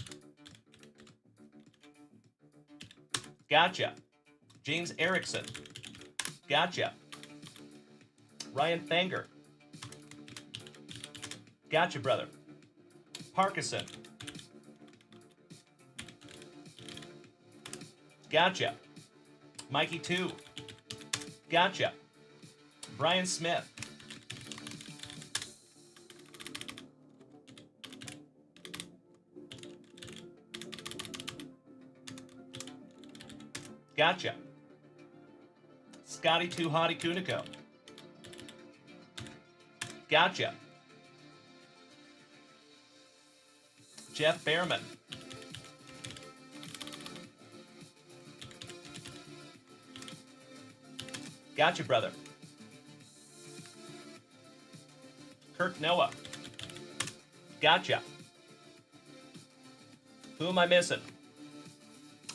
Gotcha. James Erickson. Gotcha. Ryan Fanger. Gotcha, brother. Parkinson. Gotcha. Mikey 2. Gotcha. Brian Smith. Gotcha. Scotty 2 Hottie Kuniko. Gotcha. Jeff Behrman. Gotcha, brother. Kirk Noah. Gotcha. Who am I missing?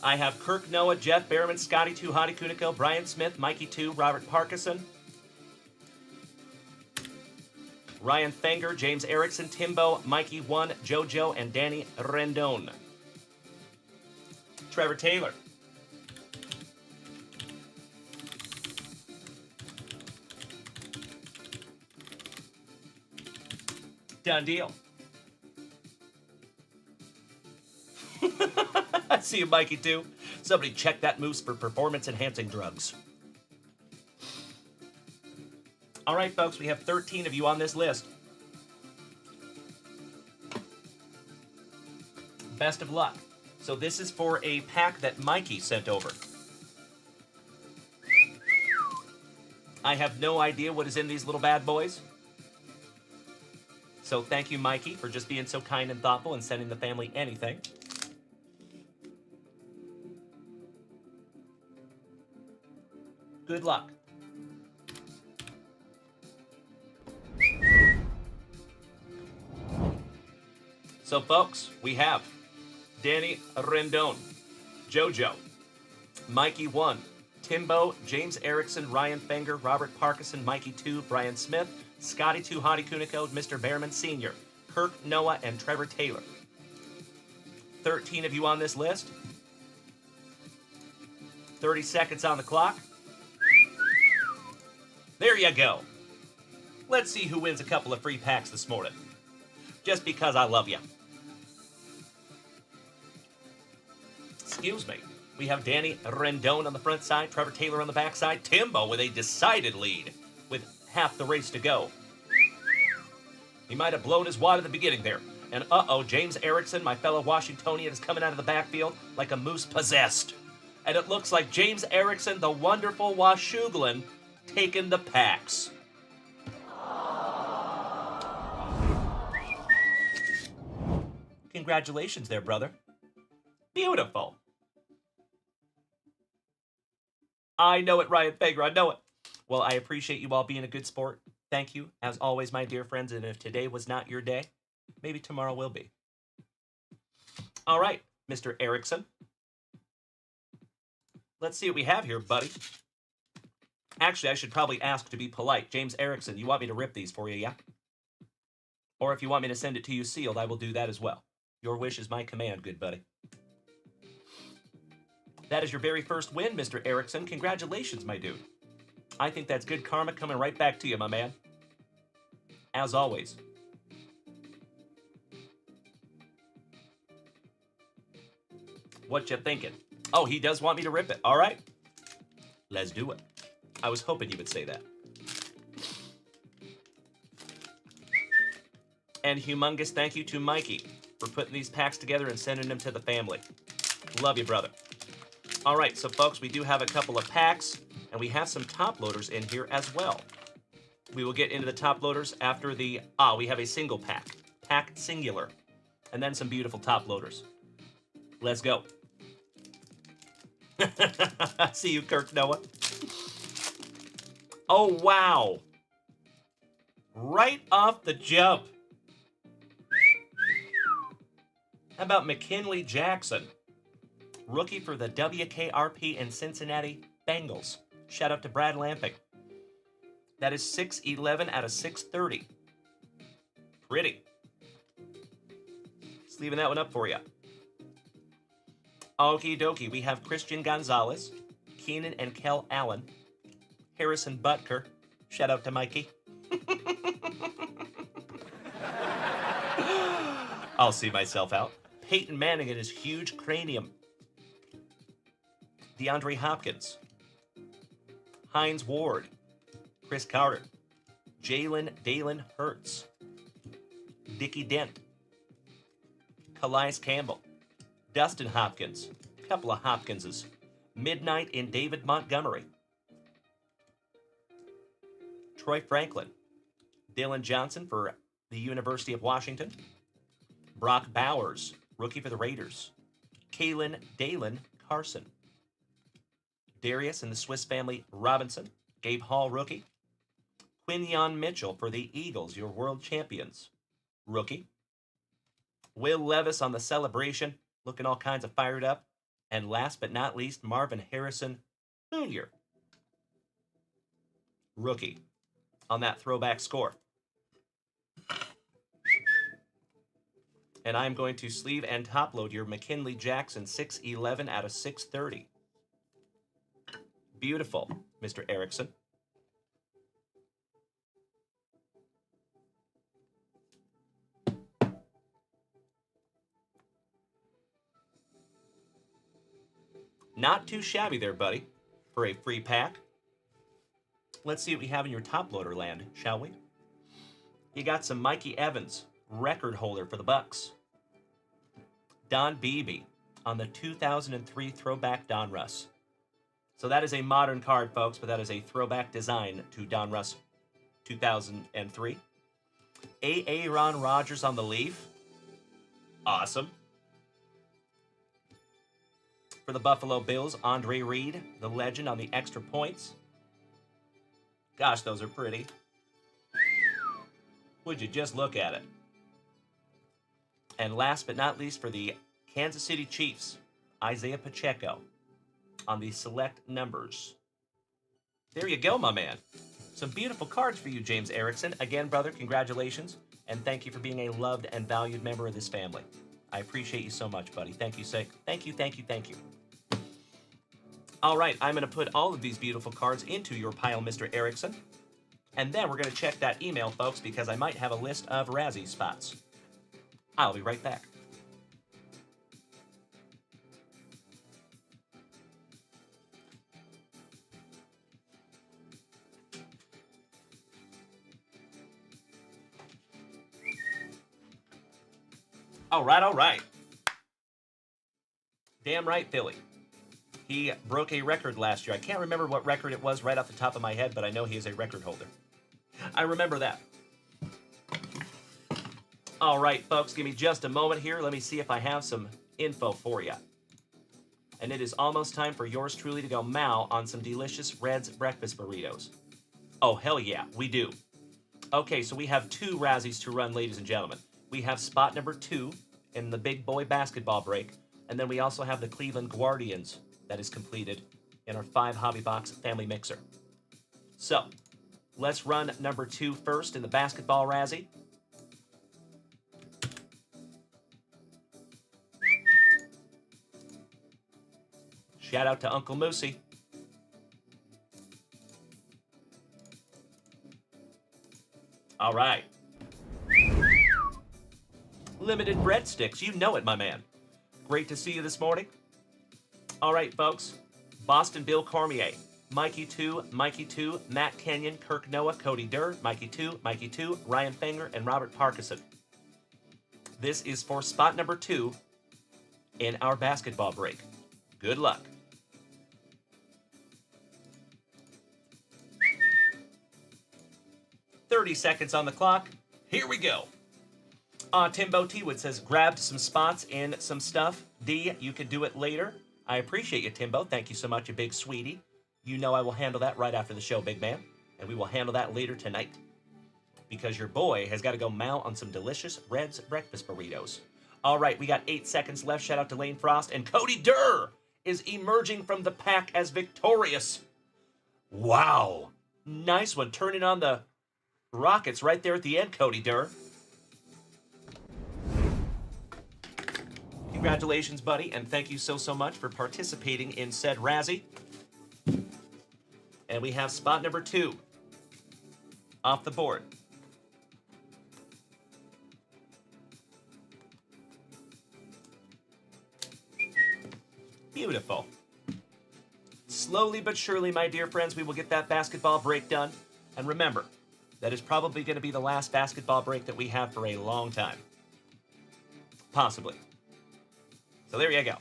I have Kirk Noah, Jeff Behrman, Scotty 2 Hottie Kuniko, Brian Smith, Mikey 2, Robert Parkinson, Ryan Fanger, James Erickson, Timbo, Mikey 1, JoJo, and Danny Rendon. Trevor Taylor. Done deal. I see you, Mikey 2. Somebody check that moose for performance-enhancing drugs. All right, folks, we have 13 of you on this list. Best of luck. So this is for a pack that Mikey sent over. I have no idea what is in these little bad boys. So thank you, Mikey, for just being so kind and thoughtful and sending the family anything. Good luck. So, folks, we have Danny Rendon, JoJo, Mikey 1, Timbo, James Erickson, Ryan Fanger, Robert Parkinson, Mikey 2, Brian Smith, Scotty 2 Hottie Kuniko, Mr. Behrman Sr., Kirk Noah, and Trevor Taylor. 13 of you on this list. 30 seconds on the clock. There you go. Let's see who wins a couple of free packs this morning. Just because I love you. Excuse me. We have Danny Rendon on the front side, Trevor Taylor on the back side, Timbo with a decided lead with half the race to go. He might have blown his wad at the beginning there. And uh-oh, James Erickson, my fellow Washingtonian, is coming out of the backfield like a moose possessed. And it looks like James Erickson, the wonderful Washougalin, taking the packs. Congratulations there, brother. Beautiful. I know it, Ryan Fager, I know it. Well, I appreciate you all being a good sport. Thank you, as always, my dear friends, and if today was not your day, maybe tomorrow will be. All right, Mr. Erickson. Let's see what we have here, buddy. Actually, I should probably ask to be polite. James Erickson, you want me to rip these for you, yeah? Or if you want me to send it to you sealed, I will do that as well. Your wish is my command, good buddy. That is your very first win, Mr. Erickson. Congratulations, my dude. I think that's good karma coming right back to you, my man. As always. What you thinking? Oh, he does want me to rip it. All right. Let's do it. I was hoping you would say that. And humongous thank you to Mikey for putting these packs together and sending them to the family. Love you, brother. All right, so folks, we do have a couple of packs, and we have some top loaders in here as well. We will get into the top loaders after the... we have a single pack. Pack singular. And then some beautiful top loaders. Let's go. See you, Kirk Noah. Oh, wow. Right off the jump. How about McKinley Jackson? Rookie for the WKRP and Cincinnati Bengals. Shout out to Brad Lamping. That is 611 out of 630. Pretty. Just leaving that one up for you. Okie dokie. We have Christian Gonzalez, Keenan and Kel Allen, Harrison Butker. Shout out to Mikey. I'll see myself out. Peyton Manning and his huge cranium. DeAndre Hopkins. Hines Ward. Chris Carter. Dalen Hurts. Dickie Dent. Calais Campbell. Dustin Hopkins. A couple of Hopkinses. Midnight in David Montgomery. Troy Franklin. Dylan Johnson for the University of Washington. Brock Bowers, rookie for the Raiders. Dalen Carson. Darius and the Swiss Family Robinson. Gabe Hall, rookie. Quinyon Mitchell for the Eagles, your world champions. Rookie. Will Levis on the celebration, looking all kinds of fired up. And last but not least, Marvin Harrison Jr. Rookie on that throwback score. And I'm going to sleeve and top load your McKinley Jackson 611 out of 630. Beautiful, Mr. Erickson. Not too shabby there, buddy, for a free pack. Let's see what we have in your top loader land, shall we? You got some Mikey Evans, record holder for the Bucks. Don Beebe on the 2003 throwback Donruss. So that is a modern card, folks, but that is a throwback design to Donruss 2003. Aaron Rodgers on the Leaf. Awesome. For the Buffalo Bills, Andre Reed, the legend on the extra points. Gosh, those are pretty. Would you just look at it? And last but not least, for the Kansas City Chiefs, Isaiah Pacheco on the select numbers. There you go, my man. Some beautiful cards for you, James Erickson. Again, brother, congratulations, and thank you for being a loved and valued member of this family. I appreciate you so much, buddy. Thank you, thank you. All right, I'm going to put all of these beautiful cards into your pile, Mr. Erickson. And then we're going to check that email, folks, because I might have a list of Razzie spots. I'll be right back. All right. Damn right, Philly. He broke a record last year. I can't remember what record it was right off the top of my head, but I know he is a record holder. I remember that. All right, folks, give me just a moment here. Let me see if I have some info for you. And it is almost time for yours truly to go Mao on some delicious Red's breakfast burritos. Oh, hell yeah, we do. Okay, so we have 2 Razzies to run, ladies and gentlemen. We have spot number 2 in the big boy basketball break. And then we also have the Cleveland Guardians that is completed in our 5 hobby box family mixer. So, let's run number 2 first in the basketball Razzie. Shout out to Uncle Moosey. All right. Limited breadsticks, you know it, my man. Great to see you this morning. All right, folks. Boston Bill Cormier, Mikey 2, Matt Kenyon, Kirk Noah, Cody Durr, Mikey 2, Ryan Fenger, and Robert Parkinson. This is for spot number 2 in our basketball break. Good luck. 30 seconds on the clock. Here we go. Timbo T-Wood says, grabbed some spots in some stuff. D, you can do it later. I appreciate you, Timbo. Thank you so much, you big sweetie. You know I will handle that right after the show, big man. And we will handle that later tonight. Because your boy has got to go mow on some delicious Red's breakfast burritos. All right, we got 8 seconds left. Shout out to Lane Frost. And Cody Durr is emerging from the pack as victorious. Wow. Nice one. Turning on the rockets right there at the end, Cody Durr. Congratulations, buddy, and thank you so much for participating in said Razzie. And we have spot number 2 off the board. Beautiful. Slowly but surely, my dear friends, we will get that basketball break done. And remember, that is probably going to be the last basketball break that we have for a long time. Possibly. So there you go.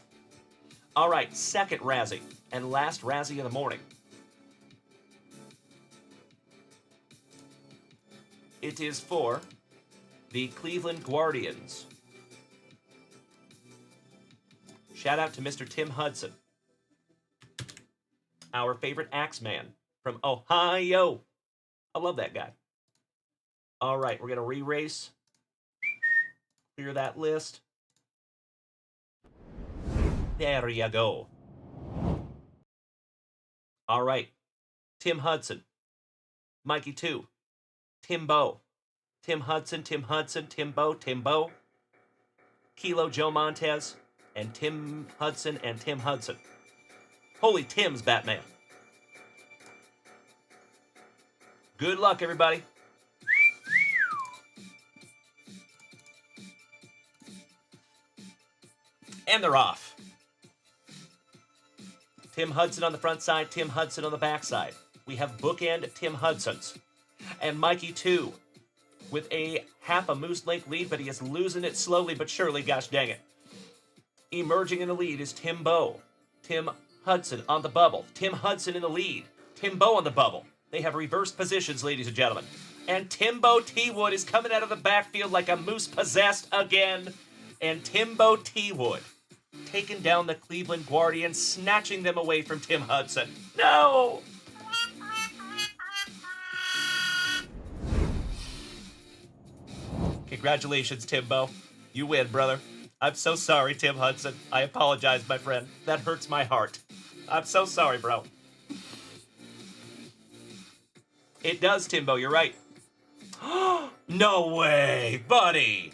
All right, second Razzie and last Razzie of the morning. It is for the Cleveland Guardians. Shout out to Mr. Tim Hudson, our favorite Axeman from Ohio. I love that guy. All right, we're going to re-race. Clear that list. There you go. All right. Tim Hudson. Mikey 2. Timbo. Tim Hudson, Timbo. Kilo Joe Montez. And Tim Hudson and Tim Hudson. Holy Tim's Batman. Good luck, everybody. And they're off. Tim Hudson on the front side, Tim Hudson on the back side. We have bookend Tim Hudsons. And Mikey 2 with a half a moose length lead, but he is losing it slowly but surely, gosh dang it. Emerging in the lead is Timbo. Tim Hudson on the bubble. Tim Hudson in the lead. Timbo on the bubble. They have reversed positions, ladies and gentlemen. And Timbo T-Wood is coming out of the backfield like a moose possessed again. And Timbo T-Wood taking down the Cleveland Guardians, snatching them away from Tim Hudson. No! Congratulations, Timbo. You win, brother. I'm so sorry, Tim Hudson. I apologize, my friend. That hurts my heart. I'm so sorry, bro. It does, Timbo. You're right. No way, buddy.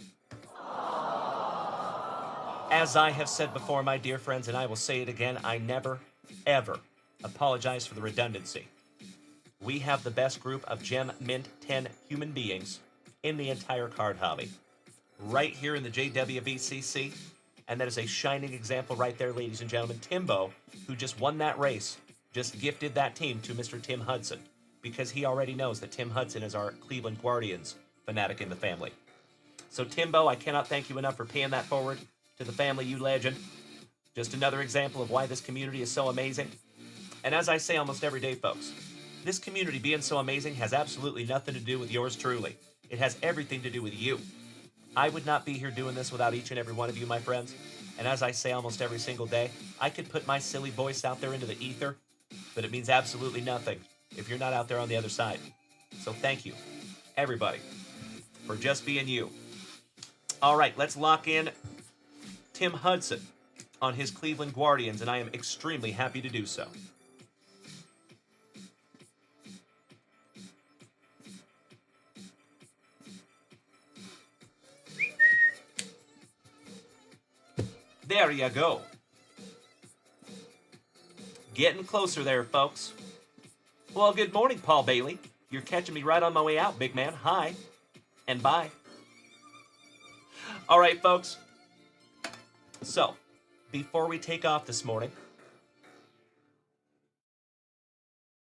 As I have said before, my dear friends, and I will say it again, I never, ever apologize for the redundancy. We have the best group of Gem Mint 10 human beings in the entire card hobby. Right here in the JWVCC, and that is a shining example right there, ladies and gentlemen. Timbo, who just won that race, just gifted that team to Mr. Tim Hudson, because he already knows that Tim Hudson is our Cleveland Guardians fanatic in the family. So Timbo, I cannot thank you enough for paying that forward to the family, you legend. Just another example of why this community is so amazing. And as I say almost every day, folks, this community being so amazing has absolutely nothing to do with yours truly. It has everything to do with you. I would not be here doing this without each and every one of you, my friends. And as I say almost every single day, I could put my silly voice out there into the ether, but it means absolutely nothing if you're not out there on the other side. So thank you, everybody, for just being you. All right, let's lock in Tim Hudson on his Cleveland Guardians, and I am extremely happy to do so. There you go. Getting closer there, folks. Well, good morning, Paul Bailey. You're catching me right on my way out, big man. Hi, and bye. All right, folks. So, before we take off this morning,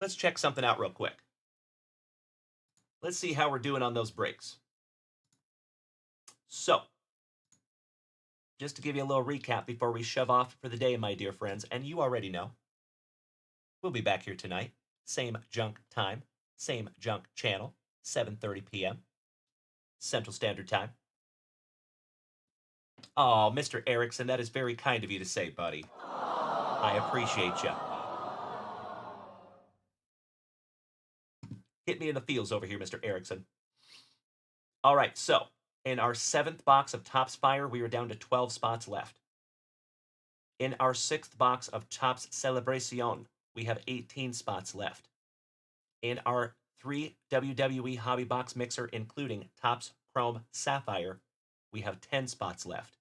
let's check something out real quick. Let's see how we're doing on those breaks. So, just to give you a little recap before we shove off for the day, my dear friends, and you already know, we'll be back here tonight. Same junk time, same junk channel, 7:30 p.m. Central Standard Time. Oh, Mr. Erickson, that is very kind of you to say, buddy. I appreciate you. Hit me in the feels over here, Mr. Erickson. All right, so in our 7th box of Topps Fire, we are down to 12 spots left. In our 6th box of Topps Celebration, we have 18 spots left. In our 3 WWE Hobby Box Mixer, including Topps Chrome Sapphire, we have 10 spots left.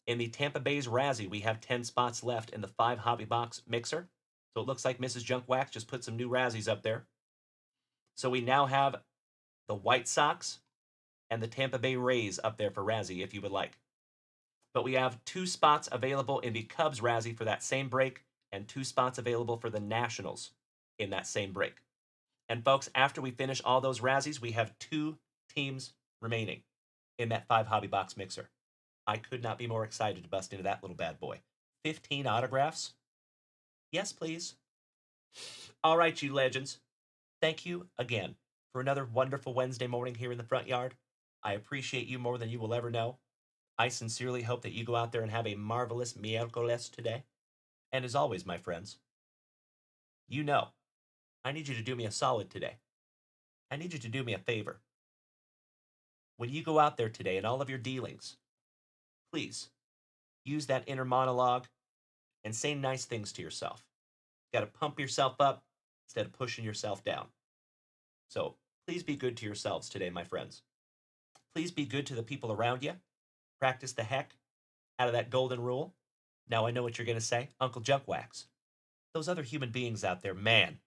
In the Tampa Bay's Razzie, we have 10 spots left in the 5 Hobby Box Mixer. So it looks like Mrs. Junkwax just put some new Razzies up there. So we now have the White Sox and the Tampa Bay Rays up there for Razzie, if you would like. But we have 2 spots available in the Cubs Razzie for that same break, and 2 spots available for the Nationals in that same break. And folks, after we finish all those Razzies, we have 2 teams remaining in that 5 Hobby Box Mixer. I could not be more excited to bust into that little bad boy. 15 autographs? Yes, please. All right, you legends. Thank you again for another wonderful Wednesday morning here in the front yard. I appreciate you more than you will ever know. I sincerely hope that you go out there and have a marvelous miércoles today. And as always, my friends, you know, I need you to do me a solid today. I need you to do me a favor. When you go out there today in all of your dealings, please use that inner monologue and say nice things to yourself. You got to pump yourself up instead of pushing yourself down. So please be good to yourselves today, my friends. Please be good to the people around you. Practice the heck out of that golden rule. Now I know what you're going to say, Uncle Junkwax. Those other human beings out there, man,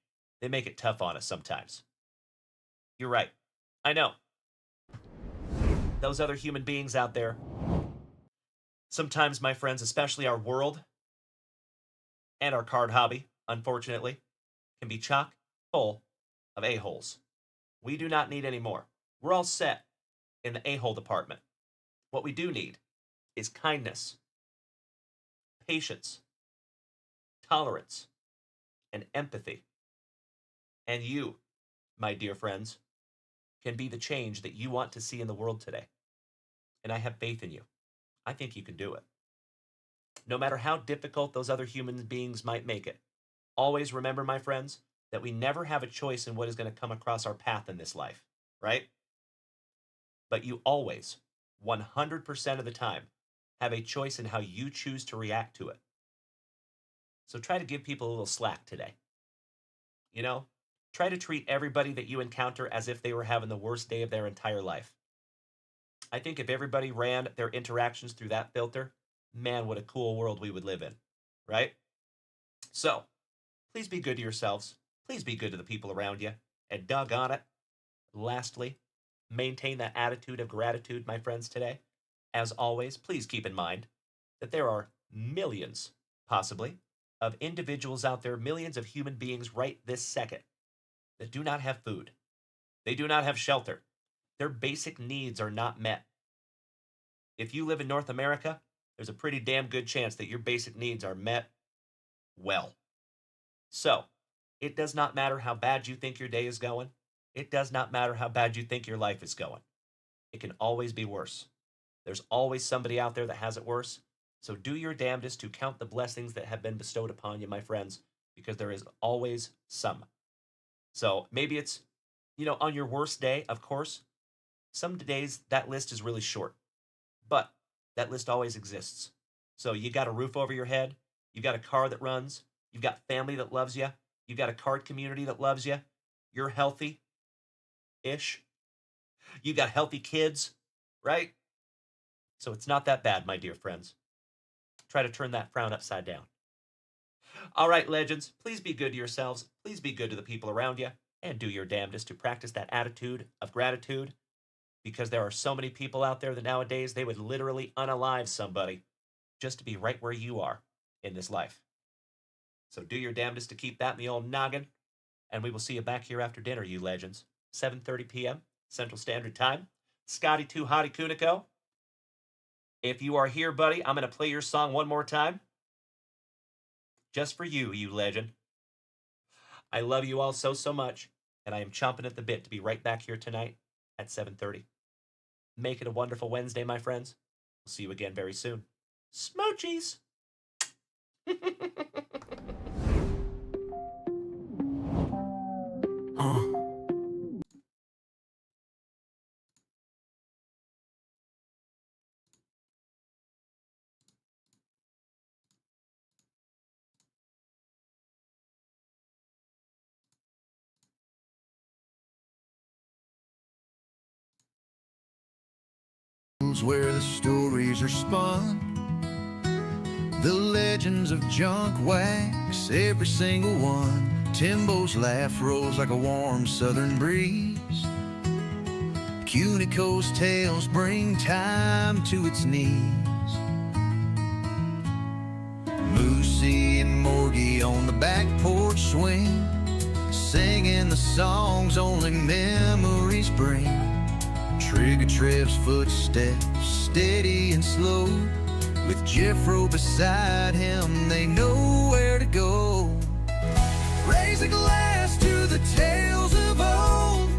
they make it tough on us sometimes. You're right. I know. Those other human beings out there, sometimes, my friends, especially our world and our card hobby, unfortunately, can be chock full of a-holes. We do not need any more. We're all set in the a-hole department. What we do need is kindness, patience, tolerance, and empathy. And you, my dear friends, can be the change that you want to see in the world today. And I have faith in you. I think you can do it. No matter how difficult those other human beings might make it, always remember, my friends, that we never have a choice in what is going to come across our path in this life, right? But you always, 100% of the time, have a choice in how you choose to react to it. So try to give people a little slack today. You know, try to treat everybody that you encounter as if they were having the worst day of their entire life. I think if everybody ran their interactions through that filter, man, what a cool world we would live in, right? So, please be good to yourselves. Please be good to the people around you. And doggone it, lastly, maintain that attitude of gratitude, my friends, today. As always, please keep in mind that there are millions, possibly, of individuals out there, millions of human beings right this second, that do not have food. They do not have shelter. Their basic needs are not met. If you live in North America, there's a pretty damn good chance that your basic needs are met well. So, it does not matter how bad you think your day is going. It does not matter how bad you think your life is going. It can always be worse. There's always somebody out there that has it worse. So do your damnedest to count the blessings that have been bestowed upon you, my friends, because there is always some. So maybe it's, on your worst day, of course, some days that list is really short, but that list always exists. So you got a roof over your head, you got a car that runs, you've got family that loves you, you've got a card community that loves you, you're healthy-ish, you got healthy kids, right? So it's not that bad, my dear friends. Try to turn that frown upside down. All right, legends, please be good to yourselves, please be good to the people around you, and do your damnedest to practice that attitude of gratitude, because there are so many people out there that nowadays they would literally unalive somebody just to be right where you are in this life. So do your damnedest to keep that in the old noggin, and we will see you back here after dinner, you legends. 7:30 p.m. Central Standard Time. Scotty 2 Hottie Kuniko. If you are here, buddy, I'm going to play your song one more time. Just for you, you legend. I love you all so, so much. and I am chomping at the bit to be right back here tonight at 7:30. Make it a wonderful Wednesday, my friends. We'll see you again very soon. Smoochies! Where the stories are spun, the legends of junkwax, every single one. Timbo's laugh rolls like a warm southern breeze. Cunico's tales bring time to its knees. Moosey and Morgie on the back porch swing, singing the songs only memories bring. Trigger Trev's footsteps, steady and slow. With Jeffro beside him, they know where to go. Raise a glass to the tales of old,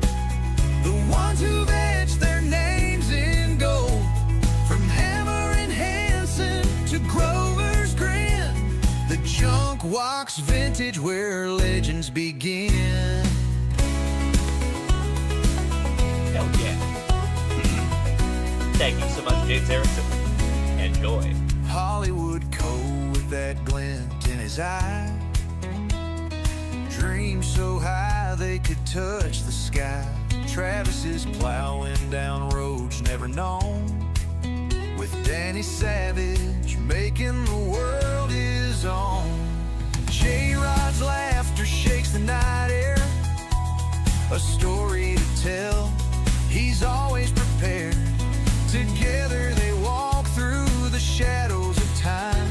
the ones who've etched their names in gold. From Hammer and Hanson to Grover's Grin, the junkwax vintage where legends begin. Hell yeah. Thank you so much, James Erickson. Enjoy. Hollywood Cole with that glint in his eye. Dreams so high they could touch the sky. Travis is plowing down roads never known, with Danny Savage making the world his own. J-Rod's laughter shakes the night air, a story to tell, he's always prepared. Together they walk through the shadows of time,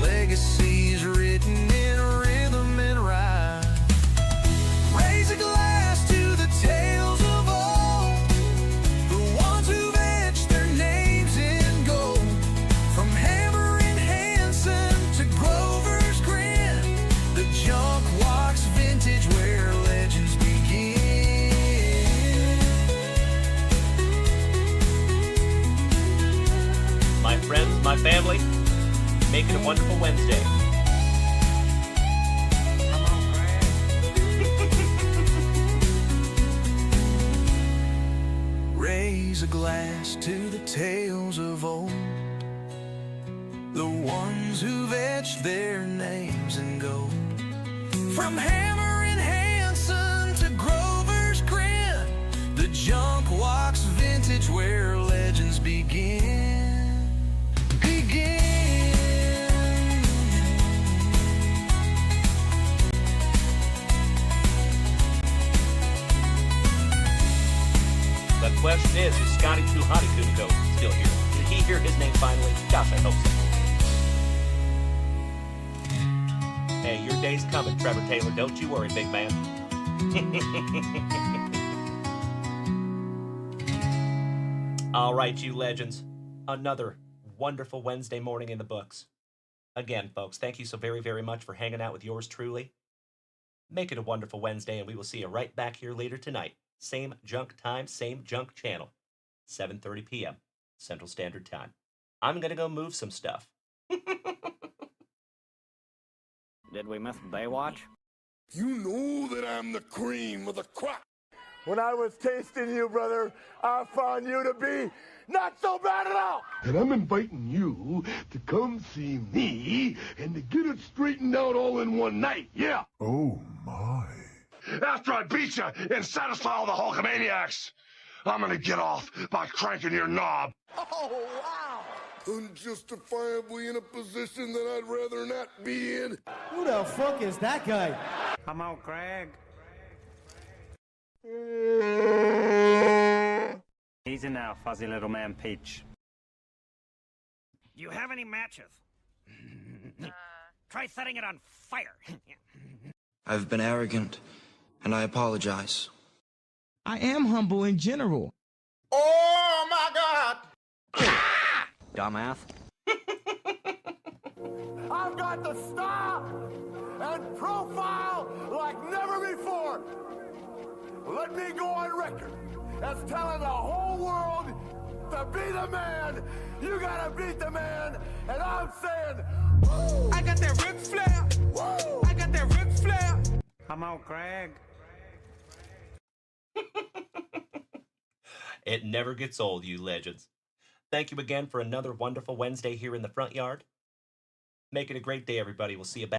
legacies written in rhythm and rhyme. Raise a glass to the tales of old, the ones who've etched their names in gold. From Hammer and Hanson to Grover's Grin, the junkwax vintage where legends begin. My friends, my family, make it a wonderful Wednesday. Raise a glass to the tales of old, the ones who've etched their names in gold. From Hammer and Hanson to Grover's Grin, the junkwax vintage where legends begin. The question is Scotty Too Hottie Cunico still here? Did he hear his name finally? Gosh, I hope so. Hey, your day's coming, Trevor Taylor. Don't you worry, big man. All right, you legends. Another wonderful Wednesday morning in the books. Again, folks, thank you so very, very much for hanging out with yours truly. Make it a wonderful Wednesday, and we will see you right back here later tonight. Same junk time, same junk channel. 7:30 p.m. Central Standard Time. I'm going to go move some stuff. Did we miss Baywatch? You know that I'm the cream of the crop. When I was tasting you, brother, I found you to be not so bad at all. And I'm inviting you to come see me and to get it straightened out all in one night, yeah. Oh, my. After I beat you and satisfy all the Hulkamaniacs, I'm gonna get off by cranking your knob. Oh, wow. Unjustifiably in a position that I'd rather not be in. Who the fuck is that guy? Come on, Craig. Easy now, fuzzy little man Peach. Do you have any matches? Try setting it on fire. I've been arrogant, and I apologize. I am humble in general. Oh, my God. Dumbass. I've got the style and profile like never before. let me go on record as telling the whole world to be the man. You gotta beat the man. And I'm saying, woo! I got that Ric Flair. Woo! I got that Ric Flair. Come on, Craig. It never gets old, you legends. Thank you again for another wonderful Wednesday here in the front yard. Make it a great day, everybody. We'll see you back.